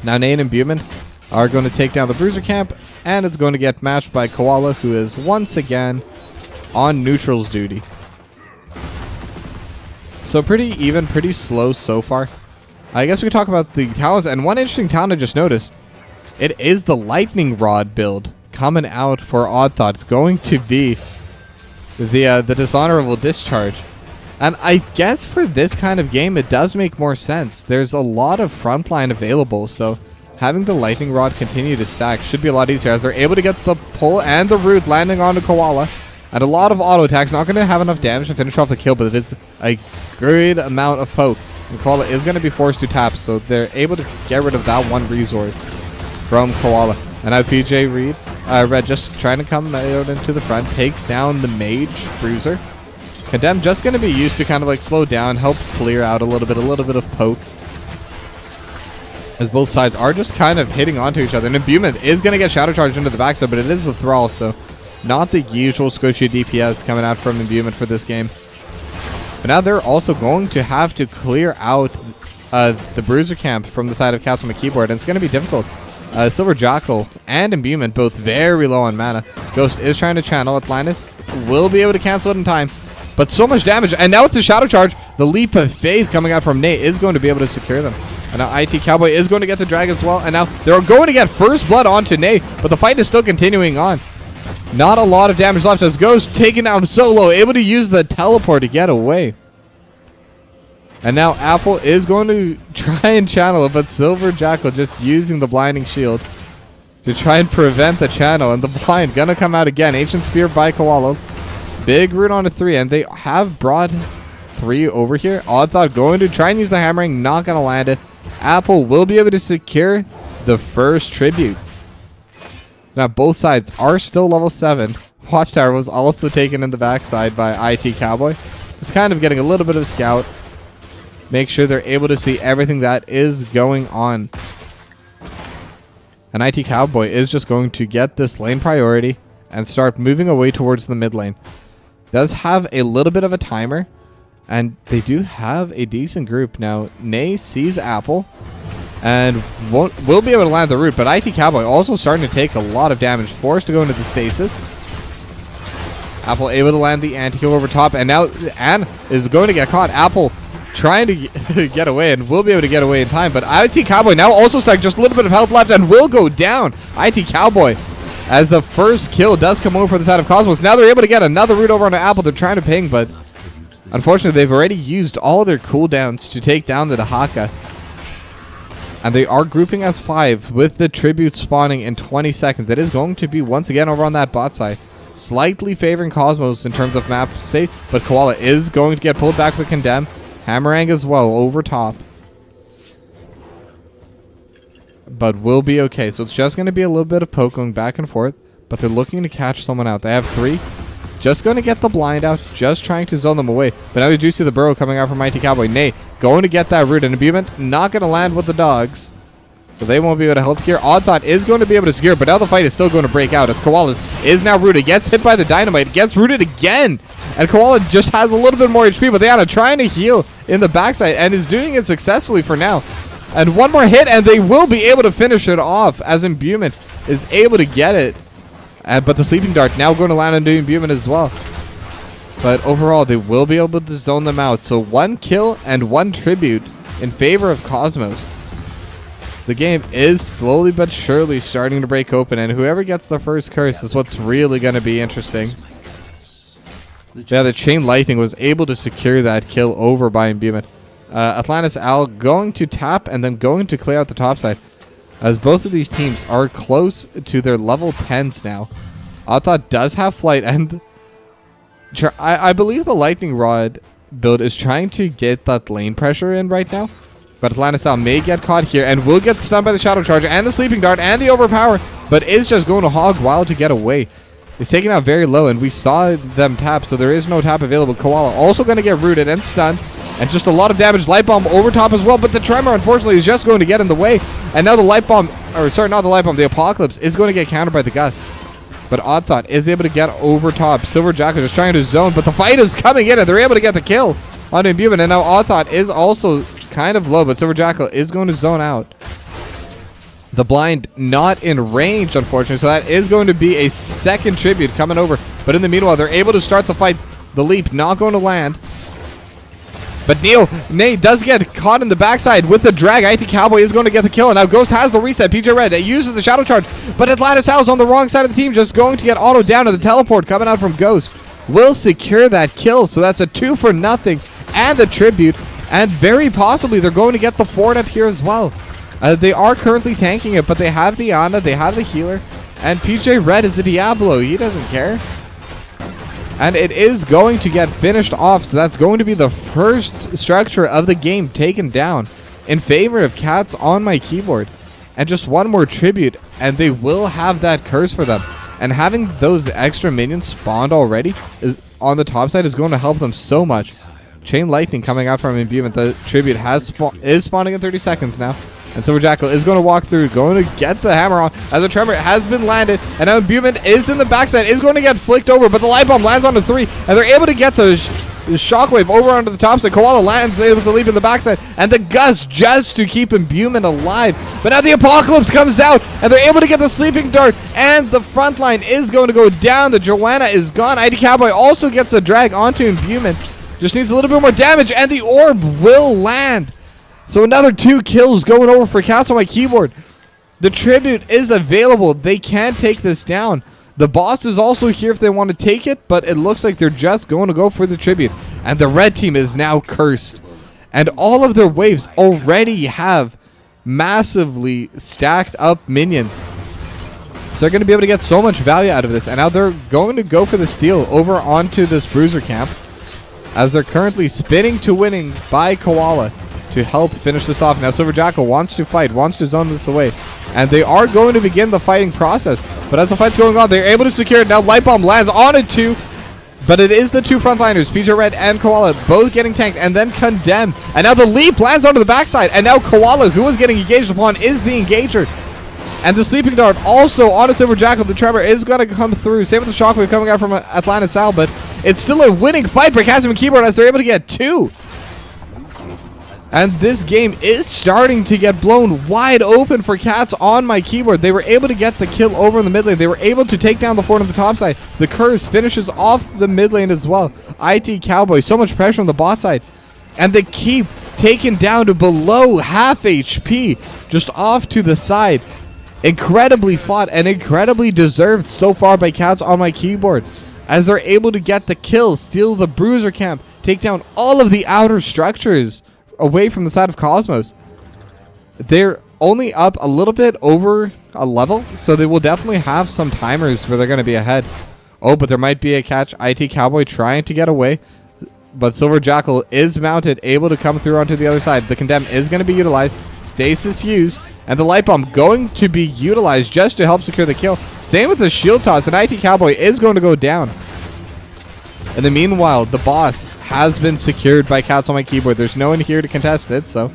Now Nane and Buman are going to take down the Bruiser camp, and it's going to get matched by Koala, who is once again on neutrals duty. So pretty even, pretty slow so far. I guess we could talk about the talents, and one interesting talent I just noticed. It is the Lightning Rod build coming out for Odd Thought. It's going to be the Dishonorable Discharge. And I guess for this kind of game, it does make more sense. There's a lot of frontline available, so having the Lightning Rod continue to stack should be a lot easier, as they're able to get the pull and the root landing onto Koala. And a lot of auto attacks, not going to have enough damage to finish off the kill, but it is a good amount of poke. And Koala is going to be forced to tap, so they're able to get rid of that one resource from Koala. And now PJ Red just trying to come out into the front, takes down the Mage Bruiser. Condemn just going to be used to kind of like slow down, help clear out a little bit of poke. as both sides are just kind of hitting onto each other. And Imbuement is going to get Shadow Charge into the backside, but it is the Thrall, so not the usual squishy DPS coming out from Imbuement for this game. But now they're also going to have to clear out the Bruiser camp from the side of Cats on my keyboard, and it's going to be difficult. Silver Jackal and Imbuement both very low on mana. Ghost is trying to channel. Atlantis will be able to cancel it in time, but so much damage. And now with the Shadow Charge, the Leap of Faith coming out from Nate is going to be able to secure them. And now IT Cowboy is going to get the drag as well. And now they're going to get first blood onto Nate, but the fight is still continuing on. Not a lot of damage left as Ghost taken down solo, able to use the teleport to get away. And now Apple is going to try and channel it, but Silver Jackal just using the Blinding Shield to try and prevent the channel. And the blind gonna come out again. Ancient Spear by Koala. Big root on a 3, and they have brought 3 over here. Odd Thought going to try and use the hammering, not gonna land it. Apple will be able to secure the first tribute. Now both sides are still level 7. Watchtower was also taken in the backside by IT Cowboy. Just kind of getting a little bit of scout. Make sure they're able to see everything that is going on. And IT Cowboy is just going to get this lane priority and start moving away towards the mid lane. Does have a little bit of a timer, and they do have a decent group. Now, Nay sees Apple and will be able to land the root, but IT Cowboy also starting to take a lot of damage, forced to go into the stasis. Apple able to land the anti-kill over top, and now Anne is going to get caught. Apple trying to get away and will be able to get away in time, but IT Cowboy now also stuck, just a little bit of health left and will go down. IT Cowboy, as the first kill does come over for the side of Cosmos. Now they're able to get another root over onto Apple. They're trying to ping, but unfortunately they've already used all their cooldowns to take down the Dahaka. And they are grouping as 5 with the tribute spawning in 20 seconds. It is going to be once again over on that bot side, slightly favoring Cosmos in terms of map state, but Koala is going to get pulled back with Condemn. Hammerang as well over top, but will be okay. So it's just going to be a little bit of poke going back and forth, but they're looking to catch someone out. They have 3. Just going to get the blind out, just trying to zone them away. But now we do see the burrow coming out from Mighty Cowboy. Nay, going to get that root, and Imbuement not going to land with the dogs, so they won't be able to help here. Odd Thought is going to be able to secure, but now the fight is still going to break out as Koalas is now rooted. Gets hit by the dynamite, gets rooted again. And Koala just has a little bit more HP, but Diana trying to heal in the backside and is doing it successfully for now. And one more hit, and they will be able to finish it off as Imbuement is able to get it. But the Sleeping Dart now going to land on Imbuement as well. But overall, they will be able to zone them out. So 1 kill and 1 tribute in favor of Cosmos. The game is slowly but surely starting to break open, and whoever gets the first curse is what's really going to be interesting. Yeah, the Chain Lightning was able to secure that kill over by Imbuement. Atlantis Al going to tap and then going to clear out the top side, as both of these teams are close to their level 10s now. Odd Thought does have flight, and I believe the Lightning Rod build is trying to get that lane pressure in right now. But Atlantis Al may get caught here and will get stunned by the Shadow Charger and the Sleeping Dart and the Overpower, but is just going to hog wild to get away. He's taken out very low, and we saw them tap, so there is no tap available. Koala also going to get rooted and stunned, and just a lot of damage. Light Bomb over top as well, but the Tremor, unfortunately, is just going to get in the way. And now the Light Bomb, or sorry, not the Light Bomb, the Apocalypse is going to get countered by the Gust. But Odd Thought is able to get over top. Silver Jackal just trying to zone, but the fight is coming in, and they're able to get the kill on Imbuement. And now Odd Thought is also kind of low, but Silver Jackal is going to zone out. The blind not in range, unfortunately, so that is going to be a second tribute coming over. But in the meanwhile, they're able to start the fight. The leap not going to land. But Nay does get caught in the backside with the drag. IT Cowboy is going to get the kill. And now Ghost has the reset. PJ Red uses the Shadow Charge. But Atlantis House on the wrong side of the team, just going to get auto down, to the teleport coming out from Ghost will secure that kill. So that's a 2-for-0 and the tribute. And very possibly they're going to get the fort up here as well. They are currently tanking it, but they have the Ana, they have the healer, and PJ Red is the Diablo. He doesn't care. And it is going to get finished off, so that's going to be the first structure of the game taken down in favor of Cats on my keyboard. And just one more tribute, and they will have that curse for them. And having those extra minions spawned already is on the top side is going to help them so much. Chain Lightning coming out from Imbuement. The tribute is spawning in 30 seconds now. And Silver Jackal is going to walk through, going to get the hammer on as a tremor has been landed. And now Buman is in the backside, is going to get flicked over, but the light bomb lands onto 3, and they're able to get the shockwave over onto the top side. Koala lands with the leap in the backside, and the gust just to keep Buman alive. But now the apocalypse comes out, and they're able to get the sleeping dart, and the front line is going to go down. The Joanna is gone. ID Cowboy also gets a drag onto Buman. Just needs a little bit more damage, and the orb will land. So another 2 kills going over for Cats on my keyboard. The tribute is available. They can take this down. The boss is also here if they want to take it, but it looks like they're just going to go for the tribute. And the red team is now cursed. And all of their waves already have massively stacked up minions. So they're going to be able to get so much value out of this. And now they're going to go for the steal over onto this bruiser camp, as they're currently spinning to winning by Koala to help finish this off. Now Silver Jackal wants to fight, wants to zone this away, and they are going to begin the fighting process. But as the fight's going on, they're able to secure it. Now Light Bomb lands on it too, but it is the 2 frontliners, PJ Red and Koala, both getting tanked and then condemned. And now the leap lands onto the backside, and now Koala, who was getting engaged upon, is the engager. And the sleeping dart also on a Silver Jackal. The tremor is going to come through. Same with the shockwave coming out from Atlantis Sal, but it's still a winning fight for Casim and Keyboard as they're able to get 2. And this game is starting to get blown wide open for Cats on my keyboard. They were able to get the kill over in the mid lane. They were able to take down the fort on the top side. The curse finishes off the mid lane as well. IT Cowboy, so much pressure on the bot side. And they keep taken down to below half HP, just off to the side. Incredibly fought and incredibly deserved so far by Cats on my keyboard, as they're able to get the kill, steal the bruiser camp, take down all of the outer structures away from the side of Cosmos. They're only up a little bit over a level, so they will definitely have some timers where they're going to be ahead. Oh, but there might be a catch. IT Cowboy trying to get away, but Silver Jackal is mounted, able to come through onto the other side. The condemn is going to be utilized, stasis used, and the light bomb going to be utilized just to help secure the kill. Same with the shield toss, and IT Cowboy is going to go down. In the meanwhile, the boss has been secured by Cats on my keyboard. There's no one here to contest it, so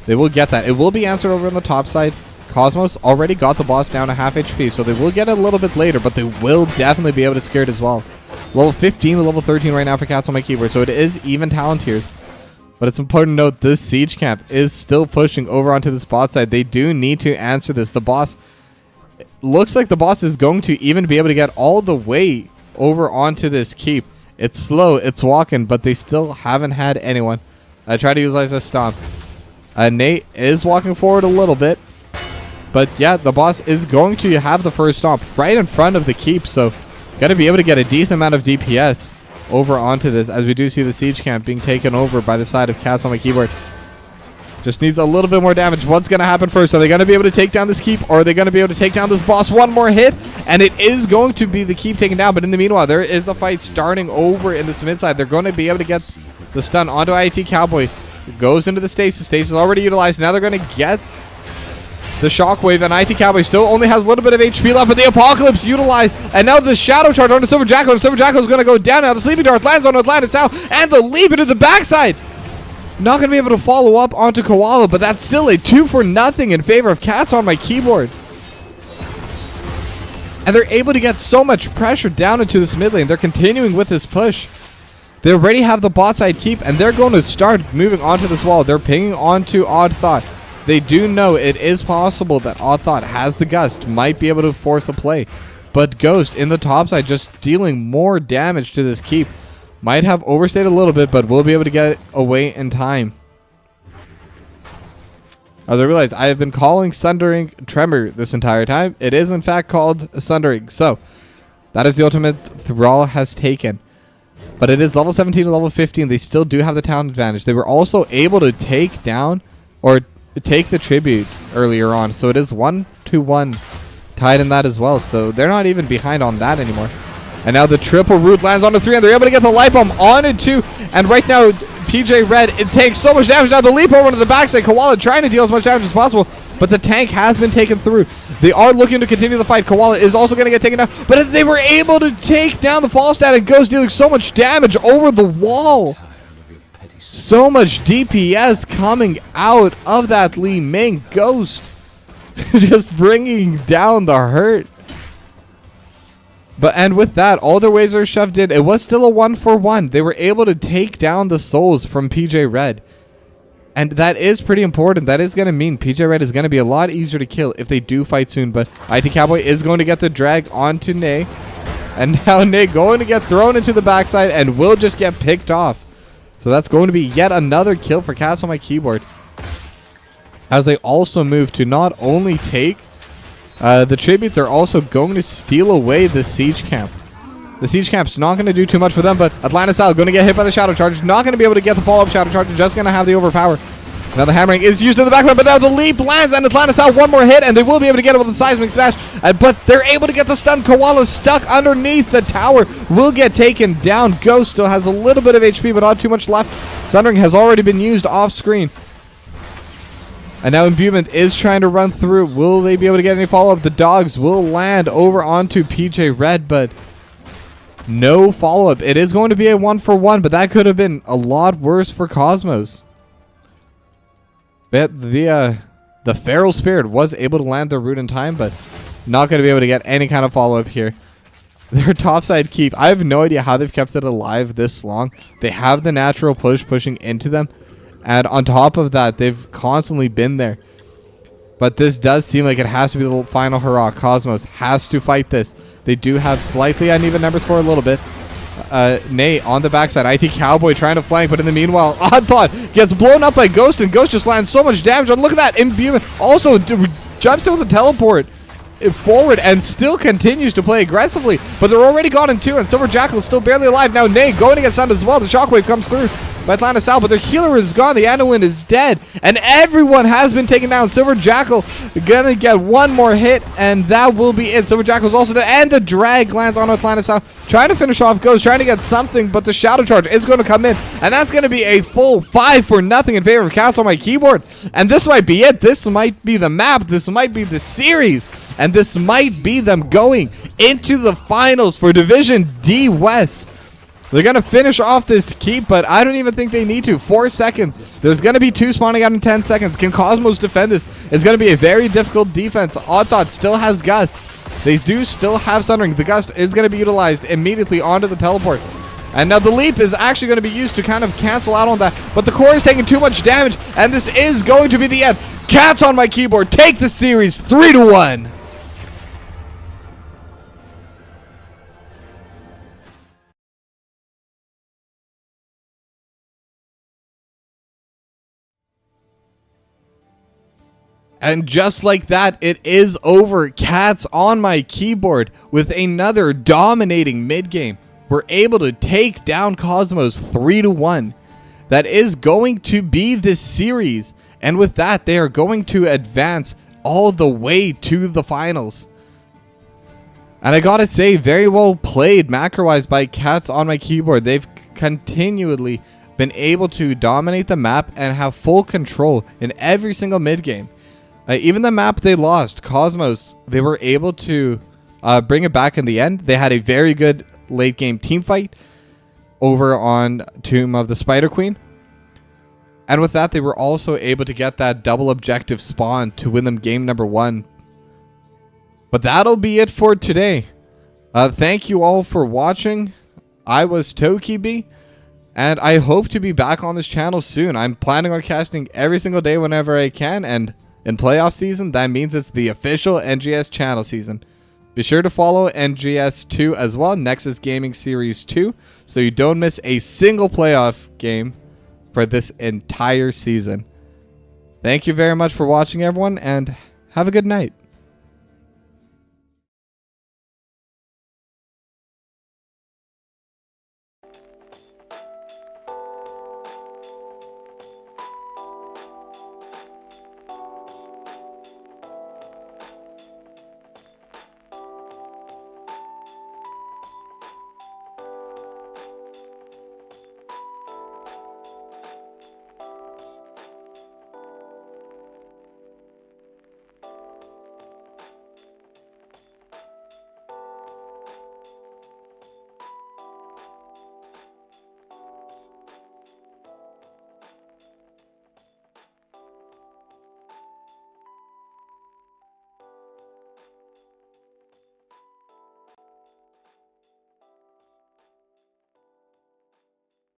they will get that. It will be answered over on the top side. Cosmos already got the boss down to half HP, so they will get it a little bit later, but they will definitely be able to secure it as well. Level 15 to level 13 right now for Cats on my keyboard, so it is even talent tiers. But it's important to note this siege camp is still pushing over onto this bot side. They do need to answer this. The boss, looks like the boss is going to even be able to get all the way over onto this keep. It's slow, it's walking, but they still haven't had anyone. I try to utilize a stomp. Nate is walking forward a little bit. But yeah, the boss is going to have the first stomp right in front of the keep. So got to be able to get a decent amount of DPS over onto this, as we do see the siege camp being taken over by the side of Cats on my keyboard. Just needs a little bit more damage. What's going to happen first? Are they going to be able to take down this keep, or are they going to be able to take down this boss? One more hit, and it is going to be the keep taken down. But in the meanwhile, there is a fight starting over in this mid side. They're going to be able to get the stun onto IT Cowboy. It goes into the stasis. Stasis already utilized. Now they're going to get the shockwave, and IT Cowboy still only has a little bit of HP left, but the apocalypse utilized, and now the shadow charge onto Silver Jackal, and Silver Jackal is going to go down. Now the sleeping dart lands on Atlantis South, and the leap into the backside. Not going to be able to follow up onto Koala, but that's still a 2-for-0 in favor of Cats on my keyboard. And they're able to get so much pressure down into this mid lane. They're continuing with this push. They already have the bot side keep, and they're going to start moving onto this wall. They're pinging onto Odd Thought. They do know it is possible that Odd Thought has the gust, might be able to force a play. But Ghost in the top side just dealing more damage to this keep. Might have overstayed a little bit, but will be able to get away in time. As I realize, I have been calling Sundering Tremor this entire time. It is in fact called Sundering. So, that is the ultimate Thrall has taken. But it is level 17 to level 15. They still do have the talent advantage. They were also able to take down, or take the tribute earlier on. So it is 1-1 tied in that as well. So they're not even behind on that anymore. And now the triple root lands onto 3, and they're able to get the light bomb on it too. And right now, PJ Red, it takes so much damage. Now the leap over to the backside. Koala trying to deal as much damage as possible, but the tank has been taken through. They are looking to continue the fight. Koala is also going to get taken down, but they were able to take down the fall stat, and Ghost dealing so much damage over the wall. So much DPS coming out of that Li Ming Ghost. Just bringing down the hurt. And with that, all their waves are shoved in. It was still a 1-for-1. They were able to take down the souls from PJ Red. And that is pretty important. That is going to mean PJ Red is going to be a lot easier to kill if they do fight soon. But IT Cowboy is going to get the drag onto Nay. And now Nay going to get thrown into the backside and will just get picked off. So that's going to be yet another kill for Cats on My Keyboard. As they also move to not only take the tribute, they're also going to steal away the siege camp. The siege camp's not going to do too much for them, but Atlantis Al going to get hit by the shadow charge. Not going to be able to get the follow-up shadow charge. Just going to have the overpower. Now the hammering is used in the backline, but now the leap lands, and Atlantis Al one more hit, and they will be able to get it with the seismic smash. But they're able to get the stun. Koala stuck underneath the tower. Will get taken down. Ghost still has a little bit of HP, but not too much left. Sundering has already been used off screen. And now Imbuement is trying to run through. Will they be able to get any follow-up? The dogs will land over onto PJ Red, but no follow-up. It is going to be a 1-for-1, but that could have been a lot worse for Cosmos. But the Feral Spirit was able to land their root in time, but not going to be able to get any kind of follow-up here. Their topside keep, I have no idea how they've kept it alive this long. They have the natural pushing into them. And on top of that, they've constantly been there. But this does seem like it has to be the final hurrah. Cosmos has to fight this. They do have slightly uneven numbers for a little bit. Nay on the backside. IT Cowboy trying to flank, but in the meanwhile, Odd Thought gets blown up by Ghost, and Ghost just lands so much damage. And look at that. Imbuement also jumps in with a teleport forward and still continues to play aggressively. But they're already gone in 2, and Silver Jackal is still barely alive. Now Nay going to get stunned as well. The shockwave comes through by Atlantis Al, but their healer is gone. The Anowin is dead, and everyone has been taken down. Silver Jackal gonna get one more hit, and that will be it. Silver Jackal is also dead, and the drag lands on Atlantis Al, trying to finish off Ghost, trying to get something, but the shadow charge is going to come in, and that's going to be a full 5-for-0 in favor of Castle on My Keyboard. And this might be it. This might be the map. This might be the series, and this might be them going into the finals for Division D West. They're going to finish off this keep, but I don't even think they need to. 4 seconds. There's going to be 2 spawning out in 10 seconds. Can Cosmos defend this? It's going to be a very difficult defense. Odd Thought still has Gust. They do still have Sundering. The Gust is going to be utilized immediately onto the teleport. And now the leap is actually going to be used to kind of cancel out on that. But the core is taking too much damage, and this is going to be the end. Cats on My Keyboard take the series 3-1. And just like that, it is over. Cats on My Keyboard with another dominating mid-game. We're able to take down Cosmos 3-1. That is going to be this series. And with that, they are going to advance all the way to the finals. And I gotta say, very well played macro-wise by Cats on My Keyboard. They've continually been able to dominate the map and have full control in every single mid-game. Even the map they lost, Cosmos, they were able to bring it back in the end. They had a very good late game team fight over on Tomb of the Spider Queen. And with that, they were also able to get that double objective spawn to win them game number 1. But that'll be it for today. Thank you all for watching. I was Tokibi, and I hope to be back on this channel soon. I'm planning on casting every single day whenever I can, and in playoff season, that means it's the official NGS channel season. Be sure to follow NGS 2 as well, Nexus Gaming Series 2, so you don't miss a single playoff game for this entire season. Thank you very much for watching, everyone, and have a good night.